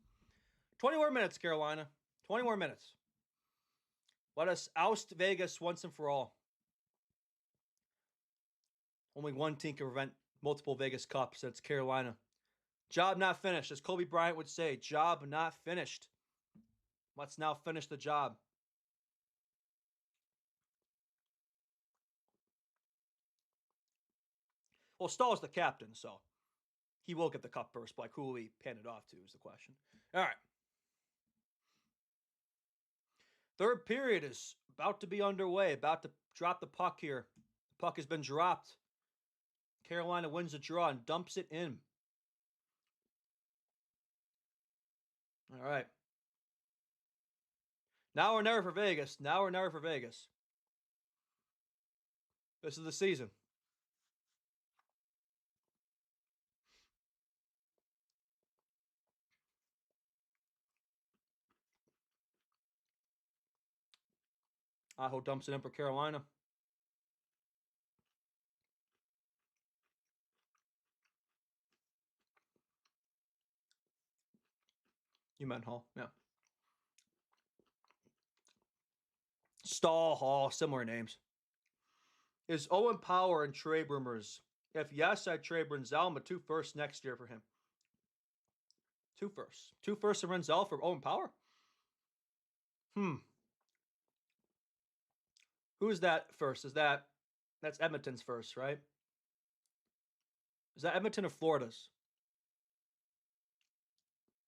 20 more minutes, Carolina. 20 more minutes. Let us oust Vegas once and for all. Only one team can prevent multiple Vegas Cups. That's Carolina. Job not finished. As Kobe Bryant would say, job not finished. Let's now finish the job. Well, Stahl's the captain, so he will get the cup first. But like, who will he hand it off to is the question. All right. Third period is about to be underway. About to drop the puck here. The puck has been dropped. Carolina wins the draw and dumps it in. All right. Now or never for Vegas. Now or never for Vegas. This is the season. Aho dumps it in for Carolina. You meant Hall, yeah. Stahl, Hall, similar names. Is Owen Power and trade rumors? If yes, I'd trade Renzel, but 2 firsts next year for him. 2 firsts. 2 firsts of Renzel for Owen Power? Who's that first? That's Edmonton's first, right? Is that Edmonton or Florida's?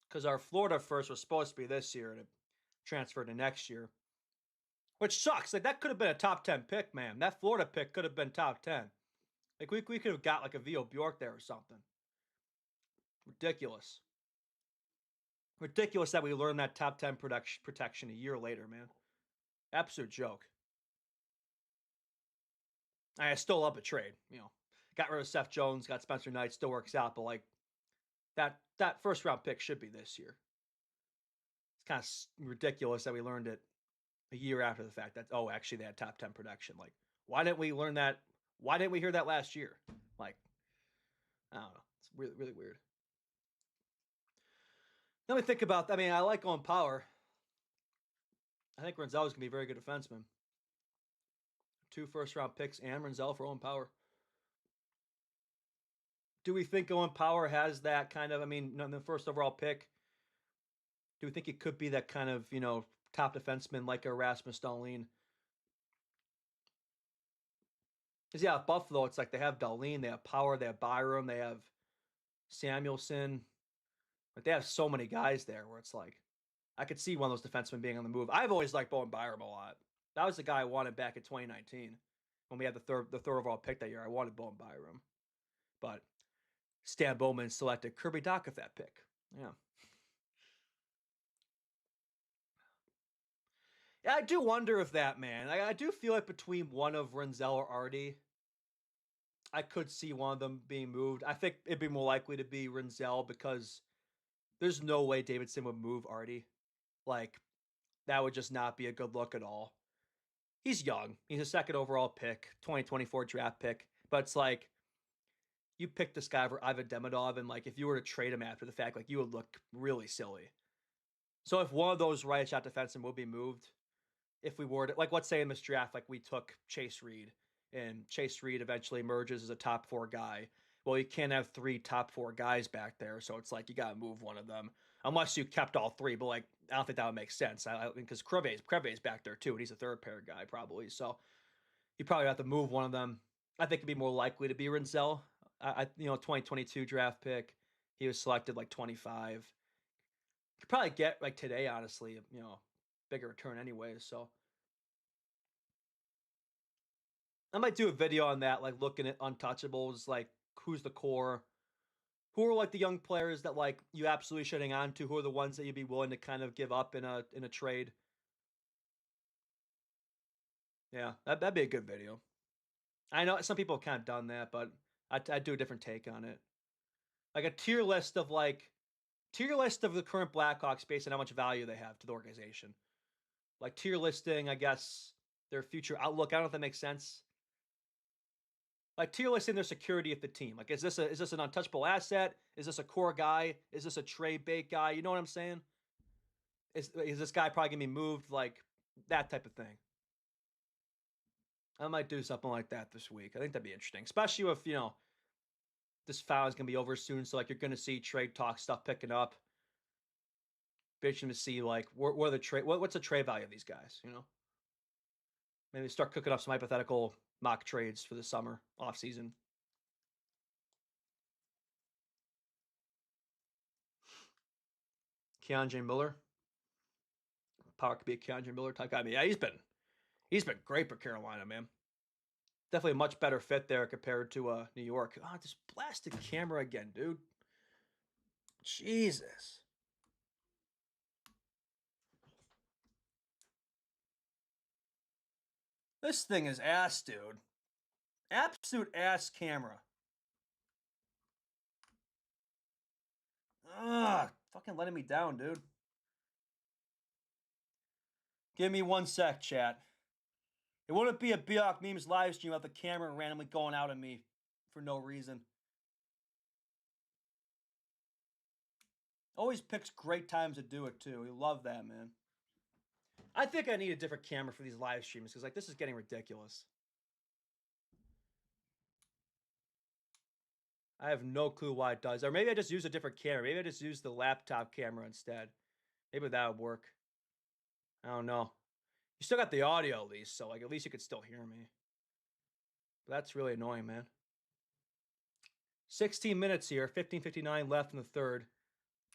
Because our Florida first was supposed to be this year and it transferred to next year. Which sucks. Like, that could have been a top 10 pick, man. That Florida pick could have been top 10. Like, we could have got like a V.O. Bjork there or something. Ridiculous. Ridiculous that we learned that top 10 protection a year later, man. Absolute joke. I still love a trade, Got rid of Seth Jones, got Spencer Knight, still works out, but like that first round pick should be this year. It's kind of ridiculous that we learned it a year after the fact that, actually they had top 10 protection. Like, Why didn't we learn that? Why didn't we hear that last year? Like, I don't know. It's really, really weird. Let me think about. I mean, I like Owen Power. I think Renzel is gonna be a very good defenseman. 2 first-round picks and Renzel for Owen Power. Do we think Owen Power has that kind of? I mean, the first overall pick. Do we think it could be that kind of top defenseman like a Rasmus Dahlin? Because yeah, Buffalo, it's like they have Dahlin, they have Power, they have Byram, they have Samuelson. Like they have so many guys there where it's like I could see one of those defensemen being on the move. I've always liked Bowen Byram a lot. That was the guy I wanted back in 2019 when we had the third overall pick that year. I wanted Bowen Byram, but Stan Bowman selected Kirby Dach with that pick. Yeah. Yeah, I do wonder if that, man. I do feel like between one of Renzel or Artie, I could see one of them being moved. I think it'd be more likely to be Renzel because there's no way Davidson would move Artie. Like, that would just not be a good look at all. He's young. He's a second overall pick, 2024 draft pick. But it's like, you pick this guy over Ivan Demidov, and like, if you were to trade him after the fact, like, you would look really silly. So if one of those right shot defensemen will be moved, if we were to, like, let's say in this draft, like, we took Chase Reed, and Chase Reed eventually emerges as a top 4 guy. Well, you can't have 3 top 4 guys back there, so it's like you got to move one of them, unless you kept all 3. But like, I don't think that would make sense. Because Creve's back there too, and he's a third pair guy probably. So you probably have to move one of them. I think it'd be more likely to be Renzel. 2022 draft pick. He was selected like 25. Could probably get like today, honestly, bigger return anyway. So I might do a video on that, like looking at untouchables, like who's the core, who are like the young players that like you absolutely should hang on to, who are the ones that you'd be willing to kind of give up in a trade. Yeah, that'd be a good video. I know some people have kind of done that, but I'd do a different take on it. Like a tier list of the current Blackhawks based on how much value they have to the organization. Like tier listing, I guess, their future outlook. I don't know if that makes sense. Like tier listing their security of the team. Like, is this an untouchable asset? Is this a core guy? Is this a trade bait guy? You know what I'm saying? Is this guy probably gonna be moved? Like that type of thing. I might do something like that this week. I think that'd be interesting, especially if this foul is gonna be over soon. So like you're gonna see trade talk stuff picking up. Be interesting to see like what's the trade value of these guys? Maybe start cooking up some hypothetical mock trades for the summer off season. Keandre Miller. Power could be a Keandre Miller type guy. I mean, yeah, he's been great for Carolina, man. Definitely a much better fit there compared to New York. Oh, this blasted camera again, dude. Jesus. This thing is ass, dude. Absolute ass camera. Ugh, fucking letting me down, dude. Give me 1 sec, chat. It wouldn't be a Biok Memes live stream without the camera randomly going out on me for no reason. Always picks great times to do it, too. We love that, man. I think I need a different camera for these live streams because, like, this is getting ridiculous. I have no clue why it does. Or maybe I just use a different camera. Maybe I just use the laptop camera instead. Maybe that would work. I don't know. You still got the audio at least, so like at least you could still hear me. But that's really annoying, man. 16 minutes here, 15:59 left in the third.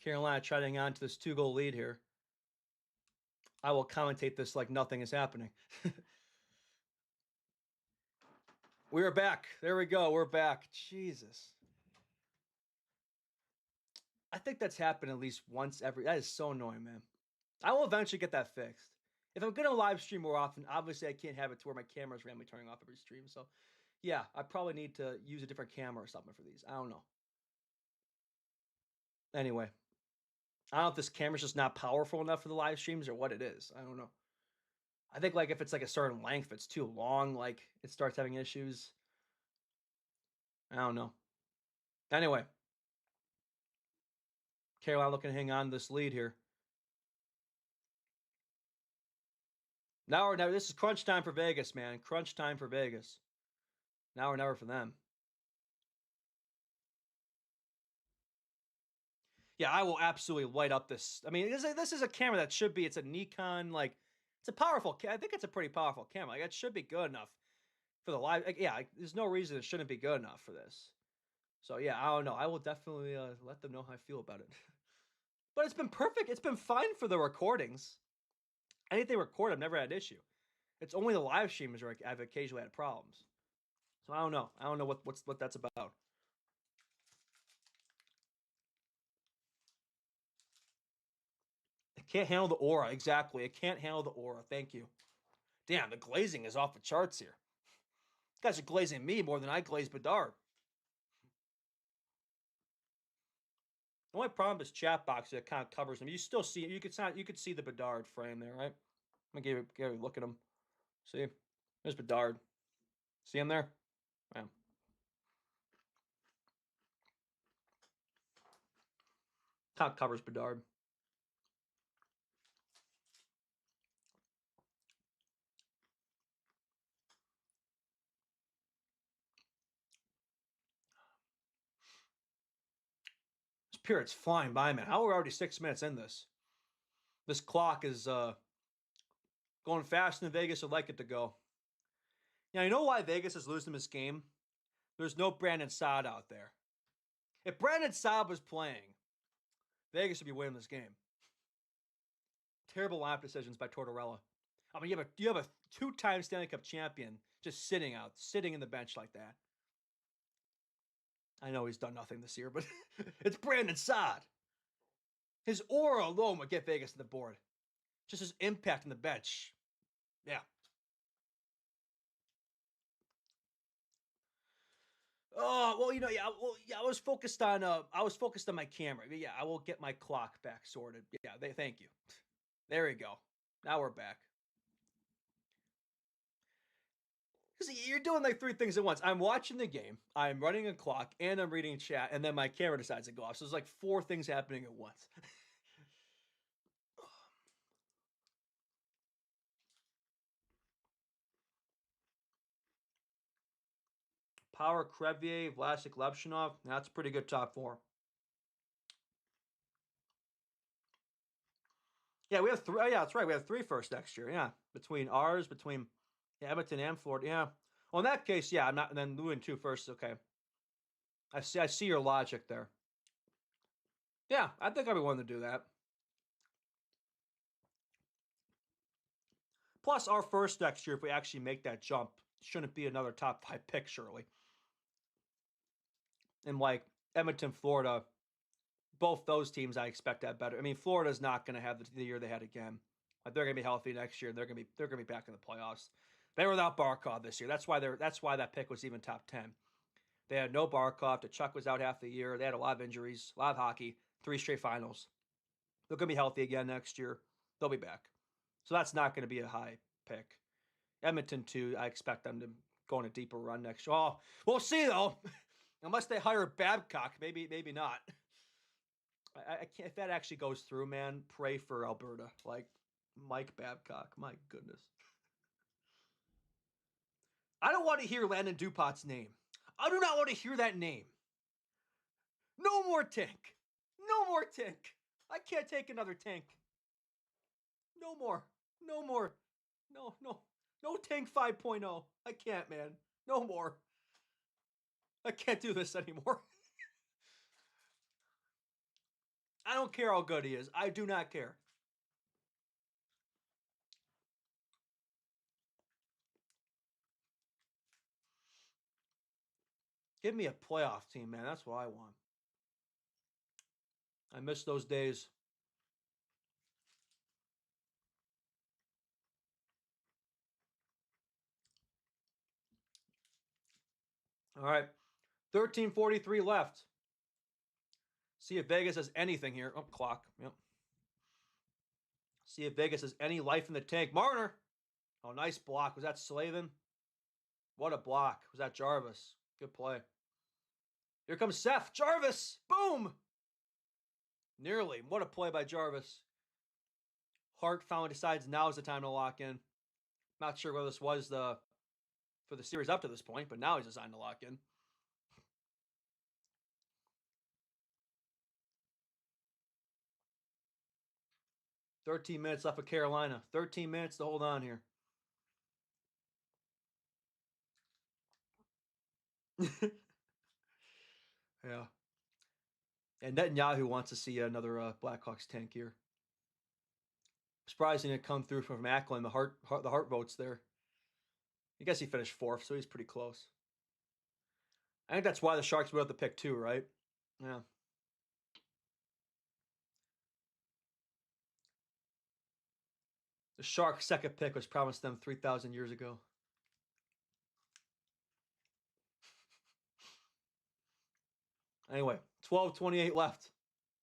Carolina trying to hang on to this 2-goal lead here. I will commentate this like nothing is happening. We are back. There we go. We're back. Jesus. I think that's happened at least once every. That is so annoying, man. I will eventually get that fixed. If I'm going to live stream more often, obviously I can't have it to where my camera's randomly turning off every stream. So, yeah, I probably need to use a different camera or something for these. I don't know. Anyway, I don't know if this camera's just not powerful enough for the live streams or what it is. I don't know. I think like if it's like a certain length, if it's too long, like it starts having issues. I don't know. Anyway, Carolina looking to hang on to this lead here. Now this is crunch time for Vegas, man. Crunch time for Vegas. Now or never for them. Yeah, I will absolutely light up this. I mean, this is a camera that should be. It's a Nikon, like it's a powerful. I think it's a pretty powerful camera. Like it should be good enough for the live. Like, yeah, there's no reason it shouldn't be good enough for this. So yeah, I don't know. I will definitely let them know how I feel about it. But it's been perfect. It's been fine for the recordings. Anything record, I've never had an issue. It's only the live streams where I've occasionally had problems. So I don't know. I don't know what that's about. It can't handle the aura. Exactly. It can't handle the aura. Thank you. Damn, the glazing is off the charts here. You guys are glazing me more than I glaze Bedard. The only problem is chat box that kind of covers him. You still see you could see the Bedard frame there, right? I'm gonna give a look at him. See, there's Bedard. See him there? Yeah. Kind of covers Bedard. This period's flying by, man. How are we already 6 minutes in this? This clock is going faster than Vegas would like it to go. Now, you know why Vegas is losing this game? There's no Brandon Saad out there. If Brandon Saad was playing, Vegas would be winning this game. Terrible lineup decisions by Tortorella. I mean, you have a two-time Stanley Cup champion just sitting in the bench like that. I know he's done nothing this year, but it's Brandon Saad. His aura alone would get Vegas to the board. Just his impact on the bench. Yeah. Oh well, yeah. Well, yeah. I was focused on my camera. Yeah, I will get my clock back sorted. Yeah, thank you. There we go. Now we're back. Because you're doing like three things at once. I'm watching the game, I'm running a clock, and I'm reading chat, and then my camera decides to go off. So there's like four things happening at once. Power, Crevier, Vlasic, Lepshinov. That's a pretty good top four. Yeah, we have three. Oh, yeah, that's right. We have three first next year. Yeah, between Edmonton and Florida. Yeah. Well, in that case, yeah, I'm not. And then doing two first. Okay. I see your logic there. Yeah, I think I'd be willing to do that. Plus, our first next year, if we actually make that jump, shouldn't be another top 5 pick, surely. And like Edmonton, Florida, both those teams I expect to have better. I mean, Florida's not going to have the year they had again. They're going to be healthy next year. They're going to be back in the playoffs. They were without Barkov this year. That's why that pick was even top 10. They had no Barkov. Chuck was out half the year. They had a lot of injuries, a lot of hockey, 3 straight finals. They're going to be healthy again next year. They'll be back. So that's not going to be a high pick. Edmonton, too, I expect them to go on a deeper run next year. Oh, we'll see, though. Unless they hire Babcock, maybe not. I can't. If that actually goes through, man, pray for Alberta. Like Mike Babcock. My goodness. I don't want to hear Landon Dupot's name. I do not want to hear that name. No more tank. No more tank. I can't take another tank. No more. No more. No tank 5.0. I can't, man. No more. I can't do this anymore. I don't care how good he is. I do not care. Give me a playoff team, man. That's what I want. I miss those days. All right. 13:43 left. See if Vegas has anything here. Oh, clock. Yep. See if Vegas has any life in the tank. Marner. Oh, nice block. Was that Slavin? What a block. Was that Jarvis? Good play. Here comes Seth. Jarvis! Boom! Nearly. What a play by Jarvis. Hart finally decides now is the time to lock in. Not sure whether this was for the series up to this point, but now he's deciding to lock in. "13 minutes left for Carolina. 13 minutes to hold on here." Yeah. And Netanyahu wants to see another Blackhawks tank here. Surprising it come through from Macklin. The heart votes there. I guess he finished fourth, so he's pretty close. I think that's why the Sharks put up the pick too, right? Yeah. The Sharks' second pick was promised them 3,000 years ago. Anyway, 12:28 left.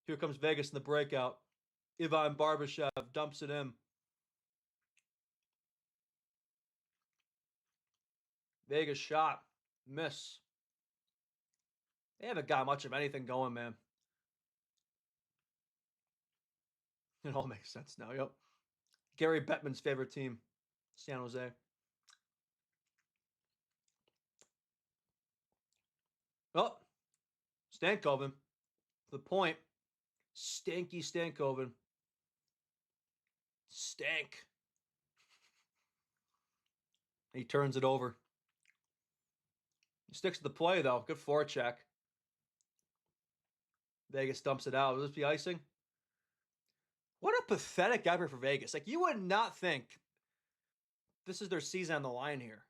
Here comes Vegas in the breakout. Ivan Barbashev dumps it in. Vegas shot. Miss. They haven't got much of anything going, man. It all makes sense now, yep. Gary Bettman's favorite team, San Jose. Oh, Stankoven. For the point. Stanky Stankoven. Stank. He turns it over. He sticks to the play, though. Good forecheck. Vegas dumps it out. Will this be icing? What a pathetic effort for Vegas. Like, you would not think this is their season on the line here.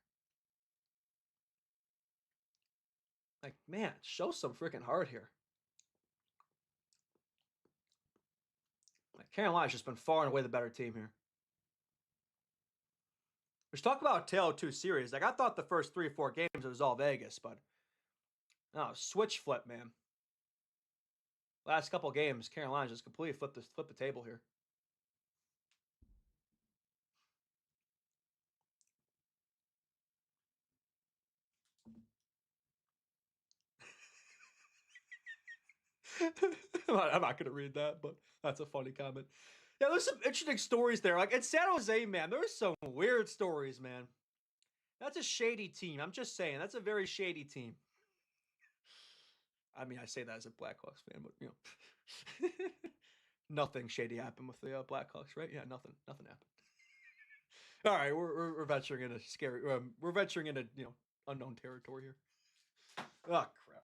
Like, man, show some freaking heart here. Like, Carolina's just been far and away the better team here. Let's talk about a tale of two series. Like, I thought the first 3 or 4 games it was all Vegas, but no, switch flip, man. Last couple games, Carolina just completely flipped the table here. I'm not going to read that, but that's a funny comment. Yeah, there's some interesting stories there. Like, in San Jose, man, there's some weird stories, man. That's a shady team. I'm just saying, that's a very shady team. I mean, I say that as a Blackhawks fan, but, you know. Nothing shady happened with the Blackhawks, right? Yeah, nothing happened. All right, we're venturing into scary. We're venturing into unknown territory here. Oh crap!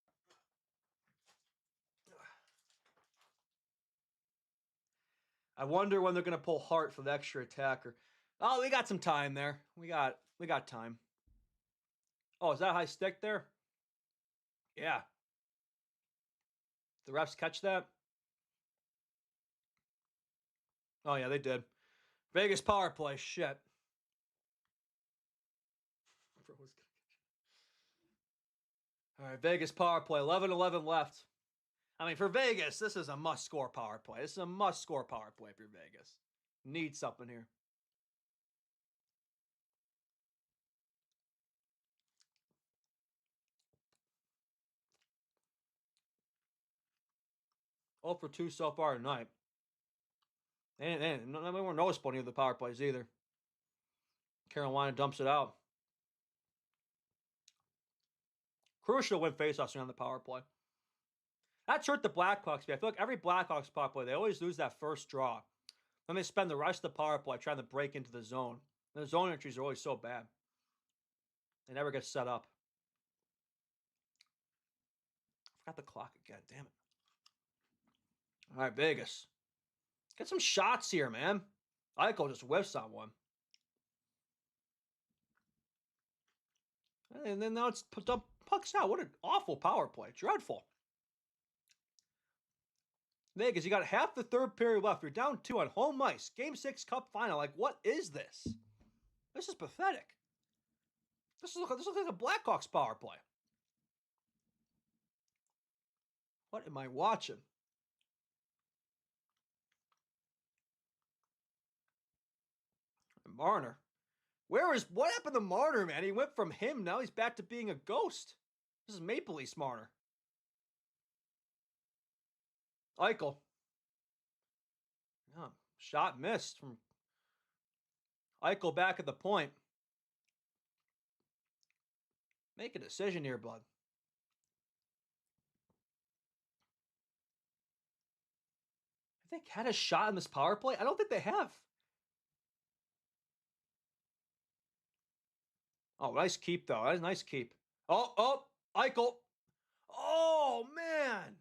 I wonder when they're gonna pull Hart for the extra attacker. Oh, we got some time there. We got time. Oh, is that a high stick there? Yeah. The refs catch that? Oh yeah, they did. Vegas power play. Shit. All right, Vegas power play. 11-11 left. I mean, for Vegas, this is a must-score power play. This is a must-score power play for Vegas. Need something here. Oh for 2 so far tonight. And no more noticeable any of the power plays either. Carolina dumps it out. Crucial win faceoffs on the power play. That's hurt the Blackhawks. I feel like every Blackhawks power play, they always lose that first draw. Then they spend the rest of the power play trying to break into the zone. And the zone entries are always so bad. They never get set up. I forgot the clock again. Damn it. All right, Vegas. Get some shots here, man. Eichel just whiffs on one. And then now it's put up pucks out. What an awful power play. Dreadful. Vegas, you got half the third period left. You're down 2 on home ice. Game 6 Cup final. Like, what is this? This is pathetic. This looks like a Blackhawks power play. What am I watching? Marner. What happened to Marner, man? He went from him, now he's back to being a ghost. This is Maple Leafs Marner. Eichel. Yeah, shot missed from Eichel back at the point. Make a decision here, bud. Have they had a shot in this power play? I don't think they have. Oh, nice keep, though. That's a nice keep. Oh, Eichel. Oh, man.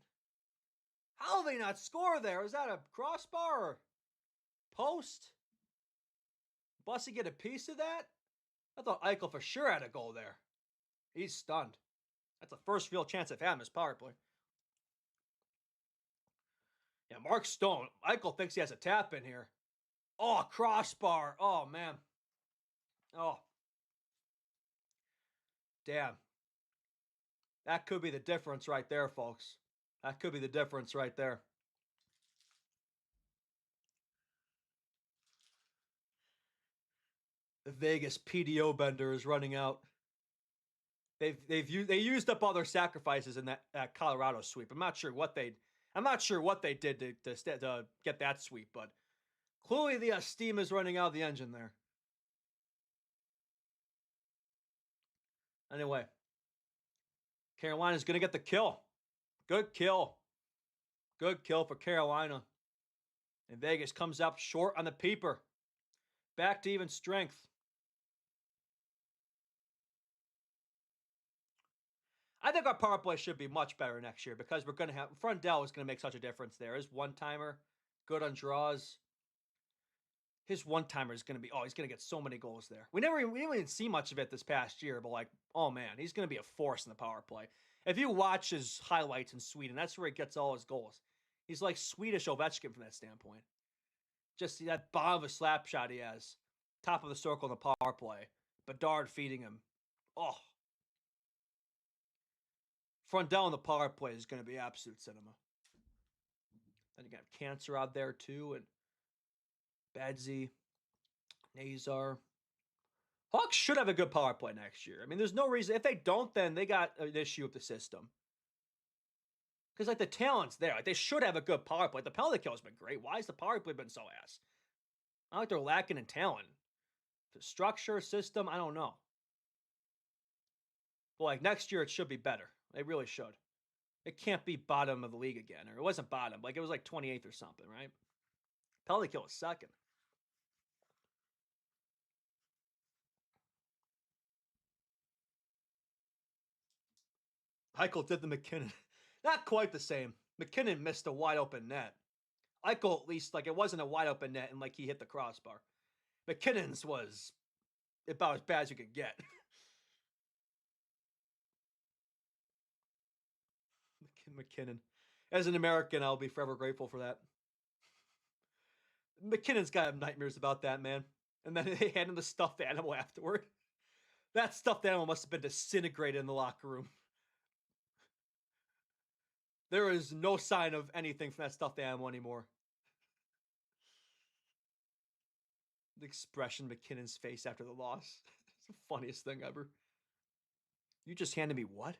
How did they not score there? Is that a crossbar or post? Bussy get a piece of that? I thought Eichel for sure had a goal there. He's stunned. That's the first real chance they've had in this power play. Yeah, Mark Stone. Eichel thinks he has a tap in here. Oh, crossbar. Oh, man. Oh. Damn. That could be the difference right there, folks. That could be the difference right there. The Vegas PDO bender is running out. They used up all their sacrifices in that Colorado sweep. I'm not sure what they did to get that sweep, but clearly the steam is running out of the engine there. Anyway, Carolina's going to get the kill. Good kill. Good kill for Carolina. And Vegas comes up short on the peeper. Back to even strength. I think our power play should be much better next year because we're going to have Frundell is going to make such a difference there. His one-timer, good on draws. His one-timer is going to be, he's going to get so many goals there. We didn't even see much of it this past year, but like, oh man, he's going to be a force in the power play. If you watch his highlights in Sweden, that's where he gets all his goals. He's like Swedish Ovechkin from that standpoint. Just that bomb of a slap shot he has. Top of the circle in the power play. Bedard feeding him. Oh. Frundell in the power play is going to be absolute cinema. Then you got Cancer out there too, and Badsy, Nazar. Hawks should have a good power play next year. I mean, there's no reason. If they don't, then they got an issue with the system. Because, like, the talent's there. Like, they should have a good power play. The penalty kill has been great. Why has the power play been so ass? Not like they're lacking in talent. The structure, system, I don't know. But, like, next year it should be better. They really should. It can't be bottom of the league again. Or it wasn't bottom. Like, it was like 28th or something, right? Penalty kill was second. Eichel did the McKinnon. Not quite the same. McKinnon missed a wide open net. Eichel, at least, like, it wasn't a wide open net and, like, he hit the crossbar. McKinnon's was about as bad as you could get. McKinnon. As an American, I'll be forever grateful for that. McKinnon's got nightmares about that, man. And then they hand him the stuffed animal afterward. That stuffed animal must have been disintegrated in the locker room. There is no sign of anything from that stuffed animal anymore. The expression McKinnon's face after the loss. It's the funniest thing ever. You just handed me what?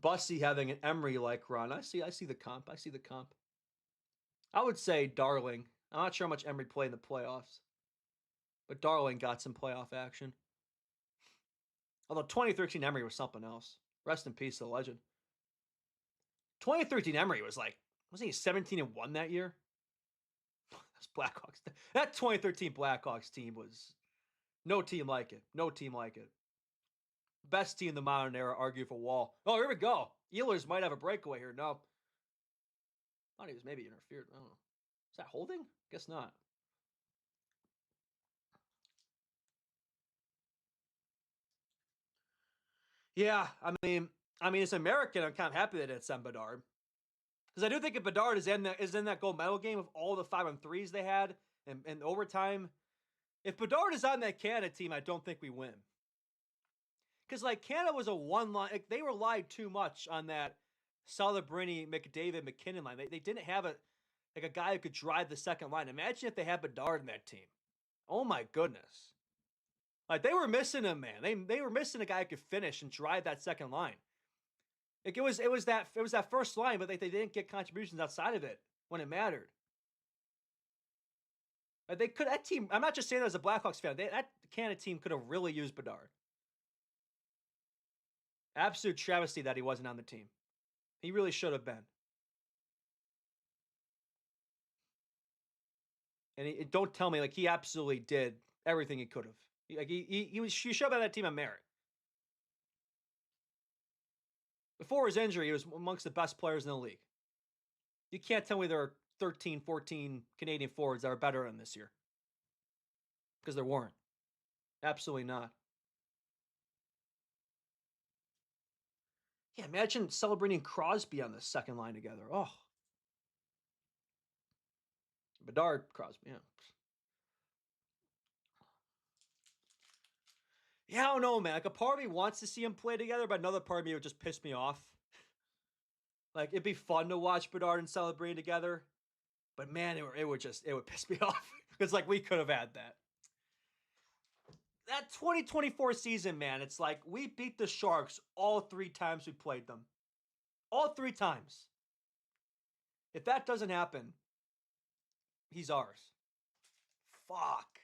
Bussy having an Emery-like run. I see the comp. I would say Darling. I'm not sure how much Emery played in the playoffs. But Darling got some playoff action. Although 2013 Emery was something else. Rest in peace to the legend. 2013 Emery was like, wasn't he 17-1 that year? That's Blackhawks. That 2013 Blackhawks team was no team like it. No team like it. Best team in the modern era, argue for Wall. Oh, here we go. Ehlers might have a breakaway here. No. Thought he was maybe interfered. I don't know. Is that holding? Guess not. Yeah, I mean, as an American, I'm kind of happy that it's on Bedard. Because I do think if Bedard is in that gold medal game of all the 5-on-3s they had and overtime, if Bedard is on that Canada team, I don't think we win. Because, like, Canada was a one-line. Like, they relied too much on that Celebrini, McDavid, McKinnon line. They didn't have a Like a guy who could drive the second line. Imagine if they had Bedard in that team. Oh my goodness. Like they were missing him, man. They were missing a guy who could finish and drive that second line. Like it was that first line, but they didn't get contributions outside of it when it mattered. Like they could that team. I'm not just saying that as a Blackhawks fan. That Canada team could have really used Bedard. Absolute travesty that he wasn't on the team. He really should have been. And don't tell me like he absolutely did everything he could have. He should have been on that team on merit. Before his injury, he was amongst the best players in the league. You can't tell me there are 13, 14 Canadian forwards that are better than this year. Because there weren't. Absolutely not. Yeah, imagine celebrating Crosby on the second line together. Oh. Bedard, Crosby, yeah. Yeah, I don't know, man. Like a part of me wants to see them play together, but another part of me would just piss me off. Like it'd be fun to watch Bedard and Celebrini together, but man, it would piss me off because like we could have had that. That 2024 season, man, it's like we beat the Sharks all 3 times we played them. All 3 times. If that doesn't happen, he's ours. Fuck.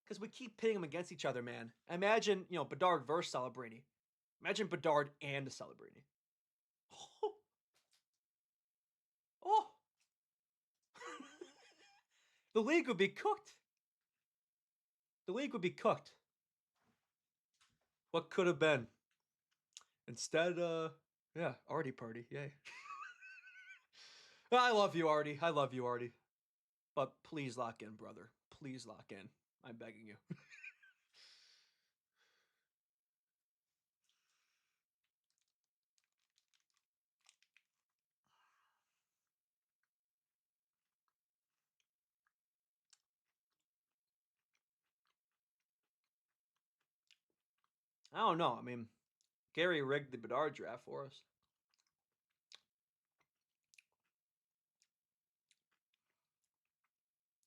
Because we keep pitting them against each other, man. Imagine, Bedard versus Celebrini. Imagine Bedard and Celebrini. Oh. Oh. The league would be cooked. The league would be cooked. What could have been? Instead, yeah, Artie party. Yay. I love you, Artie. I love you, Artie. But please lock in, brother. Please lock in. I'm begging you. I don't know. I mean, Gary rigged the Bedard draft for us.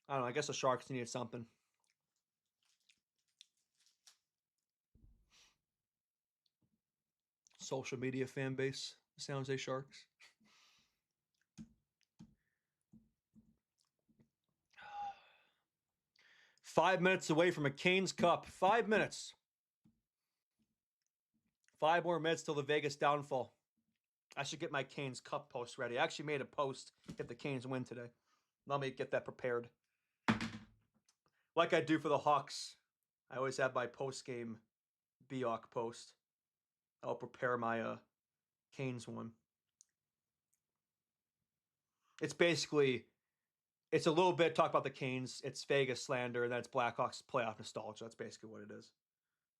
I don't know. I guess the Sharks needed something. Social media fan base, San Jose Sharks. Five minutes away from a Canes Cup. 5 minutes. 5 more minutes till the Vegas downfall. I should get my Canes Cup post ready. I actually made a post if the Canes win today. Let me get that prepared. Like I do for the Hawks. I always have my post-game Biok post. I'll prepare my Canes one. It's basically, it's a little bit talk about the Canes. It's Vegas slander, and then it's Blackhawks playoff nostalgia. That's basically what it is.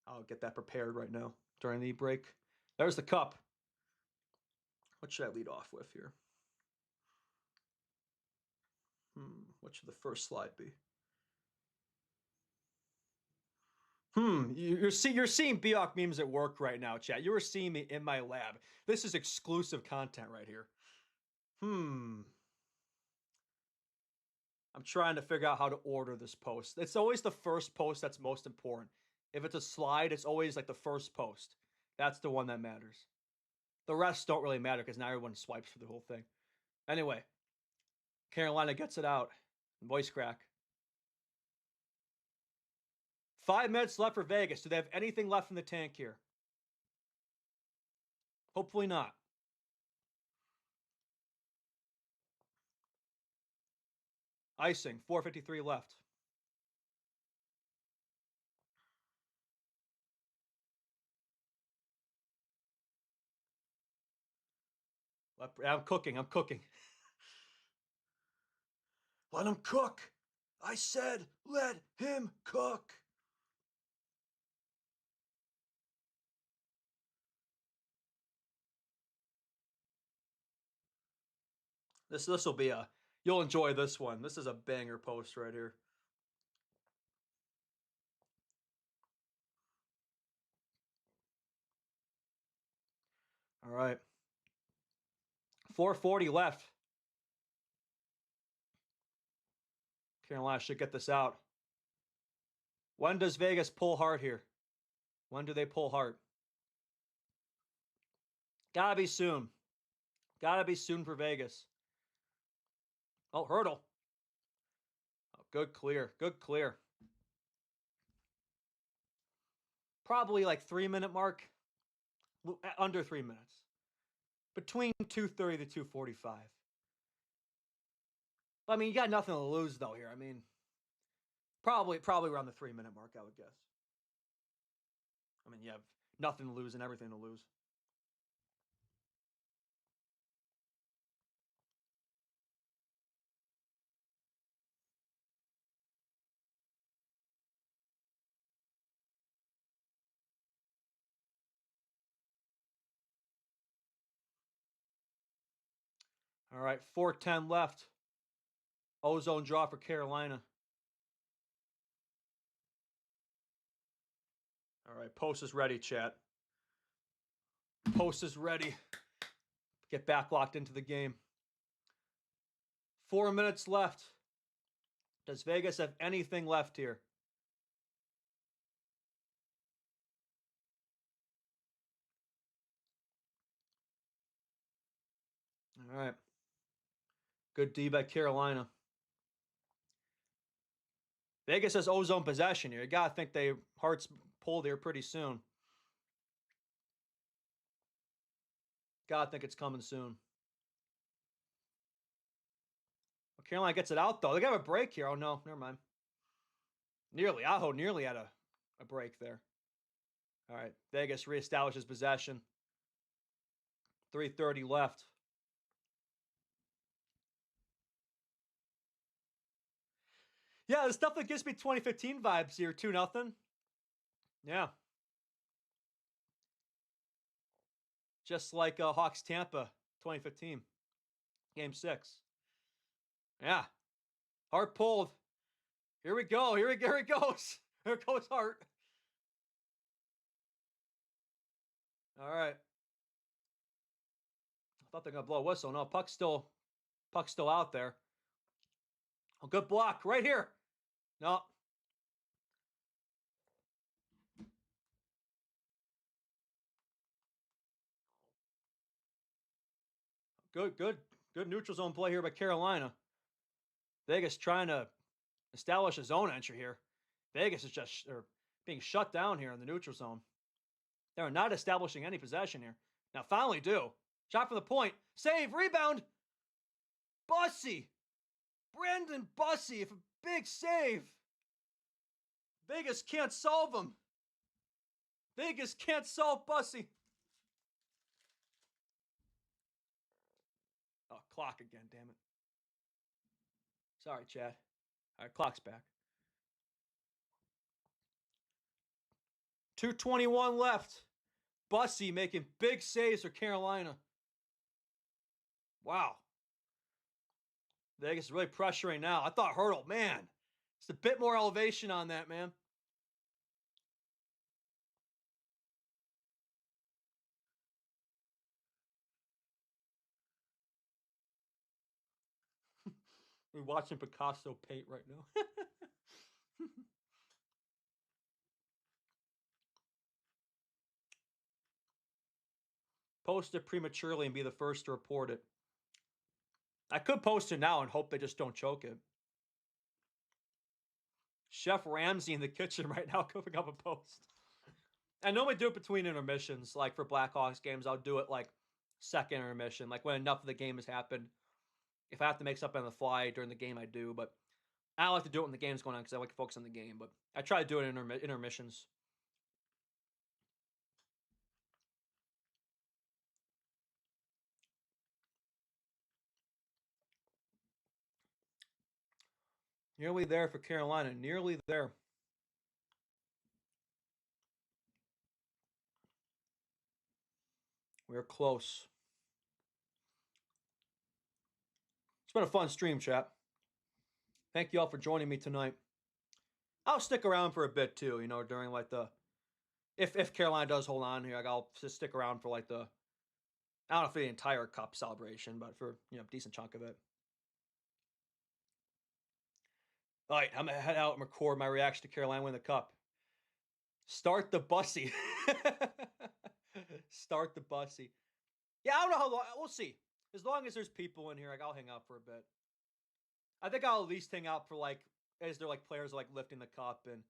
I'll get that prepared right now during the break. There's the cup. What should I lead off with here? What should the first slide be? You're seeing Biok memes at work right now, chat. You were seeing me in my lab. This is exclusive content right here. I'm trying to figure out how to order this post. It's always the first post that's most important. If it's a slide, it's always like the first post. That's the one that matters. The rest don't really matter because now everyone swipes for the whole thing. Anyway, Carolina gets it out. Voice crack. 5 minutes left for Vegas. Do they have anything left in the tank here? Hopefully not. Icing, 4:53 left. I'm cooking. Let him cook. I said, let him cook. This will be you'll enjoy this one. This is a banger post right here. All right. 4:40 left. Carolina should get this out. When does Vegas pull Hart here? When do they pull Hart? Gotta be soon. Gotta be soon for Vegas. Oh, hurdle. Oh, good clear. Good clear. Probably like 3-minute mark. Under 3 minutes. Between 2:30 to 2:45. I mean, you got nothing to lose though here. I mean, probably around the 3-minute mark, I would guess. I mean, you have nothing to lose and everything to lose. All right, 4:10 left. Ozone draw for Carolina. All right, post is ready, chat. Post is ready. Get back locked into the game. 4 minutes left. Does Vegas have anything left here? All right. Good D by Carolina. Vegas has ozone possession here. You got to think they Hearts pulled here pretty soon. Got to think it's coming soon. Well, Carolina gets it out, though. They got a break here. Oh, no. Never mind. Nearly. Aho nearly had a break there. All right. Vegas reestablishes possession. 3:30 left. Yeah, the stuff that gives me 2015 vibes here. 2-0. Yeah. Just like Hawks Tampa 2015. Game 6. Yeah. Hart pulled. Here we go. Here he goes. Here goes Hart. All right. I thought they're gonna blow a whistle. No, puck's still out there. Oh, good block right here. No. Good neutral zone play here by Carolina. Vegas trying to establish a zone entry here. Vegas is just being shut down here in the neutral zone. They're not establishing any possession here. Now finally do. Shot from the point. Save. Rebound. Bussy. Brandon Bussy. If a big save. Vegas can't solve him. Vegas can't solve Bussy. Oh, clock again, damn it. Sorry, Chad. All right, clock's back. 2:21 left. Bussy making big saves for Carolina. Wow. Vegas is really pressuring now. I thought Hurdle, man, it's a bit more elevation on that, man. We're watching Picasso paint right now. Post it prematurely and be the first to report it. I could post it now and hope they just don't choke it. Chef Ramsay in the kitchen right now cooking up a post. I normally do it between intermissions. Like for Blackhawks games, I'll do it like second intermission. Like when enough of the game has happened. If I have to make something on the fly during the game, I do. But I don't like to do it when the game's going on because I like to focus on the game. But I try to do it in intermissions. Nearly there for Carolina. Nearly there. We're close. It's been a fun stream, chat. Thank you all for joining me tonight. I'll stick around for a bit too, during like the if Carolina does hold on here, like I'll just stick around for like the I don't know for the entire cup celebration, but for a decent chunk of it. All right, I'm going to head out and record my reaction to Carolina win the cup. Start the bussy. Start the bussy. Yeah, I don't know how long. We'll see. As long as there's people in here, like, I'll hang out for a bit. I think I'll at least hang out for, like, as they're, like, players are, like, lifting the cup. And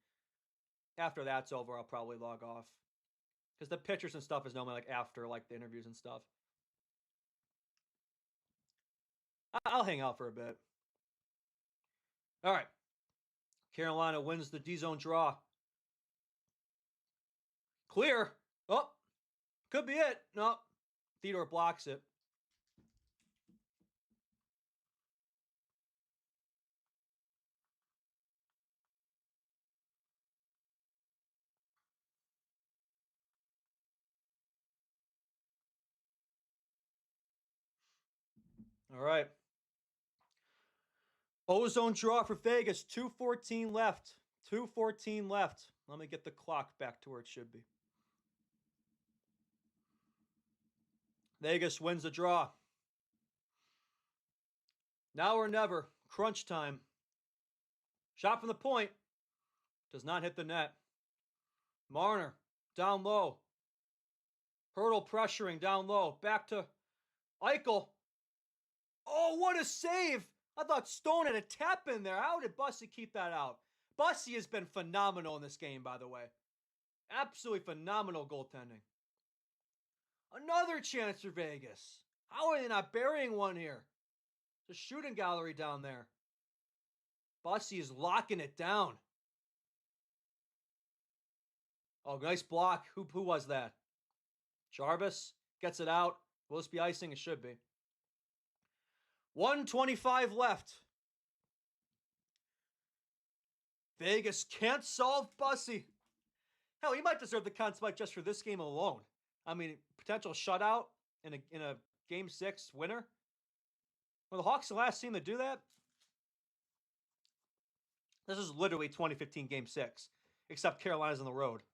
after that's over, I'll probably log off. Because the pictures and stuff is normally, like, after, like, the interviews and stuff. I'll hang out for a bit. All right. Carolina wins the D-zone draw. Clear. Oh, could be it. No, Theodore blocks it. All right. Ozone draw for Vegas. 2:14 left. 2:14 left. Let me get the clock back to where it should be. Vegas wins the draw. Now or never. Crunch time. Shot from the point. Does not hit the net. Marner. Down low. Hurdle pressuring down low. Back to Eichel. Oh, what a save. I thought Stone had a tap in there. How did Bussy keep that out? Bussy has been phenomenal in this game, by the way. Absolutely phenomenal goaltending. Another chance for Vegas. How are they not burying one here? It's a shooting gallery down there. Bussy is locking it down. Oh, nice block. Who was that? Jarvis gets it out. Will this be icing? It should be. 1:25 left. Vegas can't solve Bussy. Hell, he might deserve the Conn Smythe just for this game alone. I mean, potential shutout in a Game 6 winner. Were the Hawks the last team to do that? This is literally 2015 Game 6, except Carolina's on the road.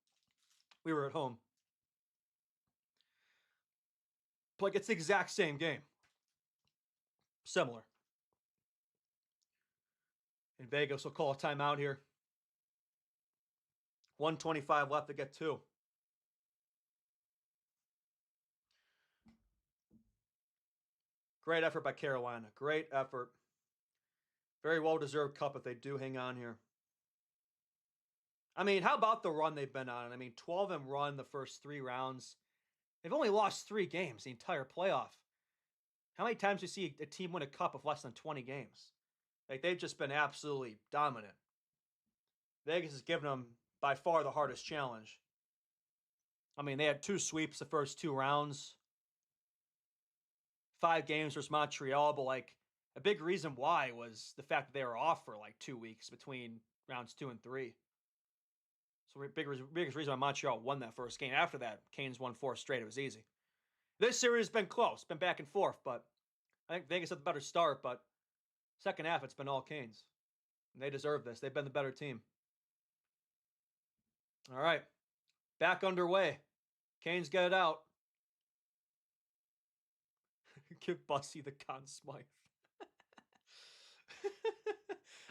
We were at home. But like, it's the exact same game. Similar. And Vegas will call a timeout here. 1:25 left to get 2. Great effort by Carolina. Great effort. Very well-deserved cup if they do hang on here. I mean, how about the run they've been on? I mean, 12 and run the first 3 rounds. They've only lost 3 games the entire playoff. How many times do you see a team win a cup of less than 20 games? Like, they've just been absolutely dominant. Vegas has given them by far the hardest challenge. I mean, they had 2 sweeps the first 2 rounds. 5 games versus Montreal, but like a big reason why was the fact that they were off for like 2 weeks between rounds 2 and 3. So biggest reason why Montreal won that first game. After that, Canes won 4 straight. It was easy. This series has been close, been back and forth, but I think Vegas had the better start, but second half it's been all Canes. And they deserve this. They've been the better team. All right. Back underway. Canes get it out. Give Bussy the Conn Smythe.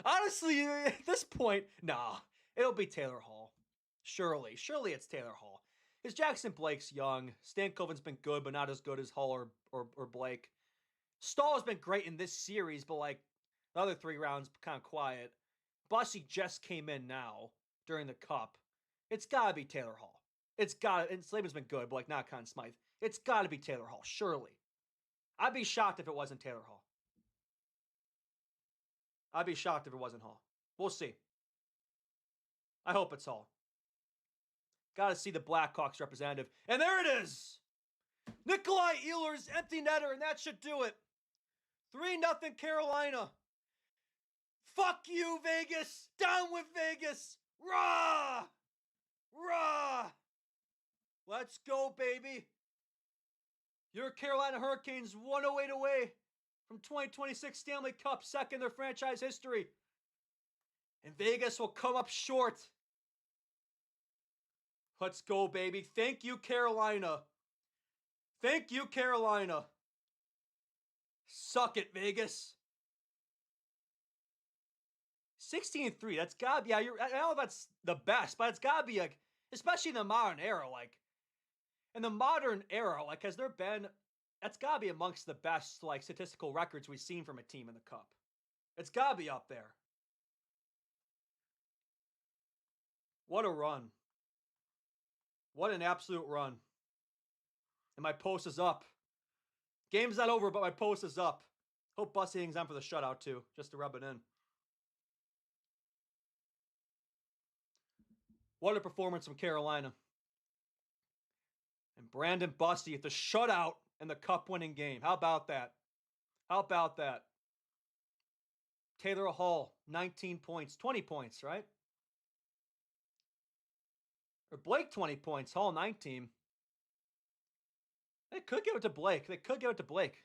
Honestly, at this point, nah. It'll be Taylor Hall. Surely it's Taylor Hall. Because Jackson Blake's young. Stankoven's been good, but not as good as Hall or Blake. Stahl's been great in this series, but like the other 3 rounds, kind of quiet. Bussy just came in now during the Cup. It's got to be Taylor Hall. It's got to, and Slavin's been good, but like not Conn Smythe. It's got to be Taylor Hall, surely. I'd be shocked if it wasn't Taylor Hall. I'd be shocked if it wasn't Hall. We'll see. I hope it's Hall. Got to see the Blackhawks representative. And there it is. Nikolai Ehlers, empty netter, and that should do it. 3-0 Carolina. Fuck you, Vegas. Down with Vegas. Rah! Rah! Let's go, baby. Your Carolina Hurricanes 108 away from 2026 Stanley Cup, second in their franchise history. And Vegas will come up short. Let's go, baby. Thank you, Carolina. Thank you, Carolina. Suck it, Vegas. 16-3. That's gotta be. Yeah, I don't know if that's the best, but it's gotta be like, especially in the modern era. Like in the modern era, like has there been? That's gotta be amongst the best like statistical records we've seen from a team in the Cup. It's gotta be up there. What a run! What an absolute run! And my post is up. Game's not over, but my post is up. Hope Bussy hangs on for the shutout too, just to rub it in. What a performance from Carolina. And Brandon Bussy at the shutout in the Cup-winning game. How about that? How about that? Taylor Hall, 19 points. 20 points, right? Or Blake, 20 points. Hall, 19. They could give it to Blake. They could give it to Blake.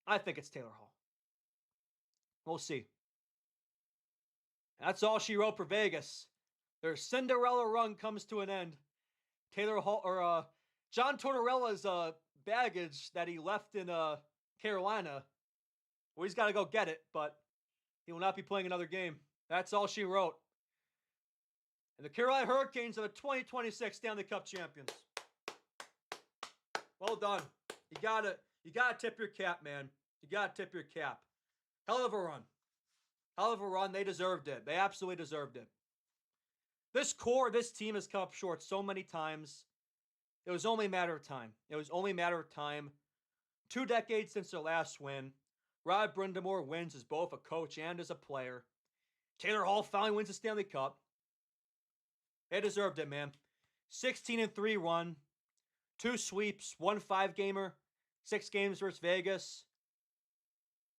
I think it's Taylor Hall. We'll see. That's all she wrote for Vegas. Their Cinderella run comes to an end. Taylor Hall or John Tortorella's baggage that he left in Carolina. Well, he's got to go get it, but he will not be playing another game. That's all she wrote. And the Carolina Hurricanes are the 2026 Stanley Cup champions. Well done. You gotta tip your cap, man. You gotta tip your cap. Hell of a run. Hell of a run. They deserved it. They absolutely deserved it. This team has come up short so many times. It was only a matter of time. It was only a matter of time. 2 decades since their last win. Rod Brindamore wins as both a coach and as a player. Taylor Hall finally wins the Stanley Cup. They deserved it, man. 16-3 run. 2 sweeps, 1 5-gamer, 6 games versus Vegas.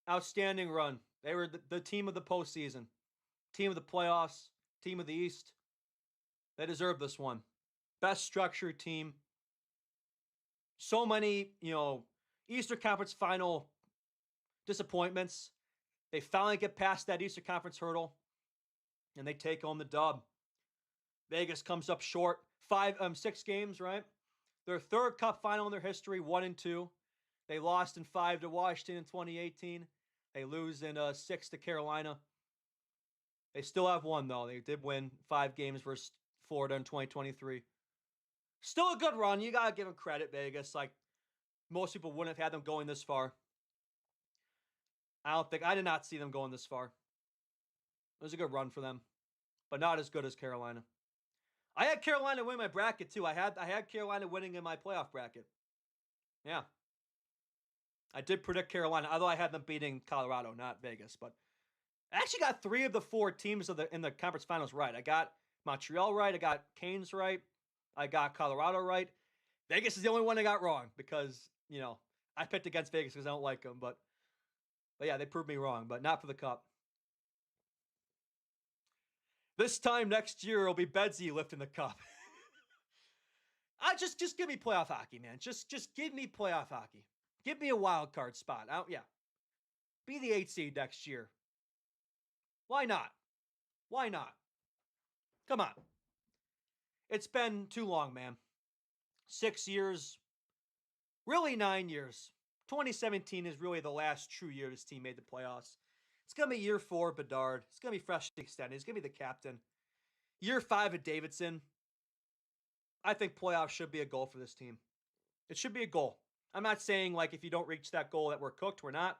Outstanding run. They were the team of the postseason, team of the playoffs, team of the East. They deserve this one. Best structured team. So many, Eastern Conference final disappointments. They finally get past that Eastern Conference hurdle, and they take home the dub. Vegas comes up short. 6 games, right? Their 3rd Cup final in their history, 1-2. They lost in 5 to Washington in 2018. They lose in 6 to Carolina. They still have 1, though. They did win 5 games versus Florida in 2023. Still a good run. You got to give them credit, Vegas. Like, most people wouldn't have had them going this far. I did not see them going this far. It was a good run for them, but not as good as Carolina. I had Carolina win my bracket, too. I had Carolina winning in my playoff bracket. Yeah. I did predict Carolina, although I had them beating Colorado, not Vegas. But I actually got 3 of the 4 teams in the conference finals right. I got Montreal right. I got Canes right. I got Colorado right. Vegas is the only one I got wrong because, I picked against Vegas because I don't like them. But yeah, they proved me wrong, but not for the Cup. This time next year, it'll be Bedsy lifting the Cup. Just give me playoff hockey, man. Just give me playoff hockey. Give me a wild card spot. Be the 8 seed next year. Why not? Why not? Come on. It's been too long, man. 6 years. Really 9 years. 2017 is really the last true year this team made the playoffs. It's going to be year 4, Bedard. It's going to be fresh extended. He's going to be the captain. Year 5 of Davidson. I think playoffs should be a goal for this team. It should be a goal. I'm not saying, like, if you don't reach that goal that we're cooked, we're not.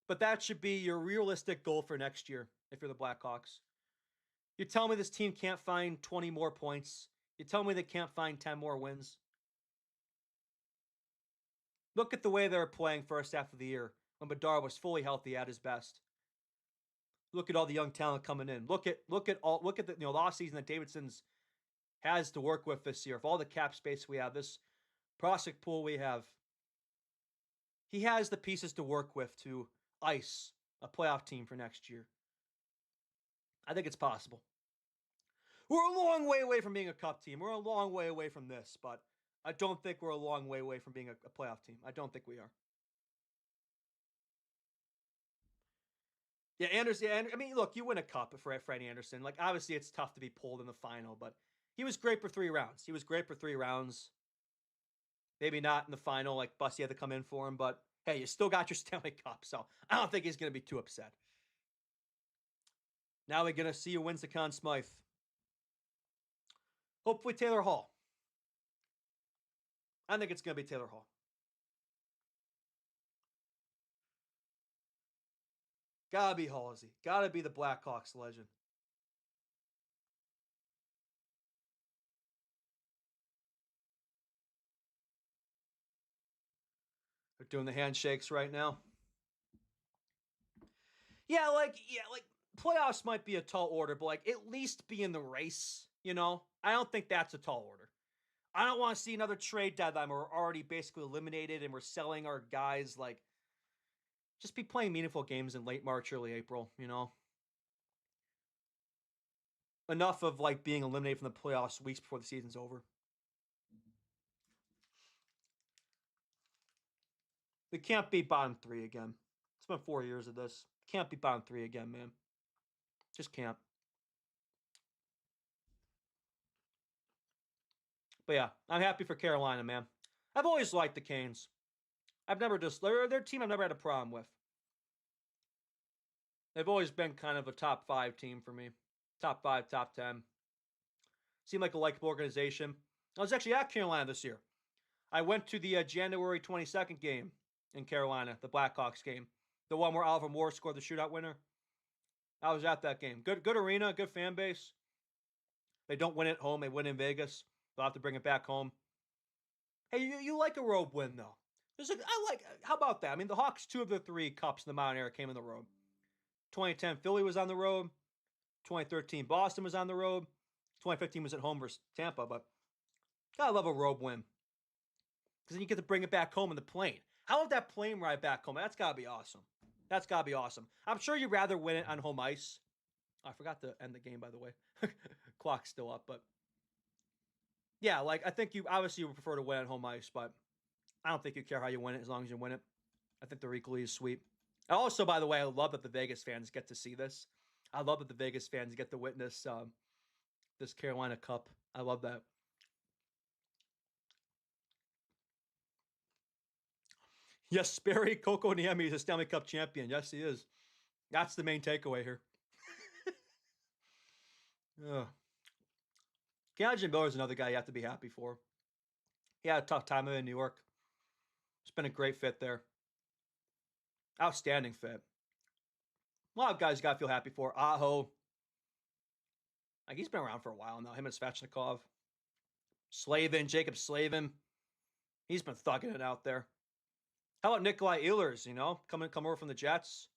But that should be your realistic goal for next year if you're the Blackhawks. You tell me this team can't find 20 more points. You tell me they can't find 10 more wins. Look at the way they were playing first half of the year when Bedard was fully healthy at his best. Look at all the young talent coming in. Look at the offseason that Davidson's has to work with this year. Of all the cap space we have, this prospect pool we have, he has the pieces to work with to ice a playoff team for next year. I think it's possible. We're a long way away from being a Cup team. We're a long way away from this, but I don't think we're a long way away from being a playoff team. I don't think we are. Yeah, Anderson. I mean, look, you win a Cup for Freddie Anderson. Like, obviously, it's tough to be pulled in the final, but he was great for 3 rounds. Maybe not in the final, like Bussy had to come in for him, but hey, you still got your Stanley Cup, so I don't think he's going to be too upset. Now we're going to see who wins the Conn Smythe. Hopefully Taylor Hall. I think it's going to be Taylor Hall. Gotta be Halsey. Gotta be the Blackhawks legend. They're doing the handshakes right now. Yeah, like playoffs might be a tall order, but like at least be in the race, you know? I don't think that's a tall order. I don't want to see another trade deadline where we're already basically eliminated and we're selling our guys. Like, just be playing meaningful games in late March, early April, you know? Enough of like being eliminated from the playoffs weeks before the season's over. We can't be bottom 3 again. It's been 4 years of this. Can't be bottom 3 again, man. Just can't. But yeah, I'm happy for Carolina, man. I've always liked the Canes. I've never just their team I've never had a problem with. They've always been kind of a top 5 team for me. Top 5, top 10. Seem like a likable organization. I was actually at Carolina this year. I went to the January 22nd game in Carolina, the Blackhawks game. The one where Oliver Moore scored the shootout winner. I was at that game. Good arena, good fan base. They don't win at home. They win in Vegas. They'll have to bring it back home. Hey, you like a road win, though. How about that? I mean, the Hawks, 2 of the 3 cups in the modern era came in the road. 2010, Philly was on the road. 2013, Boston was on the road. 2015 was at home versus Tampa, but gotta love a road win. Because then you get to bring it back home in the plane. How about that plane ride back home? That's gotta be awesome. That's gotta be awesome. I'm sure you'd rather win it on home ice. Oh, I forgot to end the game, by the way. Clock's still up, but yeah, like I think you obviously would prefer to win at home ice, but I don't think you care how you win it as long as you win it. I think they're equally as sweet. Also, by the way, I love that the Vegas fans get to see this. I love that the Vegas fans get to witness this Carolina Cup. I love that. Yes, Barry Kokoniemi is a Stanley Cup champion. Yes, he is. That's the main takeaway here. Keanu Miller is another guy you have to be happy for. He had a tough time in New York. It's been a great fit there. Outstanding fit. A lot of guys you got to feel happy for. Aho. Like, he's been around for a while now. Him and Svechnikov. Slavin, Jacob Slavin. He's been thugging it out there. How about Nikolai Ehlers, you know? Come over from the Jets.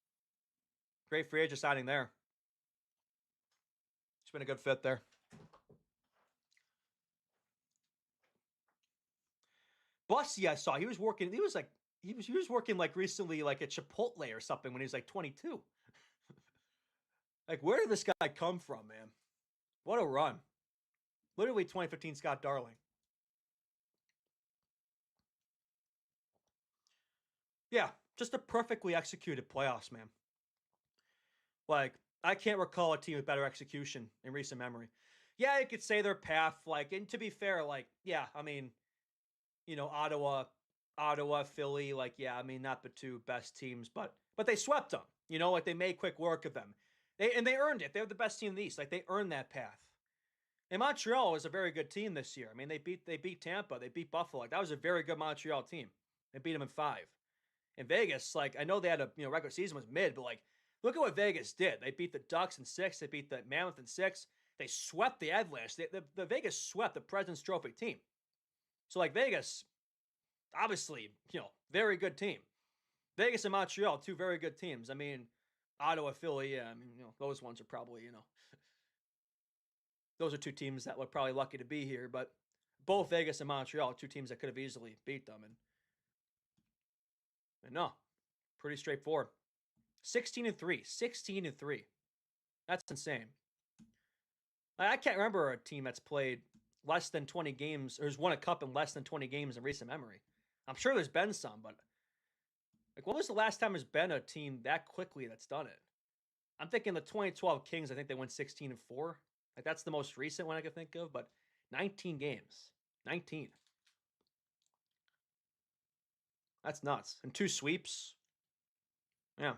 Great free agent signing there. It's been a good fit there. Bussy, I saw. He was working like recently like at Chipotle or something when he was like 22. Like, where did this guy come from, man? What a run. Literally 2015 Scott Darling. Yeah, just a perfectly executed playoffs, man. Like, I can't recall a team with better execution in recent memory. Yeah, you could say their path, like, and to be fair, like, yeah, I mean, you know, Ottawa, Philly, like, yeah, I mean, not the 2 best teams, but they swept them. You know, like they made quick work of them. They earned it. They were the best team in the East. Like, they earned that path. And Montreal was a very good team this year. I mean, they beat Tampa, they beat Buffalo. Like, that was a very good Montreal team. They beat them in 5. In Vegas, like, I know they had regular season was mid, but like, look at what Vegas did. They beat the Ducks in 6. They beat the Mammoth in 6. They swept the Avalanche. The Vegas swept the President's Trophy team. So like Vegas, obviously, very good team. Vegas and Montreal, 2 very good teams. I mean, Ottawa, Philly, yeah, I mean, those ones are probably, those are 2 teams that were probably lucky to be here, but both Vegas and Montreal, 2 teams that could have easily beat them. And no, pretty straightforward. 16-3. 16-3. That's insane. I can't remember a team that's played less than 20 games or has won a cup in less than 20 games in recent memory. I'm sure there's been some, but like, when was the last time there's been a team that quickly that's done it? I'm thinking the 2012 Kings, I think they went 16-4. Like, that's the most recent one I can think of, but 19 games. 19. That's nuts. And 2 sweeps. Yeah.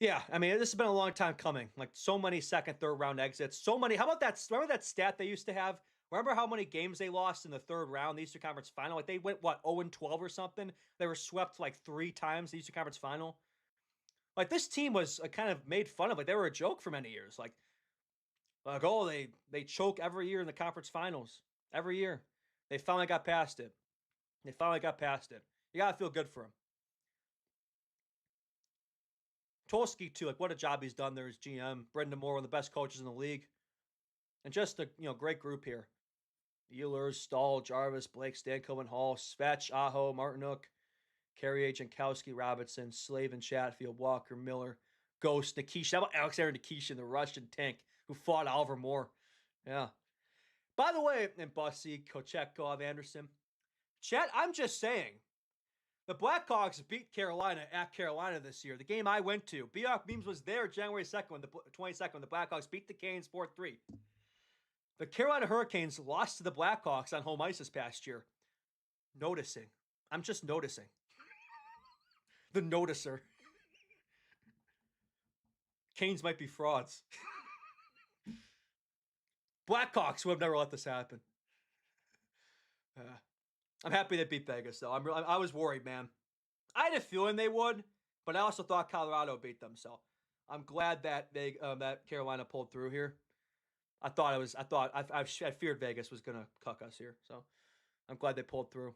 Yeah, I mean, this has been a long time coming. Like so many second, third round exits. So many. How about that? Remember that stat they used to have? Remember how many games they lost in the third round, the Eastern Conference Final? Like they went what 0-12 or something. They were swept like 3 times the Eastern Conference Final. Like this team was kind of made fun of. Like they were a joke for many years. Like oh they choke every year in the conference finals every year. They finally got past it. They finally got past it. You gotta feel good for them. Tolsky too, like what a job he's done there as GM. Brendan Moore, one of the best coaches in the league, and just a great group here. Ehlers, Stahl, Jarvis, Blake, Stankoven, Hall, Svetch, Aho, Martinuk, Carrier, Jankowski, Robinson, Slavin, Chatfield, Walker, Miller, Ghost, Nikisha. How about Alexander Nikisha, the Russian tank who fought Oliver Moore? Yeah. By the way, and Bussy, Kochetkov, Anderson. Chet, I'm just saying, the Blackhawks beat Carolina at Carolina this year. The game I went to. Bjork Beams was there January 2nd, 22nd, when the Blackhawks beat the Canes 4-3. The Carolina Hurricanes lost to the Blackhawks on home ice this past year. Noticing. I'm just noticing. The noticer. Canes might be frauds. Blackhawks would have never let this happen. I'm happy they beat Vegas, though. I was worried, man. I had a feeling they would, but I also thought Colorado beat them. So I'm glad that that Carolina pulled through here. I feared Vegas was gonna cuck us here, so I'm glad they pulled through.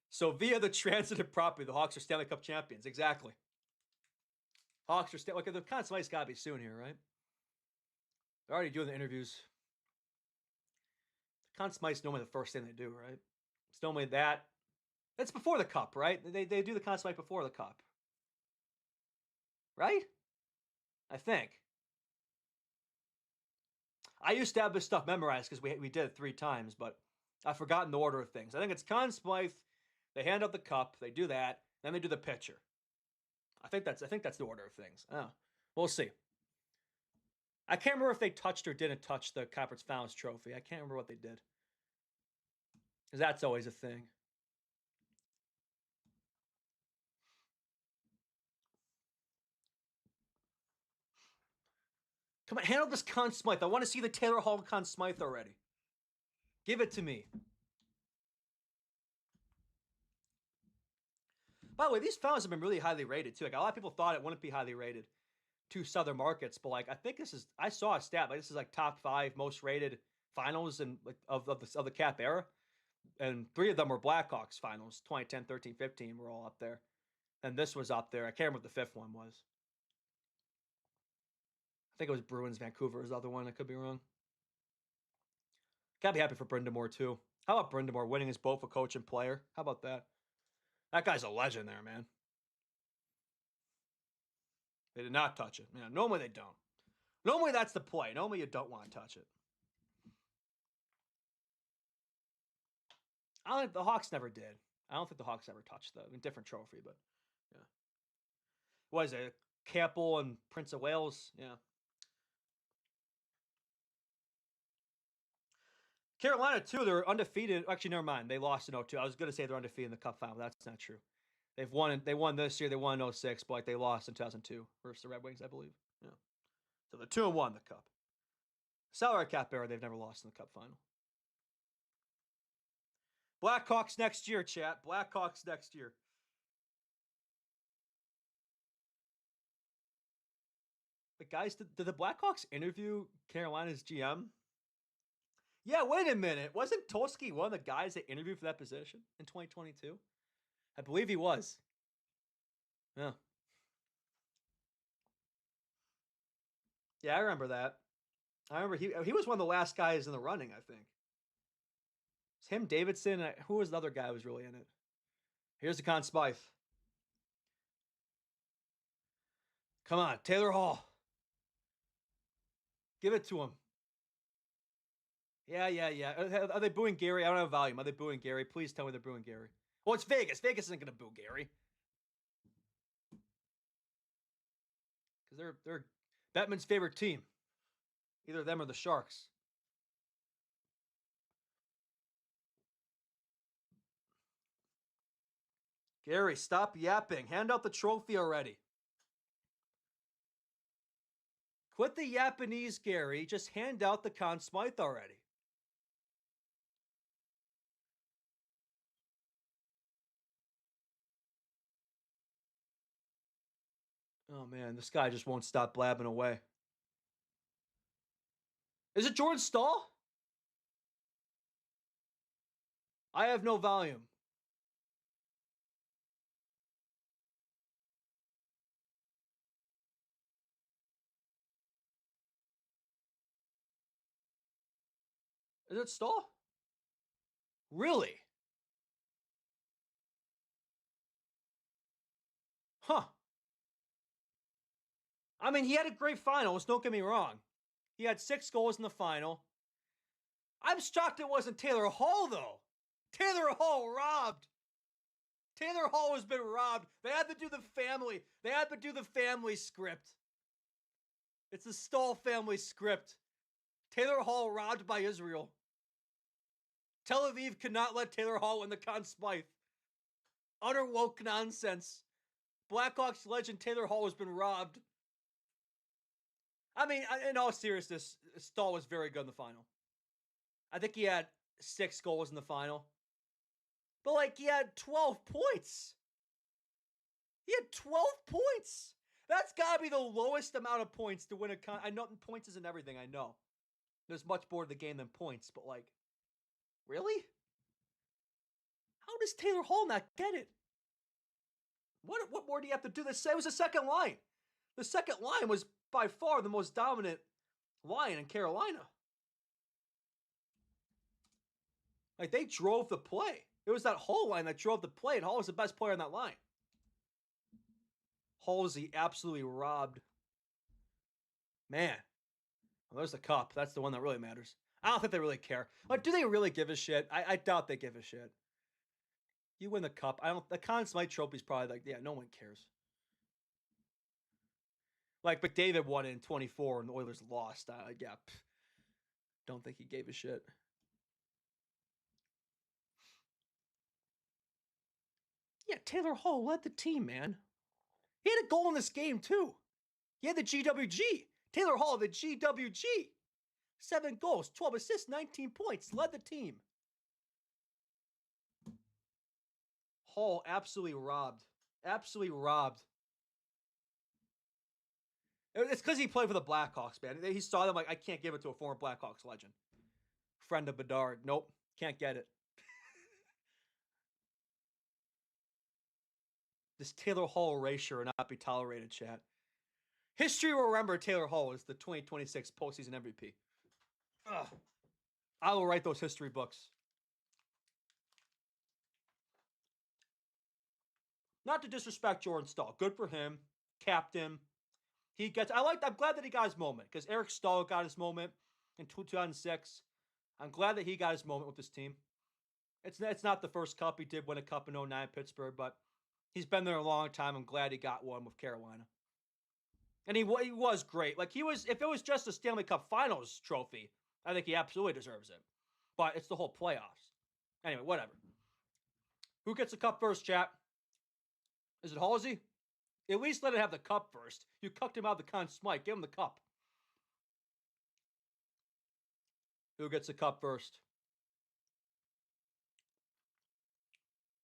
So via the transitive property, the Hawks are Stanley Cup champions. Exactly. Hawks are like the Conn Smythe's got to be soon here, right? They're already doing the interviews. The Conn Smythe's normally the first thing they do, right? It's normally that. It's before the Cup, right? They do the Conn Smythe before the Cup, right? I think. I used to have this stuff memorized because we did it 3 times, but I've forgotten the order of things. I think it's Conn Smythe. They hand out the cup. They do that. Then they do the pitcher. I think that's the order of things. Oh, we'll see. I can't remember if they touched or didn't touch the Conference Finals trophy. I can't remember what they did. Because that's always a thing. Come on, handle this Conn Smythe. I want to see the Taylor Hall Conn Smythe already. Give it to me. By the way, these finals have been really highly rated too. Like a lot of people thought it wouldn't be highly rated to Southern markets, but like I think I saw a stat like this is like top 5 most rated finals and like of the Cap era, and 3 of them were Blackhawks finals. 2010, 13, 15 were all up there, and this was up there. I can't remember what the 5th one was. I think it was Bruins Vancouver is the other one. I could be wrong. Gotta be happy for Brendan Moore too. How about Brendan Moore winning his both for coach and player? How about that? That guy's a legend there, man. They did not touch it. Yeah, normally they don't. Normally that's the play. Normally you don't want to touch it. I don't think the Hawks never did. I don't think the Hawks ever touched the different trophy, but yeah. What is it? Campbell and Prince of Wales? Yeah. Carolina, too, they're undefeated. Actually, never mind. They lost in 02. I was going to say they're undefeated in the Cup final. That's not true. They won this year. They won in 06, but like they lost in 2002 versus the Red Wings, I believe. Yeah. So they're 2-1 in the Cup. Salary cap era, they've never lost in the Cup final. Blackhawks next year, chat. Blackhawks next year. The guys, did the Blackhawks interview Carolina's GM? Yeah, wait a minute. Wasn't Tolsky one of the guys that interviewed for that position in 2022? I believe he was. Yeah. Yeah, I remember that. I remember he was one of the last guys in the running, I think. It's him, Davidson. Who was the other guy who was really in it? Here's the Conn Smythe. Come on, Taylor Hall. Give it to him. Yeah. Are they booing Gary? I don't have volume. Are they booing Gary? Please tell me they're booing Gary. Well, it's Vegas. Vegas isn't going to boo Gary. Because they're Bettman's favorite team. Either them or the Sharks. Gary, stop yapping. Hand out the trophy already. Quit the Japanese, Gary. Just hand out the Conn Smythe already. Oh, man, this guy just won't stop blabbing away. Is it Jordan Stahl? I have no volume. Is it Stahl? Really? Huh. I mean, he had a great finals, don't get me wrong. He had 6 goals in the final. I'm shocked it wasn't Taylor Hall, though. Taylor Hall robbed. Taylor Hall has been robbed. They had to do the family. They had to do the family script. It's the Stahl family script. Taylor Hall robbed by Israel. Tel Aviv cannot let Taylor Hall win the Conn Smythe. Utter woke nonsense. Blackhawks legend Taylor Hall has been robbed. I mean, in all seriousness, Stahl was very good in the final. I think he had 6 goals in the final. But, like, he had 12 points. He had 12 points. That's got to be the lowest amount of points to win a con. I know points isn't everything, I know. There's much more to the game than points, but, like, really? How does Taylor Hall not get it? What more do you have to do? It was the second line. The second line was by far the most dominant line in Carolina. Like, they drove the play. It was that Hall line that drove the play, and Hall was the best player on that line. Halsey absolutely robbed. Man. Well, there's the cup. That's the one that really matters. I don't think they really care. Like, do they really give a shit? I doubt they give a shit. You win the cup. The Conn Smythe trophy's probably like, yeah, no one cares. Like, but David won it in 24 and the Oilers lost. Don't think he gave a shit. Yeah, Taylor Hall led the team, man. He had a goal in this game, too. He had the GWG. Taylor Hall, the GWG. 7 goals, 12 assists, 19 points. Led the team. Hall absolutely robbed. Absolutely robbed. It's because he played for the Blackhawks, man. He saw them like, I can't give it to a former Blackhawks legend. Friend of Bedard. Nope. Can't get it. This Taylor Hall erasure will not be tolerated, chat. History will remember Taylor Hall as the 2026 postseason MVP. Ugh. I will write those history books. Not to disrespect Jordan Stahl. Good for him. Captain. I'm glad that he got his moment, because Eric Stahl got his moment in 2006. I'm glad that he got his moment with this team. It's not the first cup. He did win a cup in 09 Pittsburgh, but he's been there a long time. I'm glad he got one with Carolina. And he was great. Like, if it was just a Stanley Cup Finals trophy, I think he absolutely deserves it. But it's the whole playoffs. Anyway, whatever. Who gets the cup first, chat? Is it Halsey? At least let it have the cup first. You cucked him out of the Conn Smythe. Give him the cup. Who gets the cup first?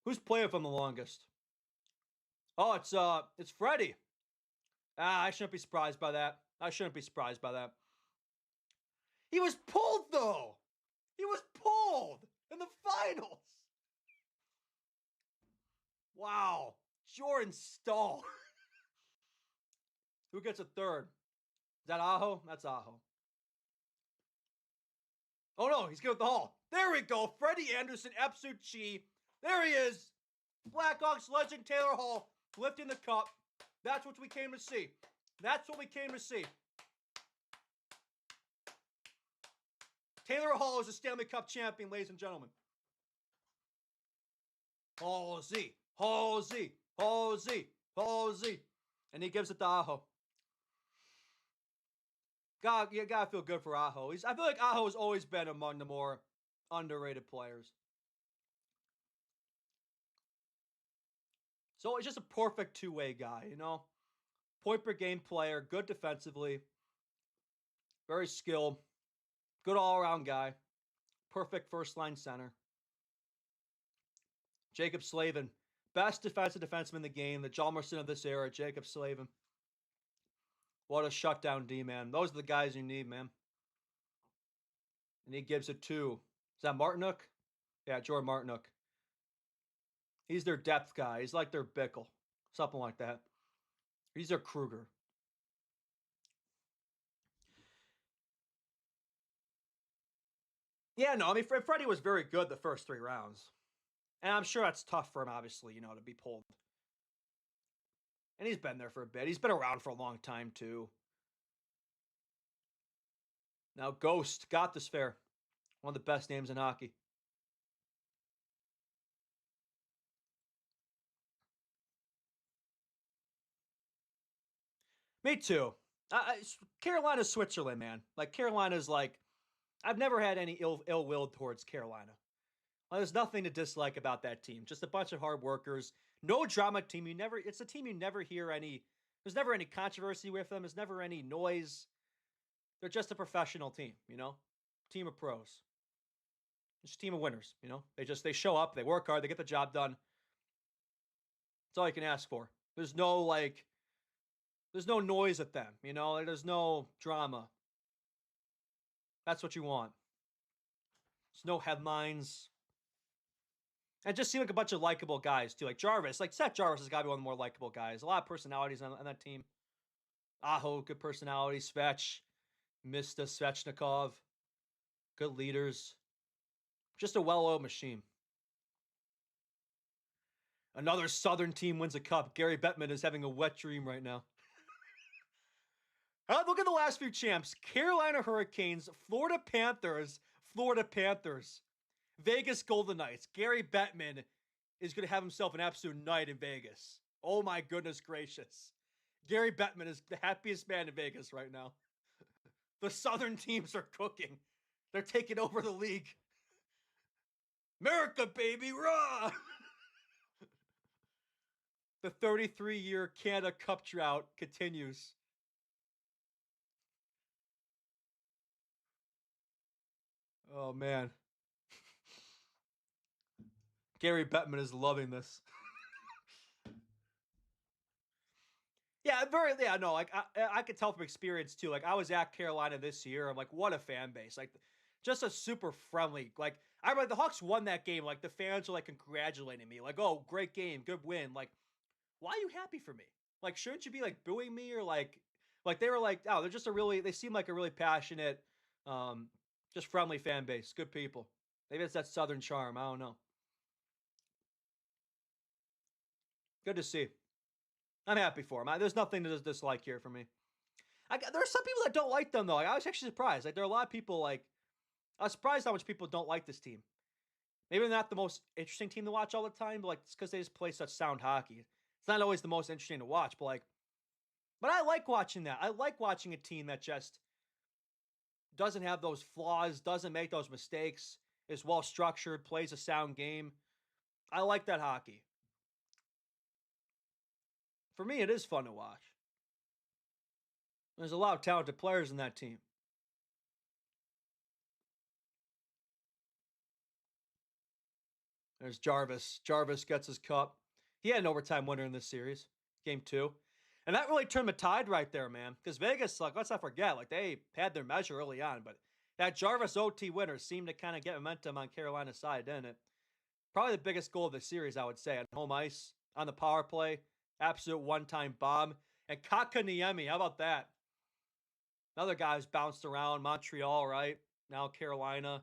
Who's playing from the longest? Oh, it's Freddie. I shouldn't be surprised by that. He was pulled, though. He was pulled in the finals. Wow. Jordan Stahl. Who gets a third? Is that Aho? That's Aho. Oh, no. He's good with the Hall. There we go. Freddie Anderson, absolute chi. There he is. Blackhawks legend Taylor Hall lifting the cup. That's what we came to see. Taylor Hall is a Stanley Cup champion, ladies and gentlemen. Halsey. And he gives it to Aho. God, you gotta feel good for Aho. I feel like Aho has always been among the more underrated players. So it's just a perfect two-way guy, you know? Point per game player, good defensively, very skilled, good all-around guy, perfect first-line center. Jacob Slavin, best defensive defenseman in the game, the Hjalmarsson of this era, Jacob Slavin. What a shutdown D, man. Those are the guys you need, man. And he gives it to, is that Martinook? Yeah, Jordan Martinook. He's their depth guy. He's like their Bickle, something like that. He's their Kruger. Yeah, no, I mean, Freddie was very good the first 3 rounds. And I'm sure that's tough for him, obviously, you know, to be pulled. And he's been there for a bit. He's been around for a long time, too. Now, Ghost got this fair. One of the best names in hockey. Me too. Carolina's Switzerland, man. Like, Carolina's like, I've never had any ill will towards Carolina. There's nothing to dislike about that team. Just a bunch of hard workers. No drama team. It's a team you never hear any, there's never any controversy with them. There's never any noise. They're just a professional team, you know? Team of pros. Just a team of winners, you know? They show up, they work hard, they get the job done. That's all you can ask for. There's no noise at them, you know? There's no drama. That's what you want. There's no headlines. And just seem like a bunch of likable guys, too. Like Jarvis. Like Seth Jarvis has got to be one of the more likable guys. A lot of personalities on that team. Aho, good personality. Svech. Mista Svechnikov. Good leaders. Just a well-oiled machine. Another Southern team wins a cup. Gary Bettman is having a wet dream right now. Look at the last few champs. Carolina Hurricanes, Florida Panthers, Vegas Golden Knights. Gary Bettman is going to have himself an absolute night in Vegas. Oh my goodness gracious. Gary Bettman is the happiest man in Vegas right now. The Southern teams are cooking. They're taking over the league. America, baby, rah! The 33-year Canada Cup drought continues. Oh, man. Gary Bettman is loving this. Like I could tell from experience too. Like I was at Carolina this year. I'm like, what a fan base. Like just a super friendly. Like I remember the Hawks won that game. Like the fans were like congratulating me. Like, oh, great game, good win. Like, why are you happy for me? Like, shouldn't you be like booing me or like they were like, oh, they seem like a really passionate, just friendly fan base. Good people. Maybe it's that Southern charm. I don't know. Good to see. I'm happy for him. There's nothing to dislike here for me. There are some people that don't like them though. Like, I was actually surprised. Like there are a lot of people like I was surprised how much people don't like this team. Maybe they're not the most interesting team to watch all the time, but like it's because they just play such sound hockey. It's not always the most interesting to watch, but I like watching that. I like watching a team that just doesn't have those flaws, doesn't make those mistakes, is well structured, plays a sound game. I like that hockey. For me, it is fun to watch. There's a lot of talented players in that team. There's Jarvis. Jarvis gets his cup. He had an overtime winner in this series, game 2. And that really turned the tide right there, man. Because Vegas, like, let's not forget, like, they had their measure early on. But that Jarvis OT winner seemed to kind of get momentum on Carolina's side, didn't it? Probably the biggest goal of the series, I would say, on home ice, on the power play. Absolute one-time bomb. And Kakaniemi, how about that? Another guy who's bounced around. Montreal, right? Now Carolina.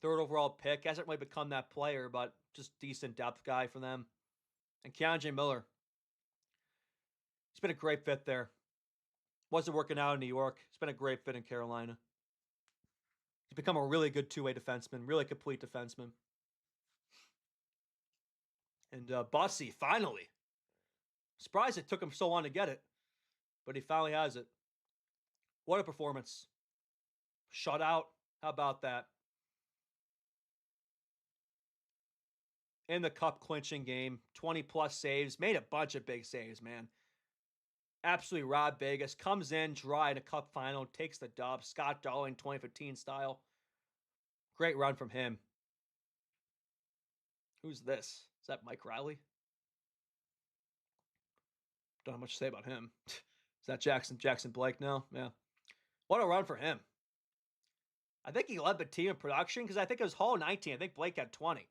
3rd overall pick. Hasn't really become that player, but just decent depth guy for them. And Keontae Miller. He's been a great fit there. Wasn't working out in New York. He's been a great fit in Carolina. He's become a really good two-way defenseman. Really complete defenseman. And Bussy, finally. Surprised it took him so long to get it. But he finally has it. What a performance. Shutout. How about that? in the cup clinching game. 20-plus saves. Made a bunch of big saves, man. Absolutely robbed Vegas. Comes in dry in a cup final. Takes the dub. Scott Darling, 2015 style. Great run from him. Who's this? Is that Mike Riley? Don't have much to say about him. Is that Jackson Blake now? Yeah. What a run for him. I think he led the team in production because I think it was Hall 19. I think Blake had 20.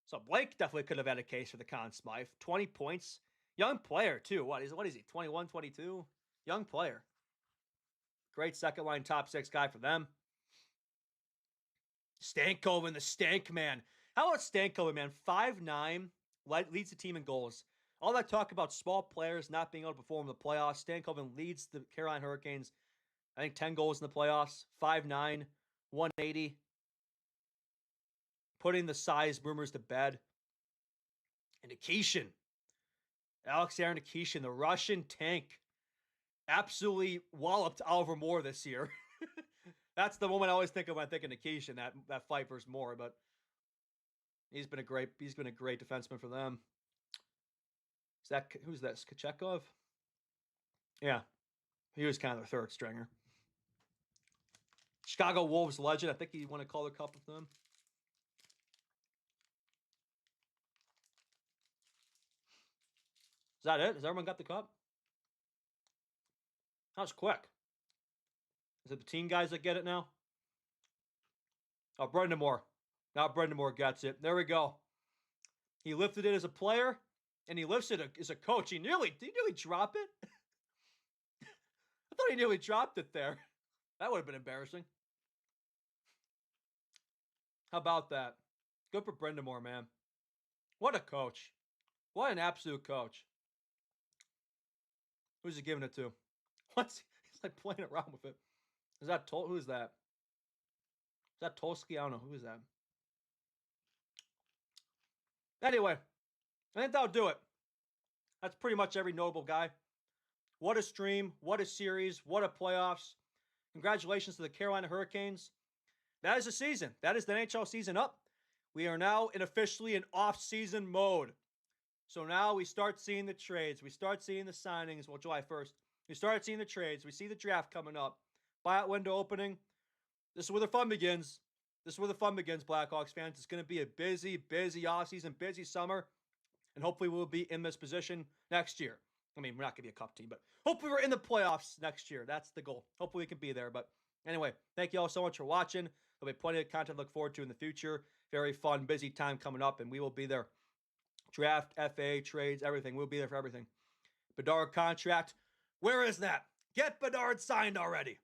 So Blake definitely could have had a case for the Conn Smythe. 20 points. Young player, too. What is he? 21, 22? Young player. Great second line top six guy for them. Stankoven, the stank man. How about Stankoven, man? 5'9", leads the team in goals. All that talk about small players not being able to perform in the playoffs. Stankoven leads the Carolina Hurricanes. I think 10 goals in the playoffs. 5'9", 180. Putting the size rumors to bed. And Nikishin. Alexander Nikishin, the Russian tank. Absolutely walloped Oliver Moore this year. That's the moment I always think of when I think of Nikishin, that fight versus Moore. But he's been a great defenseman for them. Who's this? Kachekov? Yeah. He was kind of the third stringer. Chicago Wolves legend. I think he won a Calder Cup with them. Is that it? Has everyone got the cup? That was quick. Is it the team guys that get it now? Oh, Brendan Moore. Now Brendan Moore gets it. There we go. He lifted it as a player, and he lifts it as a coach. Did he nearly drop it? I thought he nearly dropped it there. That would have been embarrassing. How about that? Good for Brendan Moore, man. What a coach. What an absolute coach. Who's he giving it to? What's he's like playing around with it? Is that who is that? Is that Tolsky? I don't know. Who is that? Anyway, I think that'll do it. That's pretty much every notable guy. What a stream. What a series. What a playoffs. Congratulations to the Carolina Hurricanes. That is the season. That is the NHL season up. We are now officially in off-season mode. So now we start seeing the trades. We start seeing the signings. Well, July 1st. We start seeing the trades. We see the draft coming up. Buyout window opening. This is where the fun begins. This is where the fun begins, Blackhawks fans. It's going to be a busy, busy offseason, busy summer. And hopefully we'll be in this position next year. I mean, we're not going to be a cup team, but hopefully we're in the playoffs next year. That's the goal. Hopefully we can be there. But anyway, thank you all so much for watching. There'll be plenty of content to look forward to in the future. Very fun, busy time coming up, and we will be there. Draft, FA, trades, everything. We'll be there for everything. Bedard contract. Where is that? Get Bedard signed already.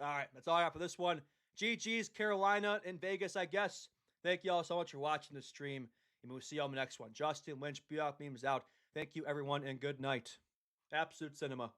All right, that's all I got for this one. GG's, Carolina, and Vegas, I guess. Thank you all so much for watching this stream, and we'll see you on the next one. Justin Lynch, Buick Memes out. Thank you, everyone, and good night. Absolute cinema.